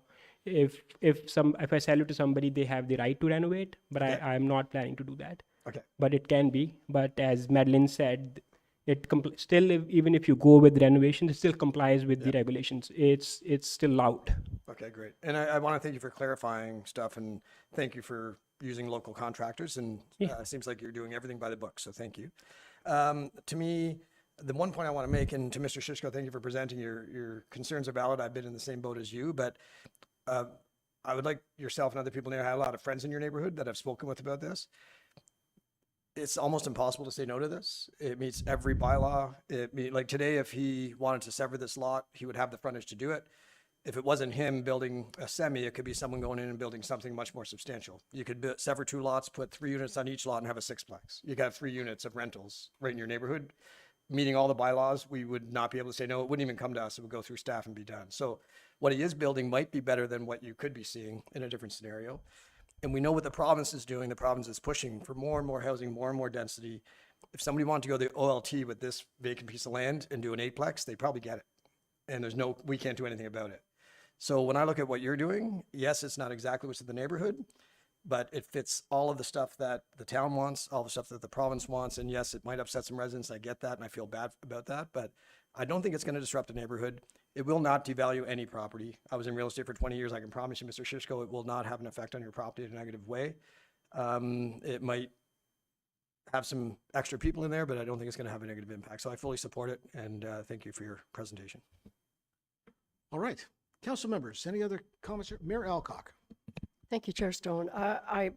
sell it to somebody, they have the right to renovate. But Okay. I'm not planning to do that. Okay. But it can be. But as Madeline said, even if you go with renovation, it still complies with the regulations. It's still allowed. Okay, great. And I want to thank you for clarifying stuff, and thank you for using local contractors. And it seems like you're doing everything by the book, so thank you. To me, the one point I want to make, and to Mr. Shishko, thank you for presenting. Your concerns are valid. I've been in the same boat as you, but I would like yourself and other people near. I have a lot of friends in your neighborhood that I've spoken with about this. It's almost impossible to say no to this. It meets every bylaw. Like today, if he wanted to sever this lot, he would have the frontage to do it. If it wasn't him building a semi, it could be someone going in and building something much more substantial. You could sever 2 lots, put 3 units on each lot, and have a 6-plex. You could have 3 units of rentals right in your neighborhood. Meeting all the bylaws, we would not be able to say no. It wouldn't even come to us. It would go through staff and be done. So what he is building might be better than what you could be seeing in a different scenario. And we know what the province is doing. The province is pushing for more and more housing, more and more density. If somebody wanted to go to the OLT with this vacant piece of land and do an 8-plex, they'd probably get it. And we can't do anything about it. So when I look at what you're doing, yes, it's not exactly what's in the neighborhood, but it fits all of the stuff that the town wants, all the stuff that the province wants. And yes, it might upset some residents. I get that, and I feel bad about that, but I don't think it's going to disrupt the neighborhood. It will not devalue any property. I was in real estate for 20 years. I can promise you, Mr. Shishko, it will not have an effect on your property in a negative way. It might have some extra people in there, but I don't think it's going to have a negative impact. So I fully support it, and thank you for your presentation. All right. Council members, any other comments? Mayor Alcock. Thank you, Chair Stone. I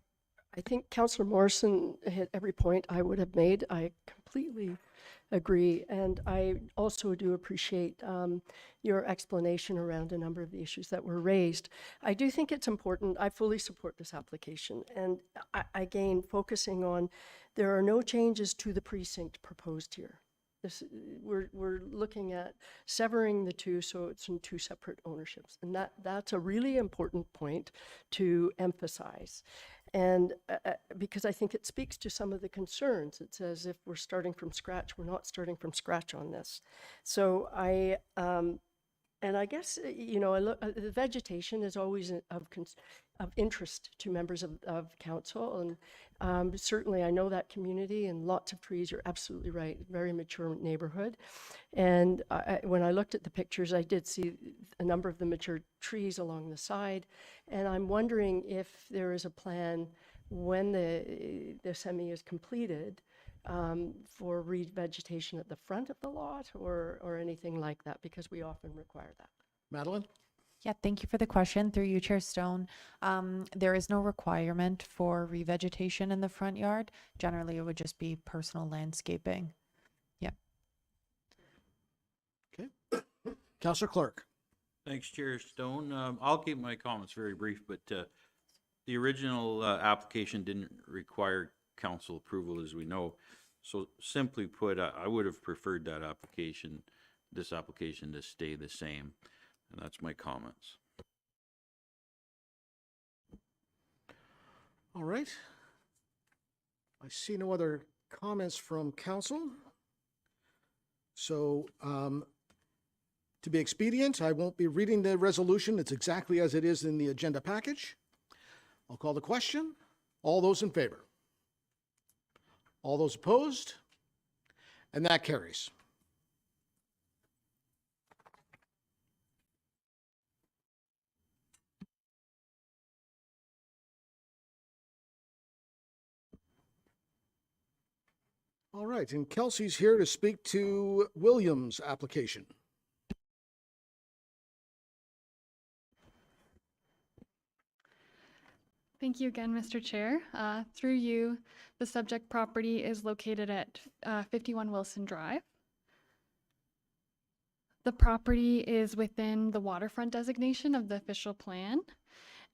think Councillor Morrison hit every point I would have made. I completely agree. And I also do appreciate your explanation around a number of the issues that were raised. I do think it's important. I fully support this application. And again, focusing on there are no changes to the precinct proposed here. This, we're looking at severing the two so it's in two separate ownerships. And that's a really important point to emphasize. And because I think it speaks to some of the concerns. It's as if we're starting from scratch. We're not starting from scratch on this. So and I guess, you know, the vegetation is always of interest to members of council. And certainly I know that community, and lots of trees. You're absolutely right. Very mature neighborhood. And when I looked at the pictures, I did see a number of the mature trees along the side. And I'm wondering if there is a plan when the semi is completed for revegetation at the front of the lot or anything like that, because we often require that. Madeline? Yeah, thank you for the question. Through you, Chair Stone. There is no requirement for revegetation in the front yard. Generally, it would just be personal landscaping. Yeah. Okay. Councillor Clark? Thanks, Chair Stone. I'll keep my comments very brief, but the original application didn't require council approval, as we know. So simply put, I would have preferred that this application to stay the same. And that's my comments. All right. I see no other comments from council. So to be expedient, I won't be reading the resolution. It's exactly as it is in the agenda package. I'll call the question. All those in favor? All those opposed? And that carries. All right, and Kelsey's here to speak to Williams' application. Thank you again, Mr. Chair. Through you, the subject property is located at 51 Wilson Drive. The property is within the waterfront designation of the official plan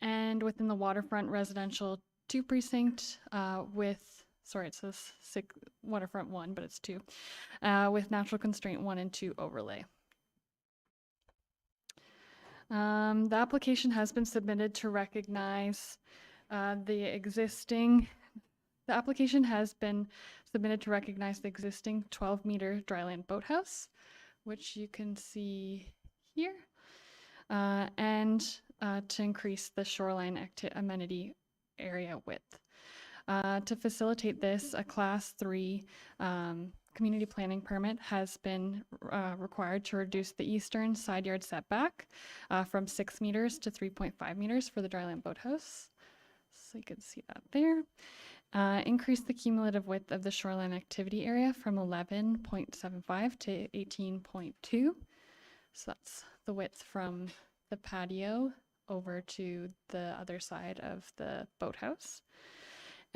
and within the waterfront residential 2 precinct sorry, it says waterfront 1, but it's 2, with natural constraint 1 and 2 overlay. The application has been submitted to recognize the existing 12-meter dryland boathouse, which you can see here, and to increase the shoreline amenity area width. To facilitate this, a Class 3 community planning permit has been required to reduce the eastern side yard setback from 6 meters to 3.5 meters for the dryland boathouse. So you can see that there. Increase the cumulative width of the shoreline activity area from 11.75 to 18.2. So that's the width from the patio over to the other side of the boathouse.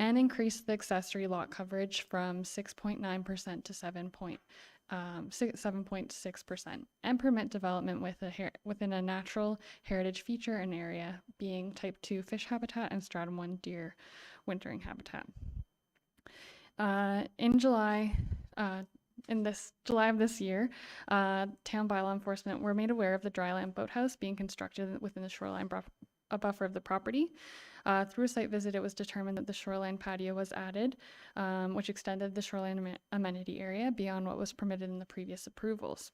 And increase the accessory lot coverage from 6.9% to 7.6%, and permit development within a natural heritage feature and area, being Type 2 fish habitat and Stratum 1 deer wintering habitat. In July of this year, town bylaw enforcement were made aware of the dryland boathouse being constructed within the shoreline buffer of the property. Through a site visit, it was determined that the shoreline patio was added, which extended the shoreline amenity area beyond what was permitted in the previous approvals.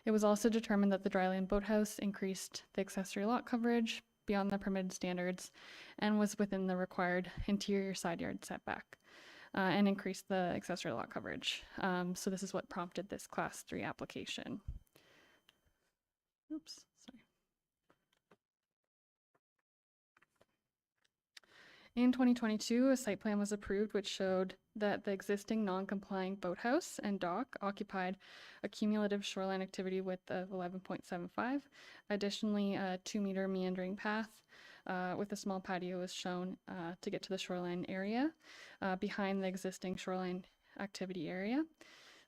It was also determined that the dryland boathouse increased the accessory lot coverage beyond the permitted standards and was within the required interior side yard setback, and increased the accessory lot coverage. So this is what prompted this Class 3 application. Oops, sorry. In 2022, a site plan was approved which showed that the existing non-complying boathouse and dock occupied a cumulative shoreline activity width of 11.75. Additionally, a 2-meter meandering path with a small patio was shown to get to the shoreline area behind the existing shoreline activity area.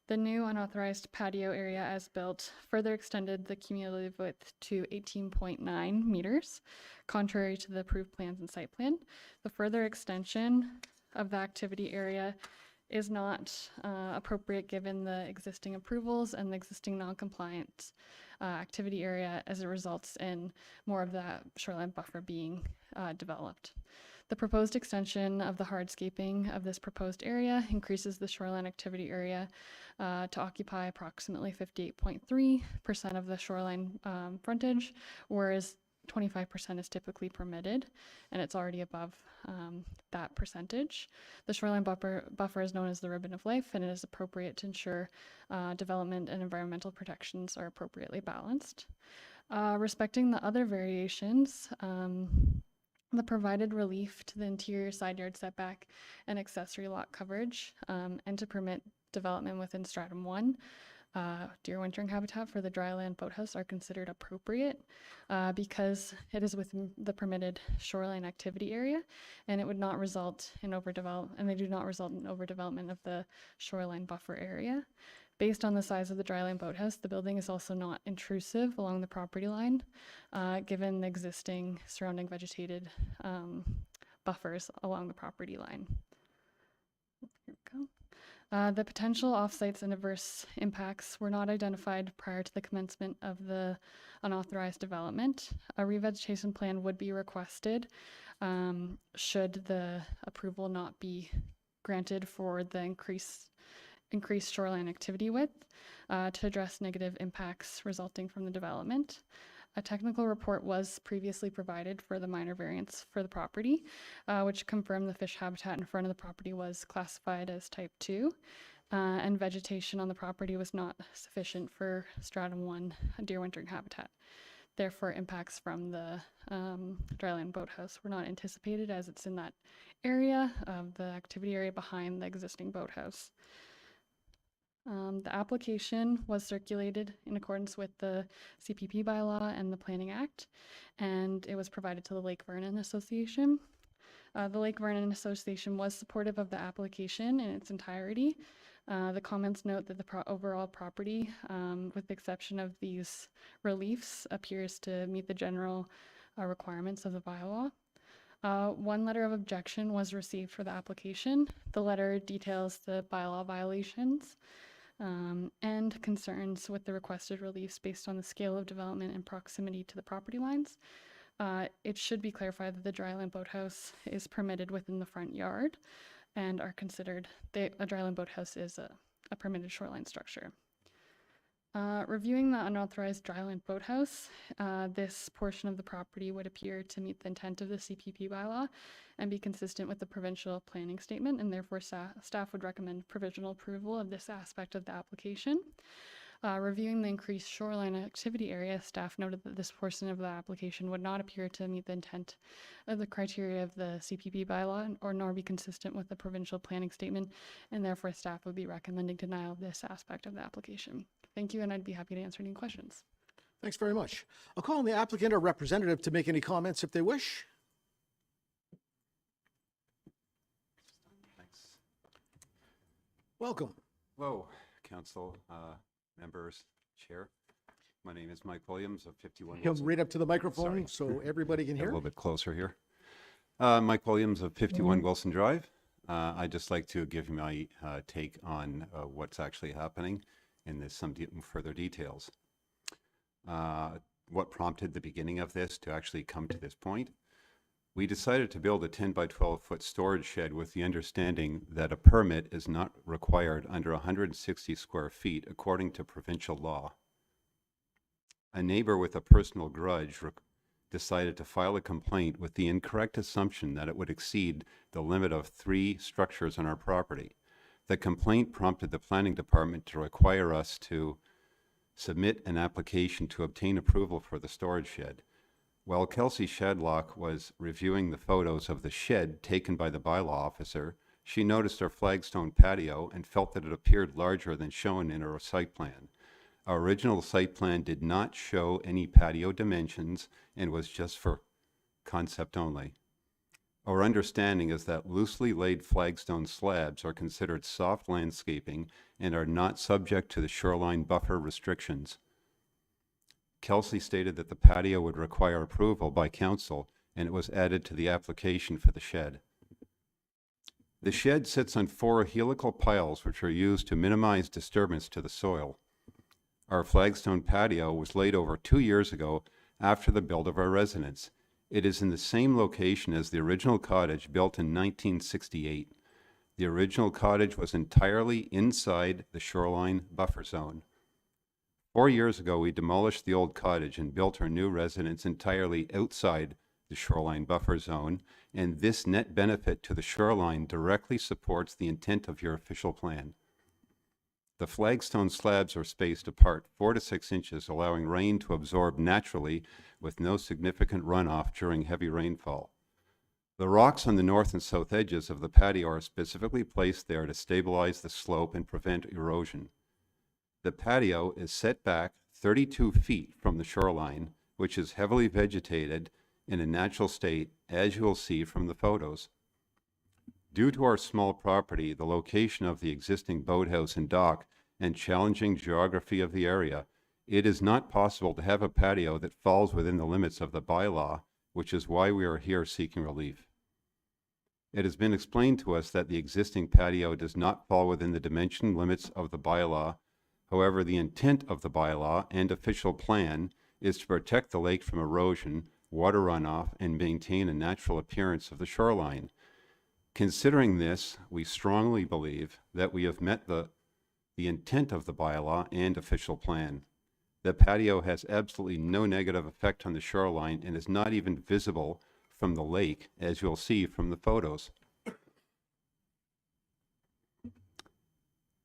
The new unauthorized patio area as built further extended the cumulative width to 18.9 meters, contrary to the approved plans and site plan. The further extension of the activity area is not appropriate given the existing approvals and the existing non-compliant activity area, as it results in more of that shoreline buffer being developed. The proposed extension of the hardscaping of this proposed area increases the shoreline activity area to occupy approximately 58.3% of the shoreline frontage, whereas 25% is typically permitted, and it's already above that percentage. The shoreline buffer is known as the ribbon of life, and it is appropriate to ensure development and environmental protections are appropriately balanced. Respecting the other variations, the provided relief to the interior side yard setback and accessory lot coverage, and to permit development within Stratum 1, deer wintering habitat for the dryland boathouse are considered appropriate because it is within the permitted shoreline activity area, and it would not result in overdevelopment, and they do not result in overdevelopment of the shoreline buffer area. Based on the size of the dryland boathouse, the building is also not intrusive along the property line, given the existing surrounding vegetated buffers along the property line. Here we go. The potential offsites and adverse impacts were not identified prior to the commencement of the unauthorized development. A revegetation plan would be requested should the approval not be granted for the increased shoreline activity width to address negative impacts resulting from the development. A technical report was previously provided for the minor variance for the property, which confirmed the fish habitat in front of the property was classified as type 2, and vegetation on the property was not sufficient for Stratum 1 deer wintering habitat. Therefore, impacts from the dryland boathouse were not anticipated, as it's in that area of the activity area behind the existing boathouse. The application was circulated in accordance with the CPP bylaw and the Planning Act, and it was provided to the Lake Vernon Association. The Lake Vernon Association was supportive of the application in its entirety. The comments note that the overall property, with the exception of these reliefs, appears to meet the general requirements of the bylaw. One letter of objection was received for the application. The letter details the bylaw violations and concerns with the requested reliefs based on the scale of development and proximity to the property lines. It should be clarified that the dryland boathouse is permitted within the front yard and are considered, a dryland boathouse is a permitted shoreline structure. Reviewing the unauthorized dryland boathouse, this portion of the property would appear to meet the intent of the CPP bylaw and be consistent with the provincial planning statement, and therefore staff would recommend provisional approval of this aspect of the application. Reviewing the increased shoreline activity area, staff noted that this portion of the application would not appear to meet the intent of the criteria of the CPP bylaw or nor be consistent with the provincial planning statement, and therefore staff would be recommending denial of this aspect of the application. Thank you, and I'd be happy to answer any questions. Thanks very much. I'll call on the applicant or representative to make any comments if they wish. Thanks. Welcome. Hello, council members, chair. My name is Mike Williams of 51 He'll Wilson. right up to the microphone Sorry. so everybody can Get hear. a little bit closer here. Mike Williams of 51 Wilson Drive. I'd just like to give my take on what's actually happening in this, some further details. What prompted the beginning of this to actually come to this point? We decided to build a 10 by 12 foot storage shed with the understanding that a permit is not required under 160 square feet according to provincial law. A neighbor with a personal grudge decided to file a complaint with the incorrect assumption that it would exceed the limit of 3 structures on our property. The complaint prompted the planning department to require us to submit an application to obtain approval for the storage shed. While Kelsey Shadlock was reviewing the photos of the shed taken by the bylaw officer, she noticed our flagstone patio and felt that it appeared larger than shown in our site plan. Our original site plan did not show any patio dimensions and was just for concept only. Our understanding is that loosely laid flagstone slabs are considered soft landscaping and are not subject to the shoreline buffer restrictions. Kelsey stated that the patio would require approval by council, and it was added to the application for the shed. The shed sits on 4 helical piles which are used to minimize disturbance to the soil. Our flagstone patio was laid over 2 years ago after the build of our residence. It is in the same location as the original cottage built in 1968. The original cottage was entirely inside the shoreline buffer zone. 4 years ago, we demolished the old cottage and built our new residence entirely outside the shoreline buffer zone, and this net benefit to the shoreline directly supports the intent of your official plan. The flagstone slabs are spaced apart 4 to 6 inches, allowing rain to absorb naturally with no significant runoff during heavy rainfall. The rocks on the north and south edges of the patio are specifically placed there to stabilize the slope and prevent erosion. The patio is set back 32 feet from the shoreline, which is heavily vegetated in a natural state, as you will see from the photos. Due to our small property, the location of the existing boathouse and dock, and challenging geography of the area, it is not possible to have a patio that falls within the limits of the bylaw, which is why we are here seeking relief. It has been explained to us that the existing patio does not fall within the dimension limits of the bylaw. However, the intent of the bylaw and official plan is to protect the lake from erosion, water runoff, and maintain a natural appearance of the shoreline. Considering this, we strongly believe that we have met the intent of the bylaw and official plan. The patio has absolutely no negative effect on the shoreline and is not even visible from the lake, as you'll see from the photos.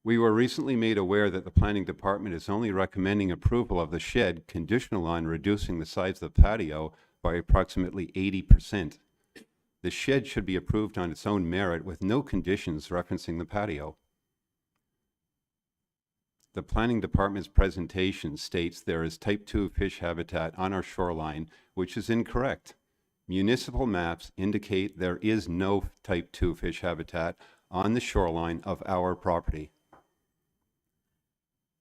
We were recently made aware that the planning department is only recommending approval of the shed conditional on reducing the size of the patio by approximately 80%. The shed should be approved on its own merit with no conditions referencing the patio. The planning department's presentation states there is type 2 fish habitat on our shoreline, which is incorrect. Municipal maps indicate there is no type 2 fish habitat on the shoreline of our property.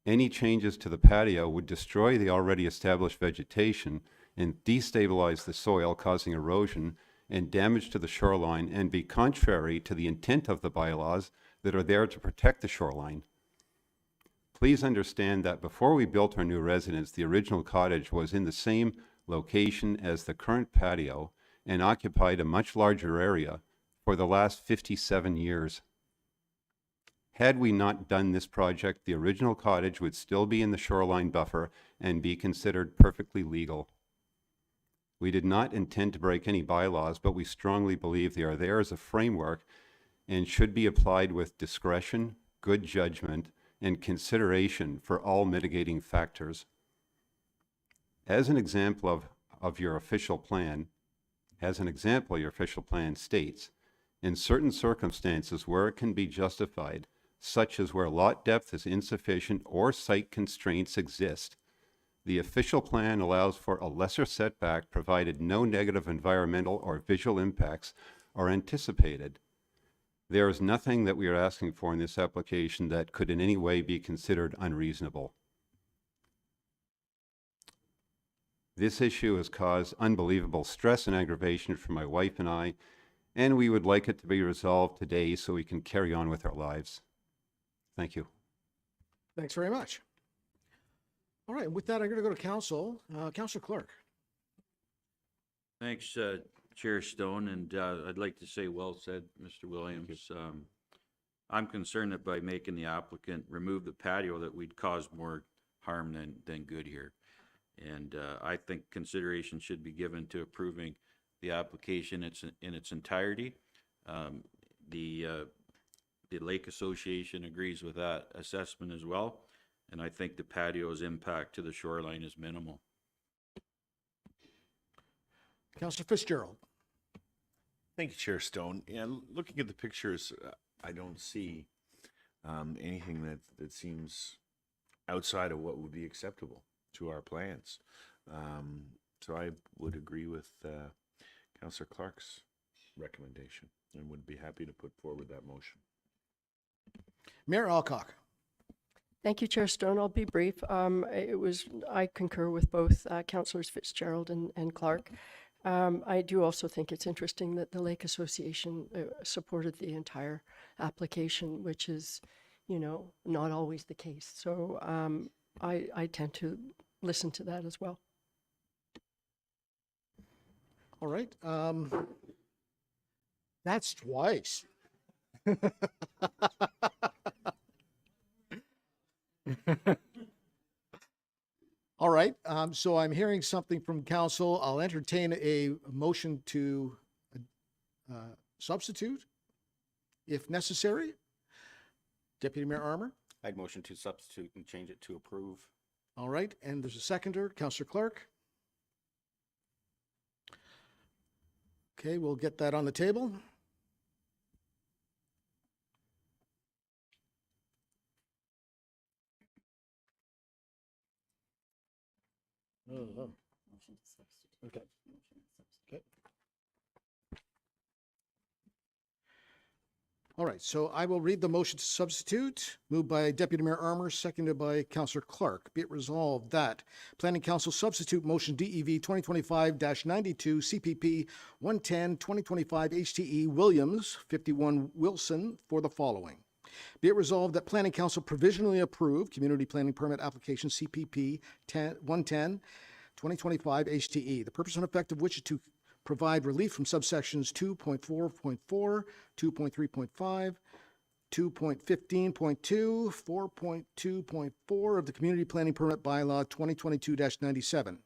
Any changes to the patio would destroy the already established vegetation and destabilize the soil, causing erosion and damage to the shoreline, and be contrary to the intent of the bylaws that are there to protect the shoreline. Please understand that before we built our new residence, the original cottage was in the same location as the current patio and occupied a much larger area for the last 57 years. Had we not done this project, the original cottage would still be in the shoreline buffer and be considered perfectly legal. We did not intend to break any bylaws, but we strongly believe they are there as a framework and should be applied with discretion, good judgment, and consideration for all mitigating factors. As an example of your official plan states, in certain circumstances where it can be justified, such as where lot depth is insufficient or site constraints exist, the official plan allows for a lesser setback provided no negative environmental or visual impacts are anticipated. There is nothing that we are asking for in this application that could in any way be considered unreasonable. This issue has caused unbelievable stress and aggravation for my wife and I, and we would like it to be resolved today so we can carry on with our lives. Thank you. Thanks very much. All right, with that, I'm going to go to council. Councillor Clark. Thanks, Chair Stone, and I'd like to say well said, Mr. Williams. I'm concerned that by making the applicant remove the patio that we'd cause more harm than good here. And I think consideration should be given to approving the application in its entirety. The Lake Association agrees with that assessment as well, and I think the patio's impact to the shoreline is minimal. Councillor Fitzgerald. Thank you, Chair Stone. Yeah, looking at the pictures, I don't see anything that seems outside of what would be acceptable to our plans. So I would agree with Councillor Clark's recommendation and would be happy to put forward that motion. Mayor Alcock. Thank you, Chair Stone. I'll be brief. I concur with both Councillors Fitzgerald and Clark. I do also think it's interesting that the Lake Association supported the entire application, which is, not always the case. So I tend to listen to that as well. All right. That's twice. All right. So I'm hearing something from council. I'll entertain a motion to substitute if necessary. Deputy Mayor Armour. I'd motion to substitute and change it to approve. All right. And there's a seconder, Councillor Clark. Okay, we'll get that on the table. Okay. Okay. All right, so I will read the motion to substitute, moved by Deputy Mayor Armour, seconded by Councillor Clark. Be it resolved that Planning Council substitute motion DEV 2025-92 CPP 110 2025 HTE Williams 51 Wilson for the following. Be it resolved that Planning Council provisionally approve Community Planning Permit Application CPP 110 2025 HTE, the purpose and effect of which is to provide relief from subsections 2.4.4, 2.3.5, 2.15.2, 4.2.4 of the Community Planning Permit Bylaw 2022-97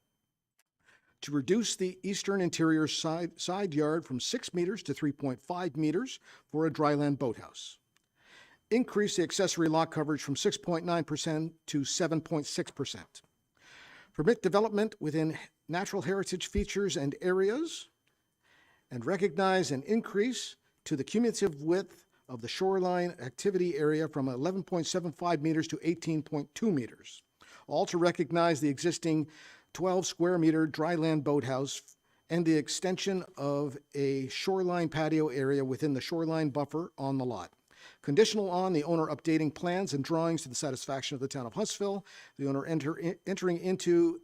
to reduce the eastern interior side yard from 6 meters to 3.5 meters for a dryland boathouse. Increase the accessory lot coverage from 6.9% to 7.6%. Permit development within natural heritage features and areas, and recognize an increase to the cumulative width of the shoreline activity area from 11.75 meters to 18.2 meters. All to recognize the existing 12 square meter dryland boathouse and the extension of a shoreline patio area within the shoreline buffer on the lot. Conditional on the owner updating plans and drawings to the satisfaction of the town of Huntsville, the owner entering into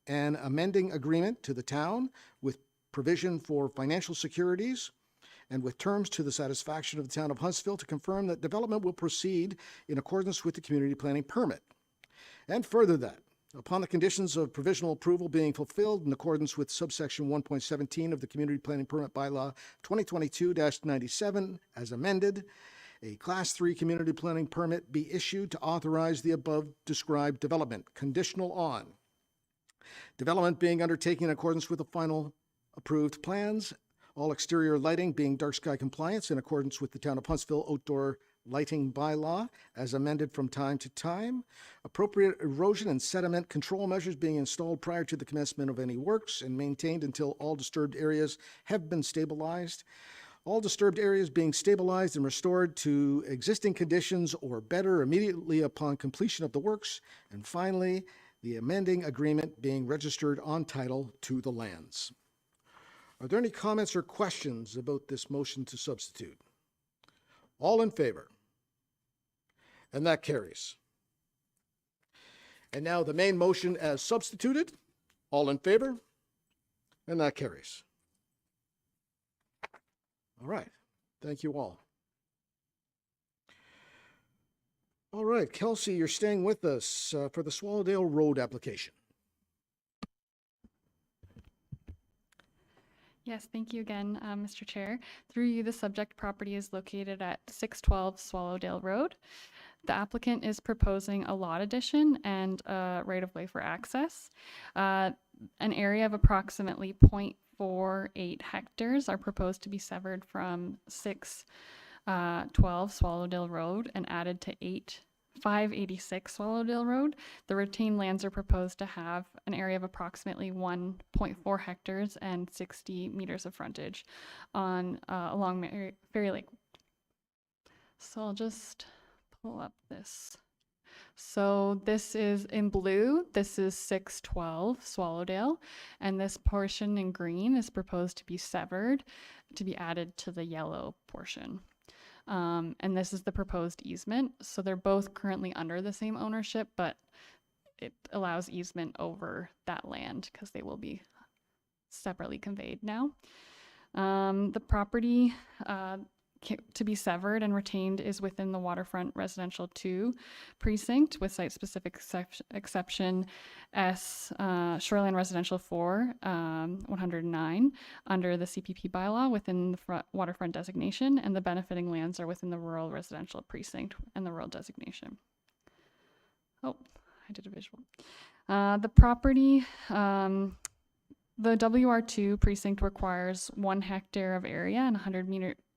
an amending agreement to the town with provision for financial securities and with terms to the satisfaction of the town of Huntsville to confirm that development will proceed in accordance with the community planning permit. And further that, upon the conditions of provisional approval being fulfilled in accordance with subsection 1.17 of the Community Planning Permit Bylaw 2022-97 as amended, a Class 3 community planning permit be issued to authorize the above described development, conditional on development being undertaken in accordance with the final approved plans, all exterior lighting being dark sky compliance in accordance with the Town of Huntsville Outdoor Lighting Bylaw as amended from time to time, appropriate erosion and sediment control measures being installed prior to the commencement of any works and maintained until all disturbed areas have been stabilized, all disturbed areas being stabilized and restored to existing conditions or better immediately upon completion of the works, and finally, the amending agreement being registered on title to the lands. Are there any comments or questions about this motion to substitute? All in favor? And that carries. And now the main motion as substituted. All in favor? And that carries. All right. Thank you all. All right, Kelsey, you're staying with us for the Swallowdale Road application. Yes, thank you again, Mr. Chair. Through you, the subject property is located at 612 Swallowdale Road. The applicant is proposing a lot addition and a right-of-way for access. An area of approximately 0.48 hectares are proposed to be severed from 612 Swallowdale Road and added to 586 Swallowdale Road. The retained lands are proposed to have an area of approximately 1.4 hectares and 60 meters of frontage on along Fairy Lake. So I'll just pull up this. So this is in blue, this is 612 Swallowdale, and this portion in green is proposed to be severed to be added to the yellow portion. And this is the proposed easement. So they're both currently under the same ownership, but it allows easement over that land because they will be separately conveyed now. The property to be severed and retained is within the Waterfront Residential 2 precinct with site-specific exception S, Shoreline Residential 4, 109, under the CPP bylaw within the waterfront designation, and the benefiting lands are within the Rural Residential Precinct and the rural designation. Oh, I did a visual. The property, the WR2 precinct requires 1 hectare of area and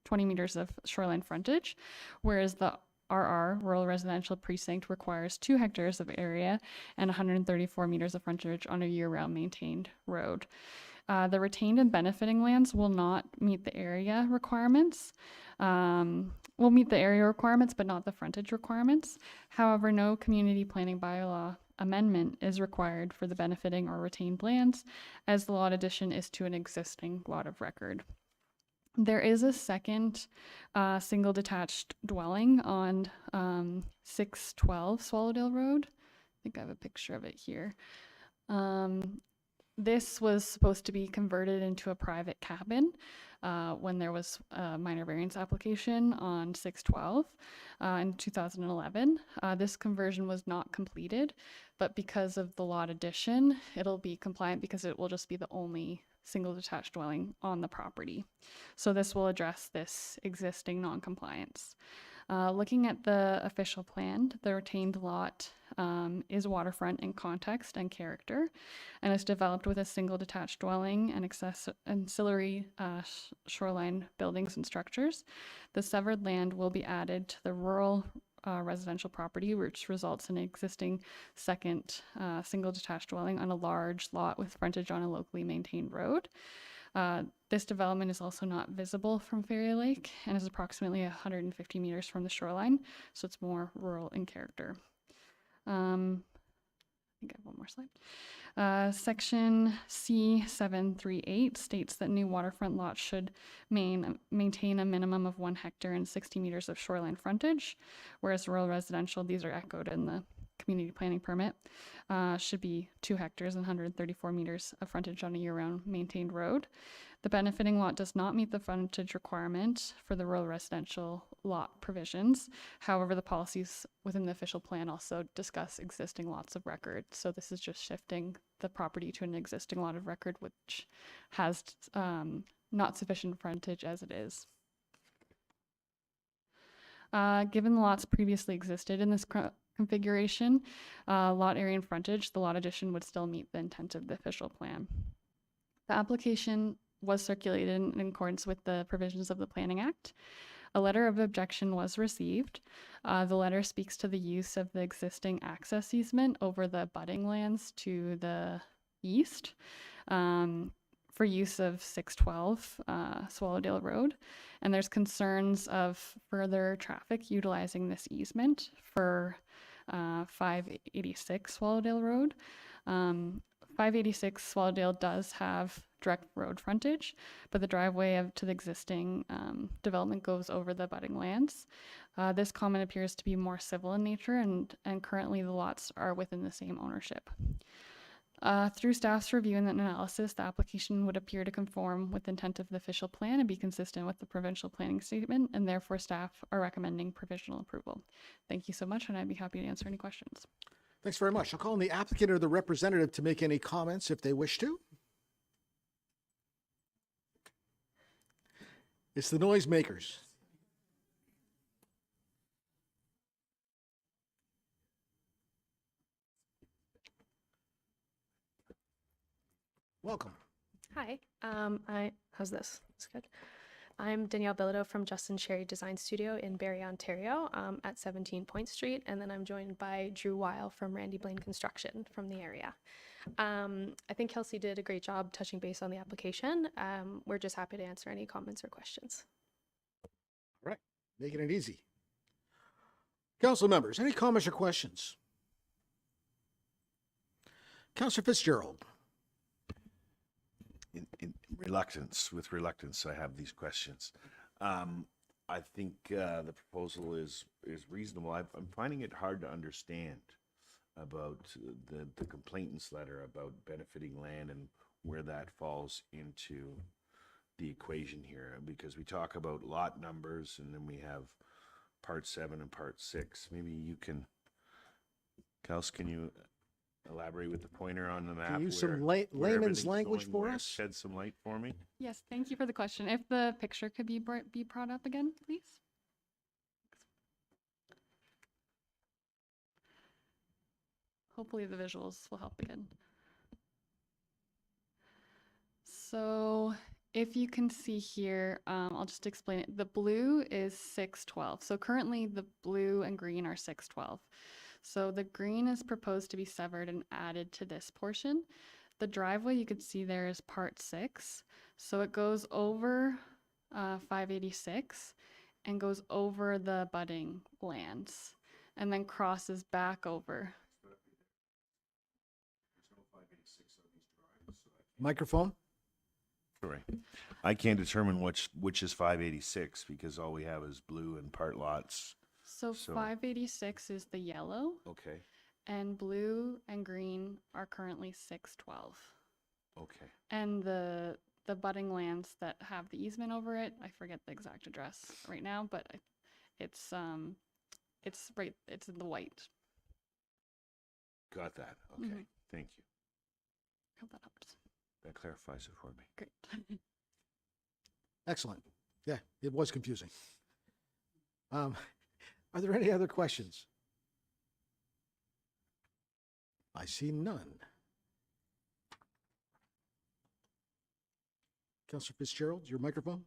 20 meters of shoreline frontage, whereas the RR, Rural Residential Precinct, requires 2 hectares of area and 134 meters of frontage on a year-round maintained road. The retained and benefiting lands will not meet the area requirements. Will meet the area requirements, but not the frontage requirements. However, no community planning bylaw amendment is required for the benefiting or retained lands, as the lot addition is to an existing lot of record. There is a second single detached dwelling on 612 Swallowdale Road. I think I have a picture of it here. This was supposed to be converted into a private cabin when there was a minor variance application on 612 in 2011. This conversion was not completed, but because of the lot addition, it'll be compliant because it will just be the only single detached dwelling on the property. So this will address this existing non-compliance. Looking at the official plan, the retained lot is waterfront in context and character, and is developed with a single detached dwelling and ancillary shoreline buildings and structures. The severed land will be added to the rural residential property, which results in an existing second single detached dwelling on a large lot with frontage on a locally maintained road. This development is also not visible from Ferry Lake and is approximately 150 meters from the shoreline, so it's more rural in character. I think I have one more slide. Section C738 states that new waterfront lots should maintain a minimum of 1 hectare and 60 meters of shoreline frontage, whereas rural residential, these are echoed in the community planning permit, should be 2 hectares and 134 meters of frontage on a year-round maintained road. The benefiting lot does not meet the frontage requirement for the rural residential lot provisions. However, the policies within the official plan also discuss existing lots of record. So this is just shifting the property to an existing lot of record, which has not sufficient frontage as it is. Given the lots previously existed in this configuration, lot area and frontage, the lot addition would still meet the intent of the official plan. The application was circulated in accordance with the provisions of the Planning Act. A letter of objection was received. The letter speaks to the use of the existing access easement over the abutting lands to the east for use of 612 Swallowdale Road. And there's concerns of further traffic utilizing this easement for 586 Swallowdale Road. 586 Swallowdale does have direct road frontage, but the driveway to the existing development goes over the abutting lands. This comment appears to be more civil in nature, and currently the lots are within the same ownership. Through staff's review and analysis, the application would appear to conform with the intent of the official plan and be consistent with the provincial planning statement, and therefore staff are recommending provisional approval. Thank you so much, and I'd be happy to answer any questions. Thanks very much. I'll call on the applicant or the representative to make any comments if they wish to. It's the noisemakers. Welcome. Hi. How's this? It's good. I'm Danielle Bilodeau from Justin Cherry Design Studio in Barrie, Ontario, at 17 Point Street, and then I'm joined by Drew Weil from Randy Blaine Construction from the area. I think Kelsey did a great job touching base on the application. We're just happy to answer any comments or questions. All right, making it easy. Council members, any comments or questions? Councillor Fitzgerald. With reluctance, I have these questions. I think the proposal is reasonable. I'm finding it hard to understand about the complainant's letter about benefiting land and where that falls into the equation here, because we talk about lot numbers and then we have part 7 and part 6. Maybe you can, Kels, can you elaborate with the pointer on the map? Can you use where- some where layman's everything's language going, for where? us? Shed some light for me. Yes, thank you for the question. If the picture could be brought up again, please. Hopefully the visuals will help again. So if you can see here, I'll just explain it. The blue is 612. So currently the blue and green are 612. So the green is proposed to be severed and added to this portion. The driveway you could see there is part 6. So it goes over 586 and goes over the budding lands and then crosses back over. Microphone? Sorry. I can't determine which is 586 because all we have is blue and part lots. So 586 is the yellow. Okay. And blue and green are currently 612. Okay. And the budding lands that have the easement over it, I forget the exact address right now, but it's in the white. Got that. Okay. Mhm. Thank you. Hope that helps. That clarifies it for me. Great. Excellent. Yeah, it was confusing. Are there any other questions? I see none. Councilor Fitzgerald, your microphone.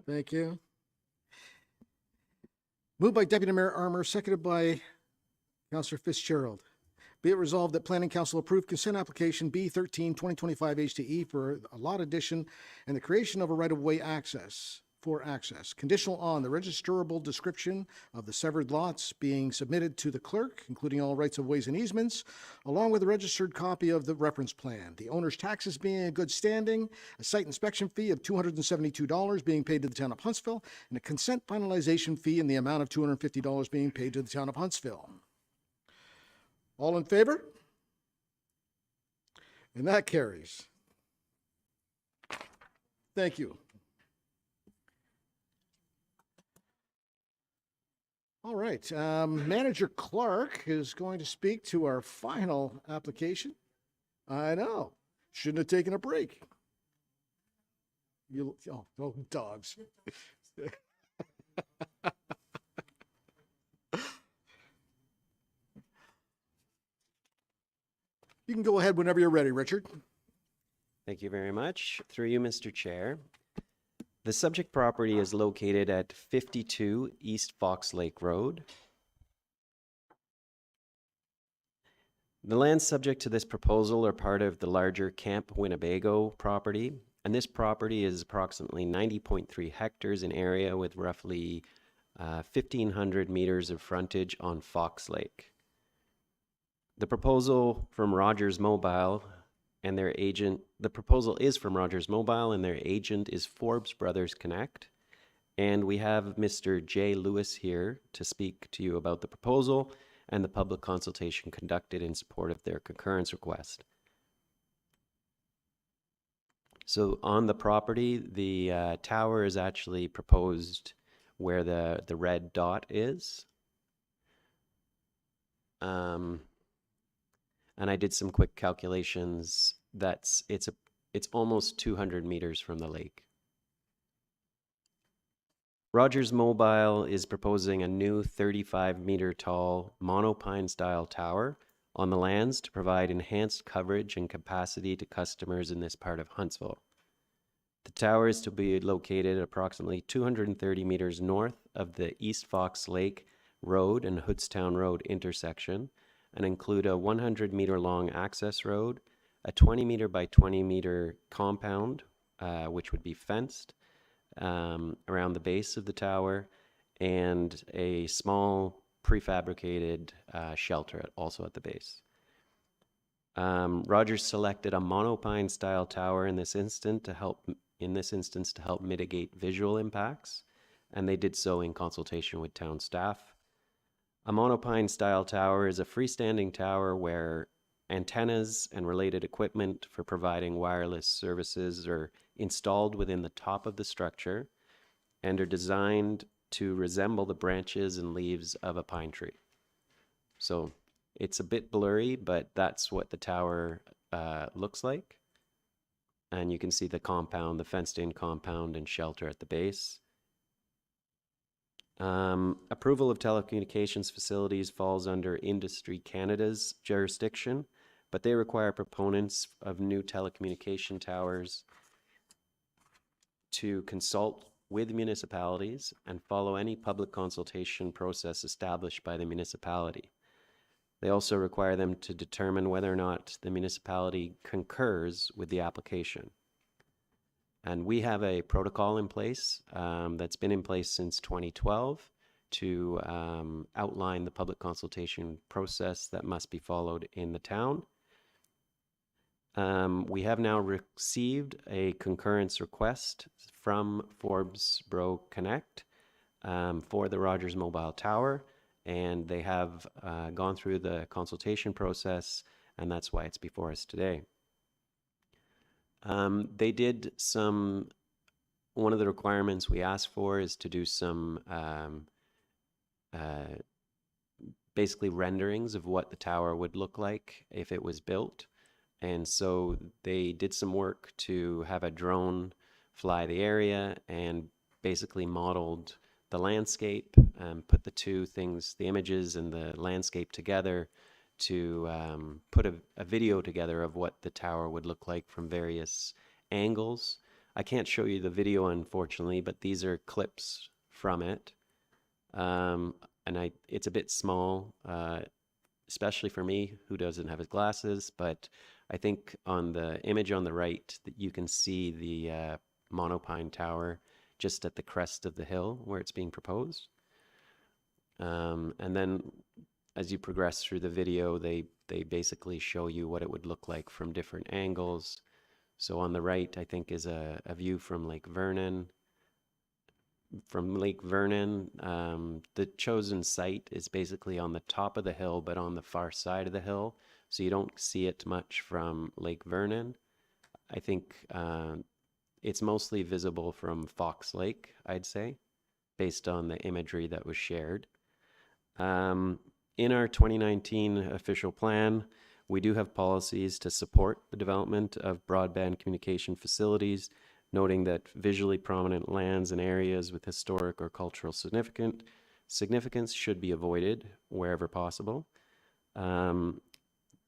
Thank you. Moved by Deputy Mayor Armour, seconded by Councilor Fitzgerald. Be it resolved that Planning Council approve consent application B13 2025 HTE for a lot addition and the creation of a right-of-way access. Conditional on the registrable description of the severed lots being submitted to the clerk, including all rights of ways and easements, along with a registered copy of the reference plan. The owner's taxes being in good standing, a site inspection fee of $272 being paid to the town of Huntsville, and a consent finalization fee in the amount of $250 being paid to the town of Huntsville. All in favor? And that carries. Thank you. All right, Manager Clark is going to speak to our final application. I know, shouldn't have taken a break. Oh, dogs. You can go ahead whenever you're ready, Richard. Thank you very much. Through you, Mr. Chair. The subject property is located at 52 East Fox Lake Road. The lands subject to this proposal are part of the larger Camp Winnebago property, and this property is approximately 90.3 hectares in area with roughly 1,500 meters of frontage on Fox Lake. The proposal from Rogers Mobile and their agent, the proposal is from Rogers Mobile and their agent is Forbes Brothers Connect. And we have Mr. Jay Lewis here to speak to you about the proposal and the public consultation conducted in support of their concurrence request. So on the property, the tower is actually proposed where the red dot is. And I did some quick calculations. It's almost 200 meters from the lake. Rogers Mobile is proposing a new 35-meter tall monopine style tower on the lands to provide enhanced coverage and capacity to customers in this part of Huntsville. The tower is to be located approximately 230 meters north of the East Fox Lake Road and Hoodstown Road intersection, and include a 100-meter long access road, a 20-meter by 20-meter compound, which would be fenced around the base of the tower, and a small prefabricated shelter also at the base. Rogers selected a monopine-style tower in this instance to help mitigate visual impacts, and they did so in consultation with town staff. A monopine style tower is a freestanding tower where Antennas and related equipment for providing wireless services are installed within the top of the structure and are designed to resemble the branches and leaves of a pine tree. So it's a bit blurry, but that's what the tower looks like. And you can see the compound, the fenced-in compound and shelter at the base. Approval of telecommunications facilities falls under Industry Canada's jurisdiction, but they require proponents of new telecommunication towers to consult with municipalities and follow any public consultation process established by the municipality. They also require them to determine whether or not the municipality concurs with the application. And we have a protocol in place that's been in place since 2012 to outline the public consultation process that must be followed in the town. We have now received a concurrence request from Forbes Bro Connect for the Rogers Mobile Tower, and they have gone through the consultation process, and that's why it's before us today. They did one of the requirements we asked for is to do some basically renderings of what the tower would look like if it was built. And so they did some work to have a drone fly the area and basically modeled the landscape, put the two things, the images and the landscape together to put a video together of what the tower would look like from various angles. I can't show you the video, unfortunately, but these are clips from it. And it's a bit small, especially for me who doesn't have his glasses, but I think on the image on the right that you can see the monopine tower just at the crest of the hill where it's being proposed. And then as you progress through the video, they basically show you what it would look like from different angles. So on the right, I think, is a view from Lake Vernon. From Lake Vernon, the chosen site is basically on the top of the hill, but on the far side of the hill. So you don't see it much from Lake Vernon. I think it's mostly visible from Fox Lake, I'd say, based on the imagery that was shared. In our 2019 official plan, we do have policies to support the development of broadband communication facilities, noting that visually prominent lands and areas with historic or cultural significance should be avoided wherever possible.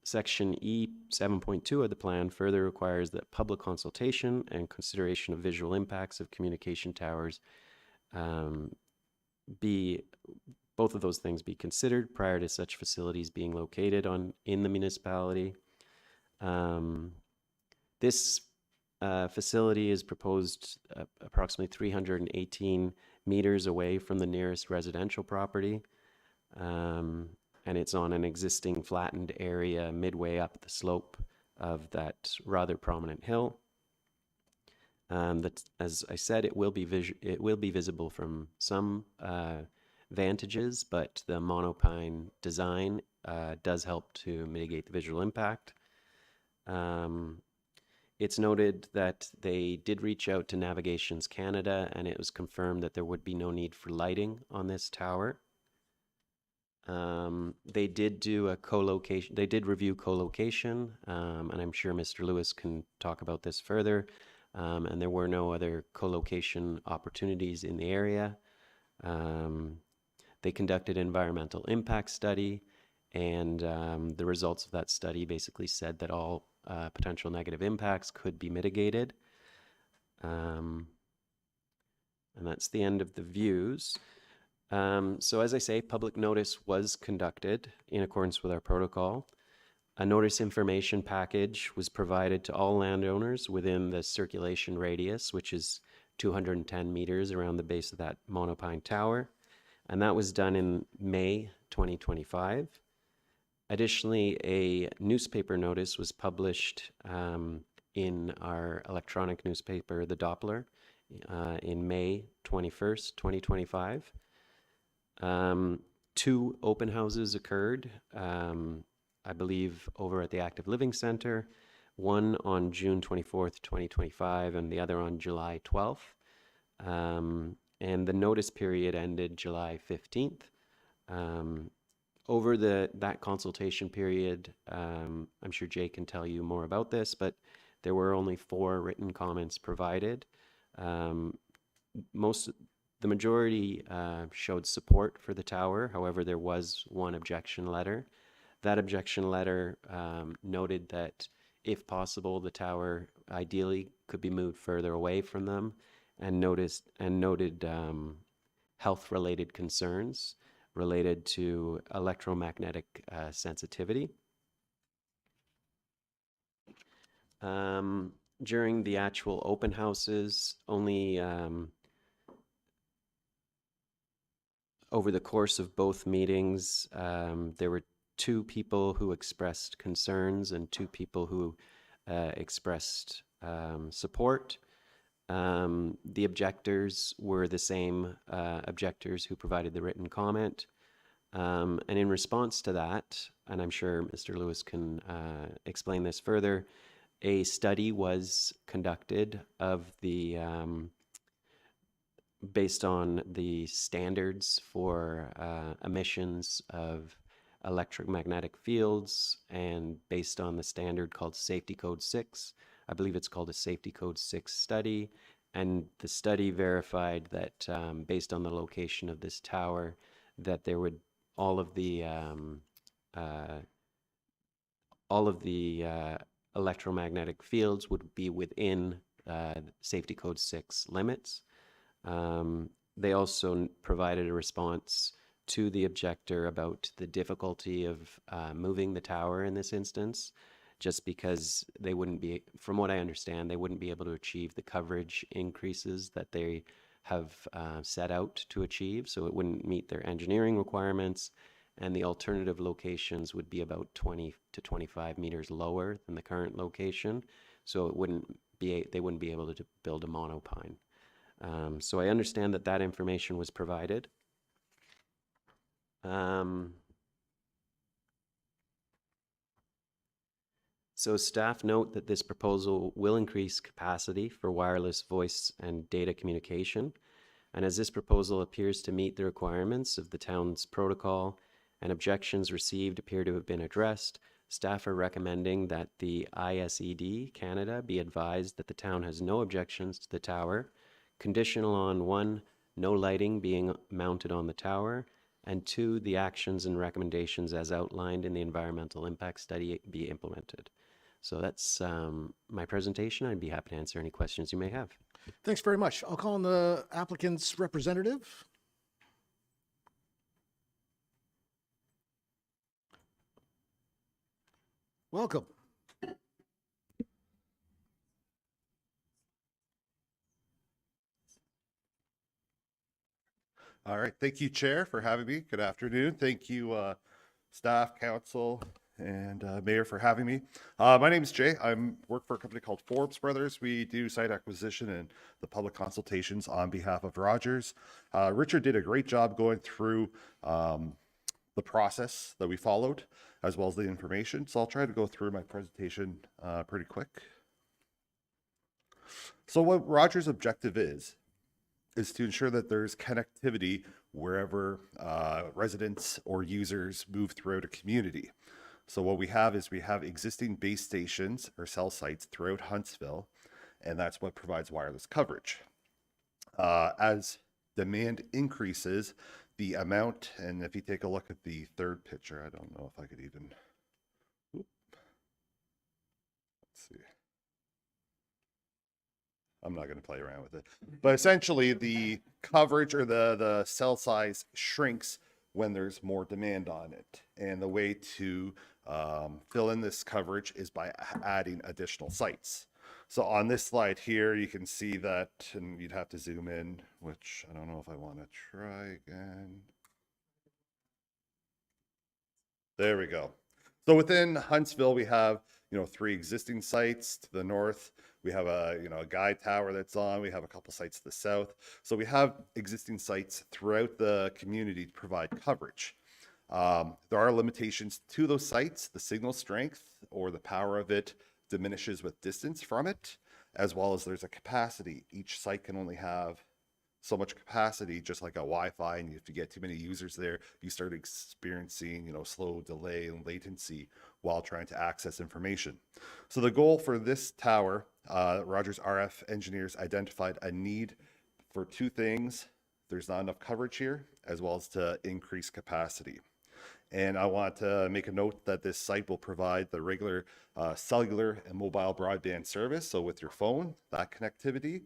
Section E 7.2 of the plan further requires that public consultation and consideration of visual impacts of communication towers both of those things be considered prior to such facilities being located in the municipality. This facility is proposed approximately 318 meters away from the nearest residential property. And it's on an existing flattened area midway up the slope of that rather prominent hill. As I said, it will be visible from some vantages, but the monopine design does help to mitigate the visual impact. It's noted that they did reach out to Navigations Canada, and it was confirmed that there would be no need for lighting on this tower. They did do a co-location, they did review co-location, and I'm sure Mr. Lewis can talk about this further. And there were no other co-location opportunities in the area. They conducted an environmental impact study, and the results of that study basically said that all potential negative impacts could be mitigated. And that's the end of the views. So as I say, public notice was conducted in accordance with our protocol. A notice information package was provided to all landowners within the circulation radius, which is 210 meters around the base of that monopine tower. And that was done in May 2025. Additionally, a newspaper notice was published in our electronic newspaper, The Doppler, in May 21st, 2025. 2 open houses occurred I believe, over at the Active Living Center, one on June 24th, 2025, and the other on July 12th. And the notice period ended July 15th. Over that consultation period, I'm sure Jay can tell you more about this, but there were only 4 written comments provided. The majority showed support for the tower. However, there was one objection letter. That objection letter noted that if possible, the tower ideally could be moved further away from them, and noted health-related concerns related to electromagnetic sensitivity. During the actual open houses, only over the course of both meetings, there were 2 people who expressed concerns and 2 people who expressed support. The objectors were the same objectors who provided the written comment. And in response to that, and I'm sure Mr. Lewis can explain this further, a study was conducted of the based on the standards for emissions of electromagnetic fields, and based on the standard called Safety Code 6. I believe it's called a Safety Code 6 study, and the study verified that based on the location of this tower, that there would all of the electromagnetic fields would be within Safety Code 6 limits. They also provided a response to the objector about the difficulty of moving the tower in this instance, just because they wouldn't be, from what I understand, they wouldn't be able to achieve the coverage increases that they have set out to achieve, so it wouldn't meet their engineering requirements, and the alternative locations would be about 20 to 25 meters lower than the current location, so it wouldn't be, they wouldn't be able to build a monopine. So I understand that that information was provided. So staff note that this proposal will increase capacity for wireless voice and data communication. And as this proposal appears to meet the requirements of the town's protocol and objections received appear to have been addressed, staff are recommending that the ISED Canada be advised that the town has no objections to the tower, conditional on 1, no lighting being mounted on the tower, and 2, the actions and recommendations as outlined in the environmental impact study be implemented. So that's my presentation. I'd be happy to answer any questions you may have. Thanks very much. I'll call on the applicant's representative. Welcome. All right. Thank you, Chair, for having me. Good afternoon. Thank you, staff, council, and Mayor for having me. My name is Jay. I work for a company called Forbes Brothers. We do site acquisition and the public consultations on behalf of Rogers. Richard did a great job going through the process that we followed, as well as the information. So I'll try to go through my presentation pretty quick. So what Rogers' objective is to ensure that there's connectivity wherever residents or users move throughout a community. So what we have is we have existing base stations or cell sites throughout Huntsville, and that's what provides wireless coverage. As demand increases, the amount, and if you take a look at the third picture, I don't know if I could even, let's see. I'm not going to play around with it, but essentially the coverage or the cell size shrinks when there's more demand on it. And the way to fill in this coverage is by adding additional sites. So on this slide here, you can see that, and you'd have to zoom in, which I don't know if I want to try again. There we go. So within Huntsville, we have, 3 existing sites. To the north, we have a guide tower that's on. We have a couple sites to the south. So we have existing sites throughout the community to provide coverage. There are limitations to those sites. The signal strength or the power of it diminishes with distance from it, as well as there's a capacity. Each site can only have so much capacity, just like a Wi-Fi, and if you get too many users there, you start experiencing, slow delay and latency while trying to access information. So the goal for this tower, Rogers RF engineers identified a need for two things. There's not enough coverage here, as well as to increase capacity. And I want to make a note that this site will provide the regular cellular and mobile broadband service. So with your phone, that connectivity,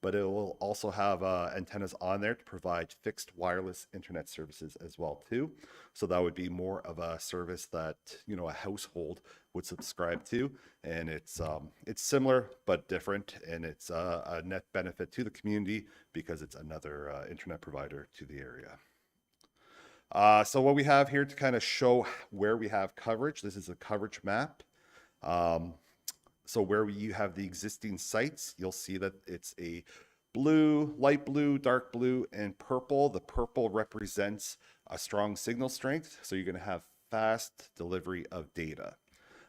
but it will also have antennas on there to provide fixed wireless internet services as well too. So that would be more of a service that, a household would subscribe to. And it's similar, but different. And it's a net benefit to the community because it's another internet provider to the area. So what we have here to kind of show where we have coverage, this is a coverage map. So where you have the existing sites, you'll see that it's a blue, light blue, dark blue, and purple. The purple represents a strong signal strength. So you're going to have fast delivery of data.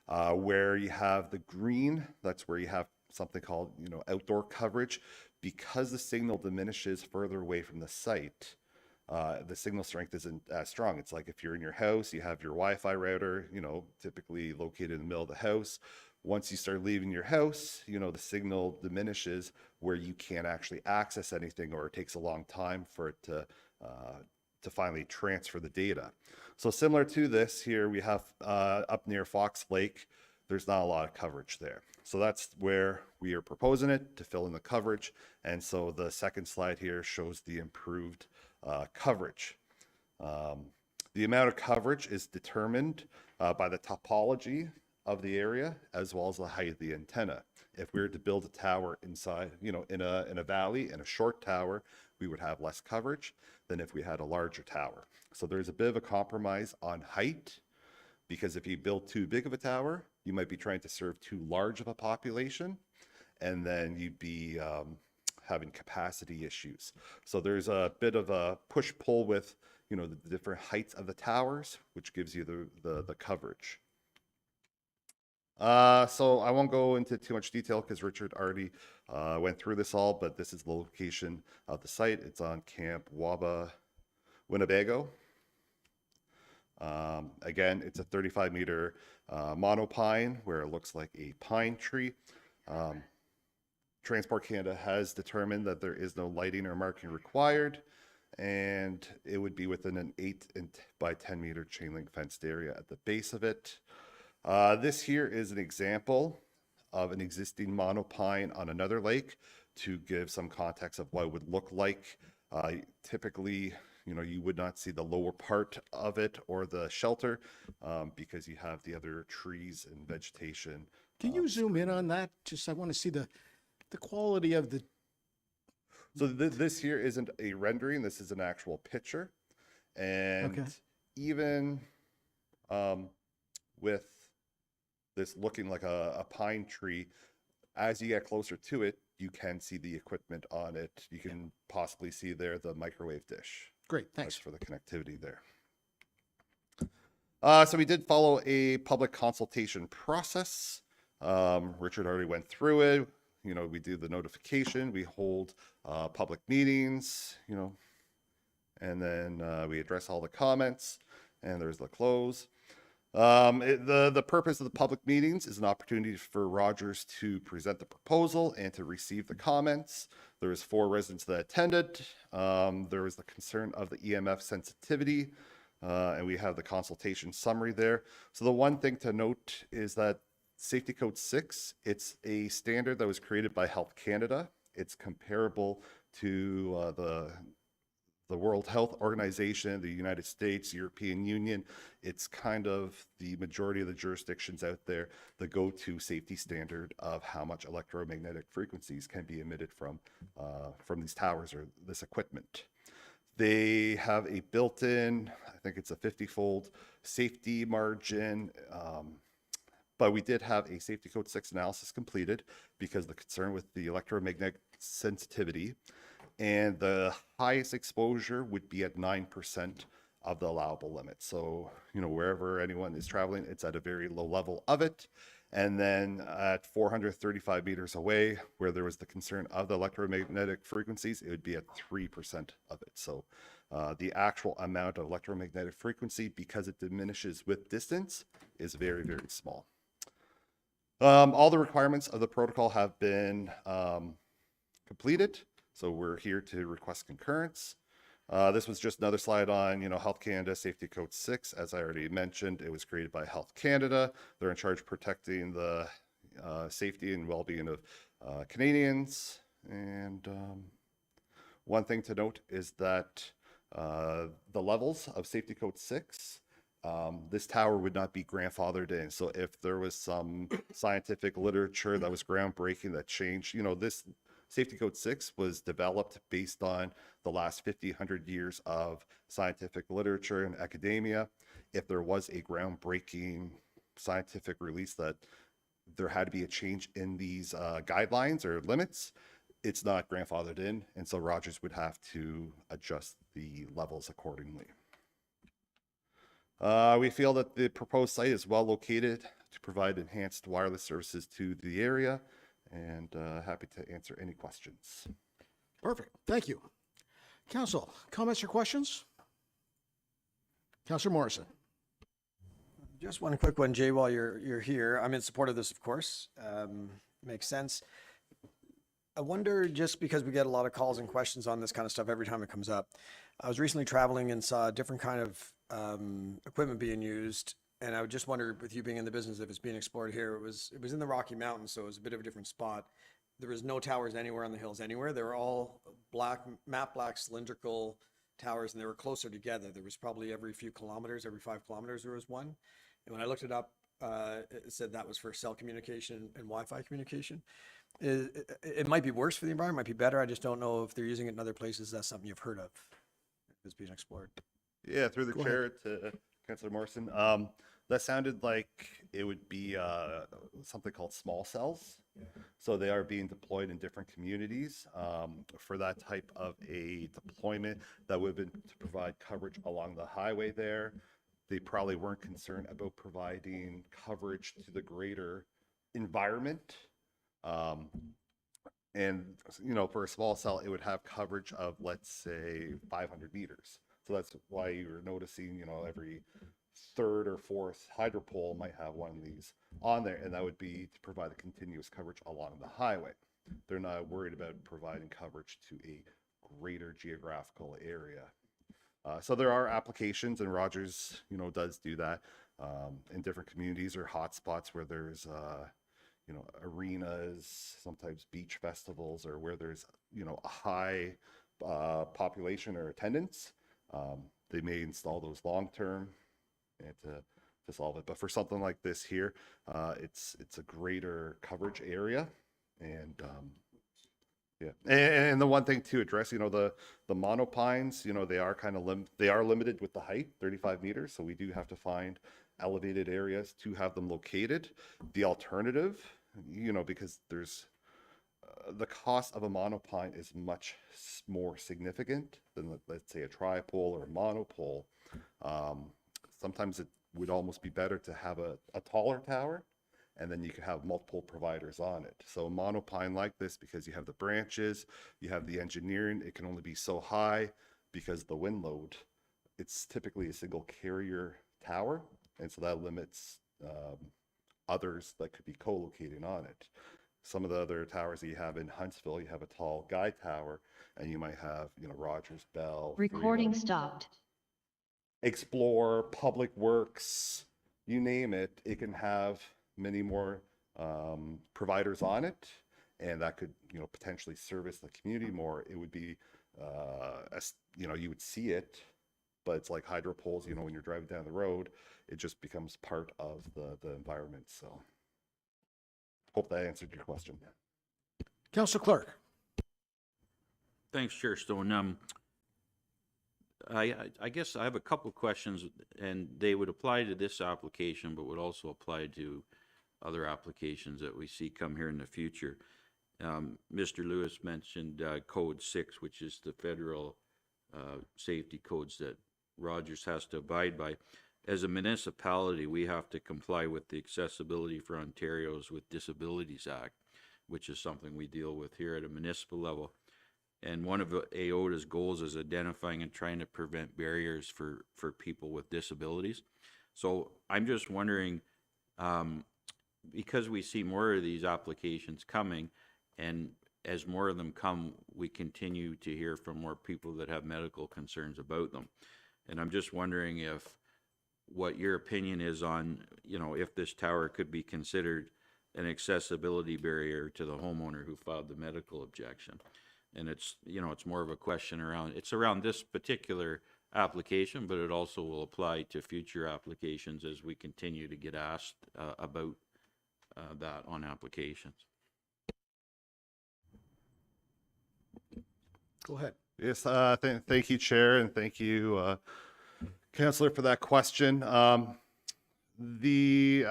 Where you have the green, that's where you have something called, outdoor coverage. Because the signal diminishes further away from the site, the signal strength isn't as strong. It's like if you're in your house, you have your Wi-Fi router, typically located in the middle of the house. Once you start leaving your house, the signal diminishes where you can't actually access anything, or it takes a long time for it to finally transfer the data. So similar to this here, we have up near Fox Lake, there's not a lot of coverage there. So that's where we are proposing it to fill in the coverage. And so the second slide here shows the improved coverage. The amount of coverage is determined by the topology of the area as well as the height of the antenna. If we were to build a tower inside, in a valley, in a short tower, we would have less coverage than if we had a larger tower. So there's a bit of a compromise on height, because if you build too big of a tower, you might be trying to serve too large of a population, and then you'd be having capacity issues. So there's a bit of a push-pull with, the different heights of the towers, which gives you the coverage. So I won't go into too much detail because Richard already went through this all, but this is the location of the site. It's on Camp Waba, Winnebago. Again, it's a 35-meter monopine where it looks like a pine tree. Transport Canada has determined that there is no lighting or marking required, and it would be within an 8 by 10 meter chain link fenced area at the base of it. This here is an example of an existing monopine on another lake to give some context of what it would look like. Typically, you would not see the lower part of it or the shelter because you have the other trees and vegetation. Can you zoom in on that? I want to see the quality of the... So this here isn't a rendering, this is an actual picture. And even with this looking like a pine tree, as you get closer to it, you can see the equipment on it. You can possibly see there the microwave dish. Great, thanks. That's for the connectivity there. So we did follow a public consultation process. Richard already went through it. We do the notification, we hold public meetings, and then we address all the comments, and there's the close. The purpose of the public meetings is an opportunity for Rogers to present the proposal and to receive the comments. There was 4 residents that attended. There was the concern of the EMF sensitivity, and we have the consultation summary there. So the one thing to note is that Safety Code 6, it's a standard that was created by Health Canada. It's comparable to the World Health Organization, the United States, European Union. It's kind of the majority of the jurisdictions out there, the go-to safety standard of how much electromagnetic frequencies can be emitted from these towers or this equipment. They have a built-in, I think it's a 50-fold safety margin, but we did have a Safety Code 6 analysis completed because the concern with the electromagnetic sensitivity, and the highest exposure would be at 9% of the allowable limit. So, wherever anyone is traveling, it's at a very low level of it. And then at 435 meters away, where there was the concern of the electromagnetic frequencies, it would be at 3% of it. So the actual amount of electromagnetic frequency, because it diminishes with distance, is very, very small. All the requirements of the protocol have been completed. So we're here to request concurrence. This was just another slide on, Health Canada Safety Code 6. As I already mentioned, it was created by Health Canada. They're in charge of protecting the safety and well-being of Canadians. And one thing to note is that the levels of Safety Code 6, this tower would not be grandfathered in. So if there was some scientific literature that was groundbreaking that changed, this Safety Code 6 was developed based on the last 50, 100 years of scientific literature and academia. If there was a groundbreaking scientific release that there had to be a change in these guidelines or limits, it's not grandfathered in, and so Rogers would have to adjust the levels accordingly. We feel that the proposed site is well located to provide enhanced wireless services to the area, and happy to answer any questions. Perfect. Thank you. Council, comments or questions? Councillor Morrison. Just one quick one, Jay, while you're here. I'm in support of this, of course. Makes sense. I wonder, just because we get a lot of calls and questions on this kind of stuff every time it comes up. I was recently traveling and saw a different kind of equipment being used. And I would just wonder, with you being in the business, if it's being explored here. It was in the Rocky Mountains, so it was a bit of a different spot. There was no towers anywhere on the hills anywhere. They were all matte black cylindrical towers, and they were closer together. There was probably every few kilometers, every 5 kilometers, there was one. And when I looked it up, it said that was for cell communication and Wi-Fi communication. It might be worse for the environment, might be better. I just don't know if they're using it in other places. That's something you've heard of. It's being explored. Yeah, through the chair to Councillor Morrison. That sounded like it would be something called small cells. Yeah. So they are being deployed in different communities for that type of a deployment that would have been to provide coverage along the highway there. They probably weren't concerned about providing coverage to the greater environment. And, for a small cell, it would have coverage of, let's say, 500 meters. So that's why you're noticing, every third or fourth hydropole might have one of these on there, and that would be to provide a continuous coverage along the highway. They're not worried about providing coverage to a greater geographical area. So there are applications, and Rogers, does do that in different communities or hotspots where there's, arenas, sometimes beach festivals, or where there's, a high population or attendance. They may install those long-term and to solve it. But for something like this here, it's a greater coverage area, and yeah. And the one thing to address, the monopines, they are kind of they are limited with the height, 35 meters. So we do have to find elevated areas to have them located. The alternative, because there's the cost of a monopine is much more significant than, let's say, a tripole or a monopole. Sometimes it would almost be better to have a taller tower, and then you could have multiple providers on it. So a monopine like this, because you have the branches, you have the engineering, it can only be so high because the wind load, it's typically a single carrier tower. And so that limits others that could be co-locating on it. Some of the other towers that you have in Huntsville, you have a tall guy tower, and you might have, Rogers, Bell. Recording stopped. Explore, Public Works, you name it, it can have many more providers on it, and that could, potentially service the community more. It would be, you would see it, but it's like hydropoles, when you're driving down the road, it just becomes part of the environment. So hope that answered your question. Councillor Clark. Thanks, Chair Stone. I guess I have a couple of questions, and they would apply to this application, but would also apply to other applications that we see come here in the future. Mr. Lewis mentioned Code 6, which is the federal safety codes that Rogers has to abide by. As a municipality, we have to comply with the Accessibility for Ontario's with Disabilities Act, which is something we deal with here at a municipal level. And one of AOTA's goals is identifying and trying to prevent barriers for people with disabilities. So I'm just wondering, because we see more of these applications coming, and as more of them come, we continue to hear from more people that have medical concerns about them. And I'm just wondering what your opinion is on, if this tower could be considered an accessibility barrier to the homeowner who filed the medical objection. And it's more of a question around this particular application, but it also will apply to future applications as we continue to get asked about that on applications. Go ahead. Yes, thank you, Chair, and thank you, Councillor, for that question. The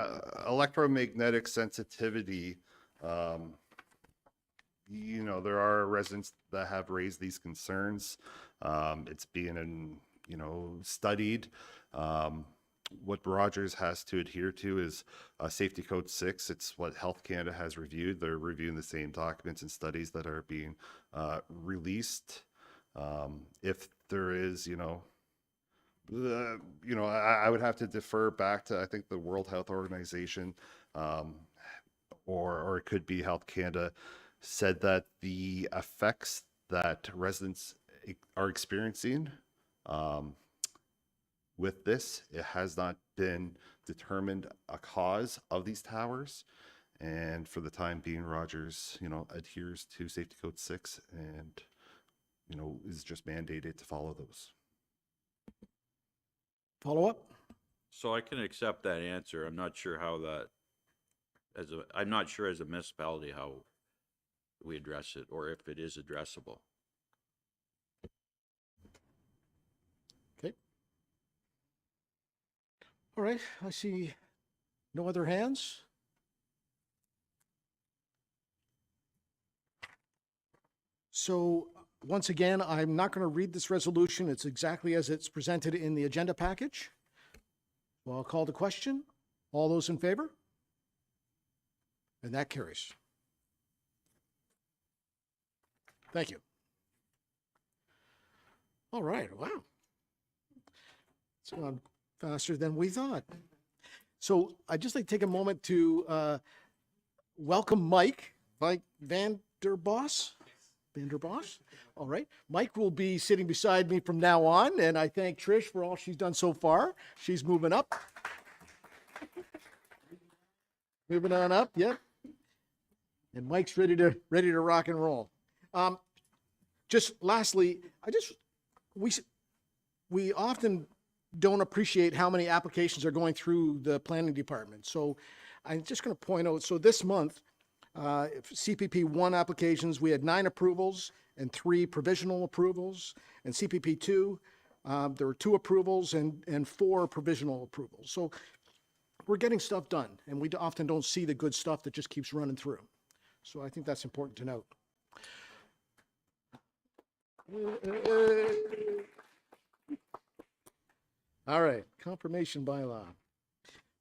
electromagnetic sensitivity, there are residents that have raised these concerns. It's being, studied. What Rogers has to adhere to is Safety Code 6. It's what Health Canada has reviewed. They're reviewing the same documents and studies that are being released. If there is, I would have to defer back to, I think, the World Health Organization, or it could be Health Canada, said that the effects that residents are experiencing with this, it has not been determined a cause of these towers. And for the time being, Rogers, adheres to Safety Code 6 and, is just mandated to follow those. Follow up? So I can accept that answer. I'm not sure how that, I'm not sure as a municipality how we address it, or if it is addressable. Okay. All right, I see no other hands. So once again, I'm not going to read this resolution. It's exactly as it's presented in the agenda package. Well, I'll call the question. All those in favor? And that carries. Thank you. All right, wow. It's gone faster than we thought. So I'd just like to take a moment to welcome Mike Vanderboss. All right. Mike will be sitting beside me from now on, and I thank Trish for all she's done so far. She's moving up. Moving on up, yep. And Mike's ready to rock and roll. Just lastly, we often don't appreciate how many applications are going through the planning department. So I'm just going to point out, so this month, CPP 1 applications, we had 9 approvals and 3 provisional approvals. And CPP 2, there were 2 approvals and 4 provisional approvals. So we're getting stuff done, and we often don't see the good stuff that just keeps running through. So I think that's important to note. All right, confirmation bylaw.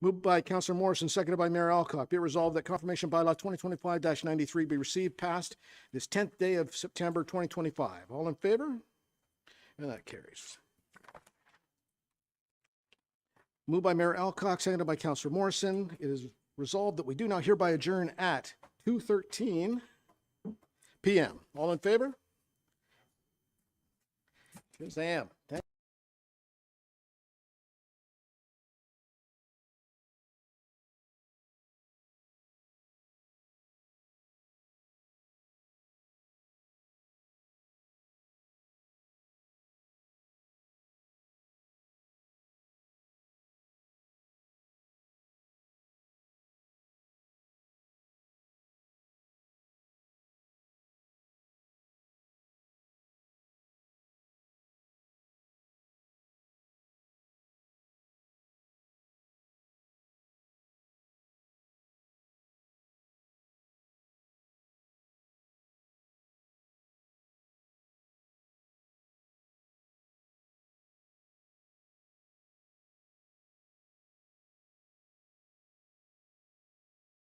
Moved by Councillor Morrison, seconded by Mayor Alcock. Be it resolved that confirmation bylaw 2025-93 be received, passed this 10th day of September 2025. All in favor? And that carries. Moved by Mayor Alcock, seconded by Councillor Morrison. It is resolved that we do now hereby adjourn at 2:13 p.m. All in favor? Yes, I am.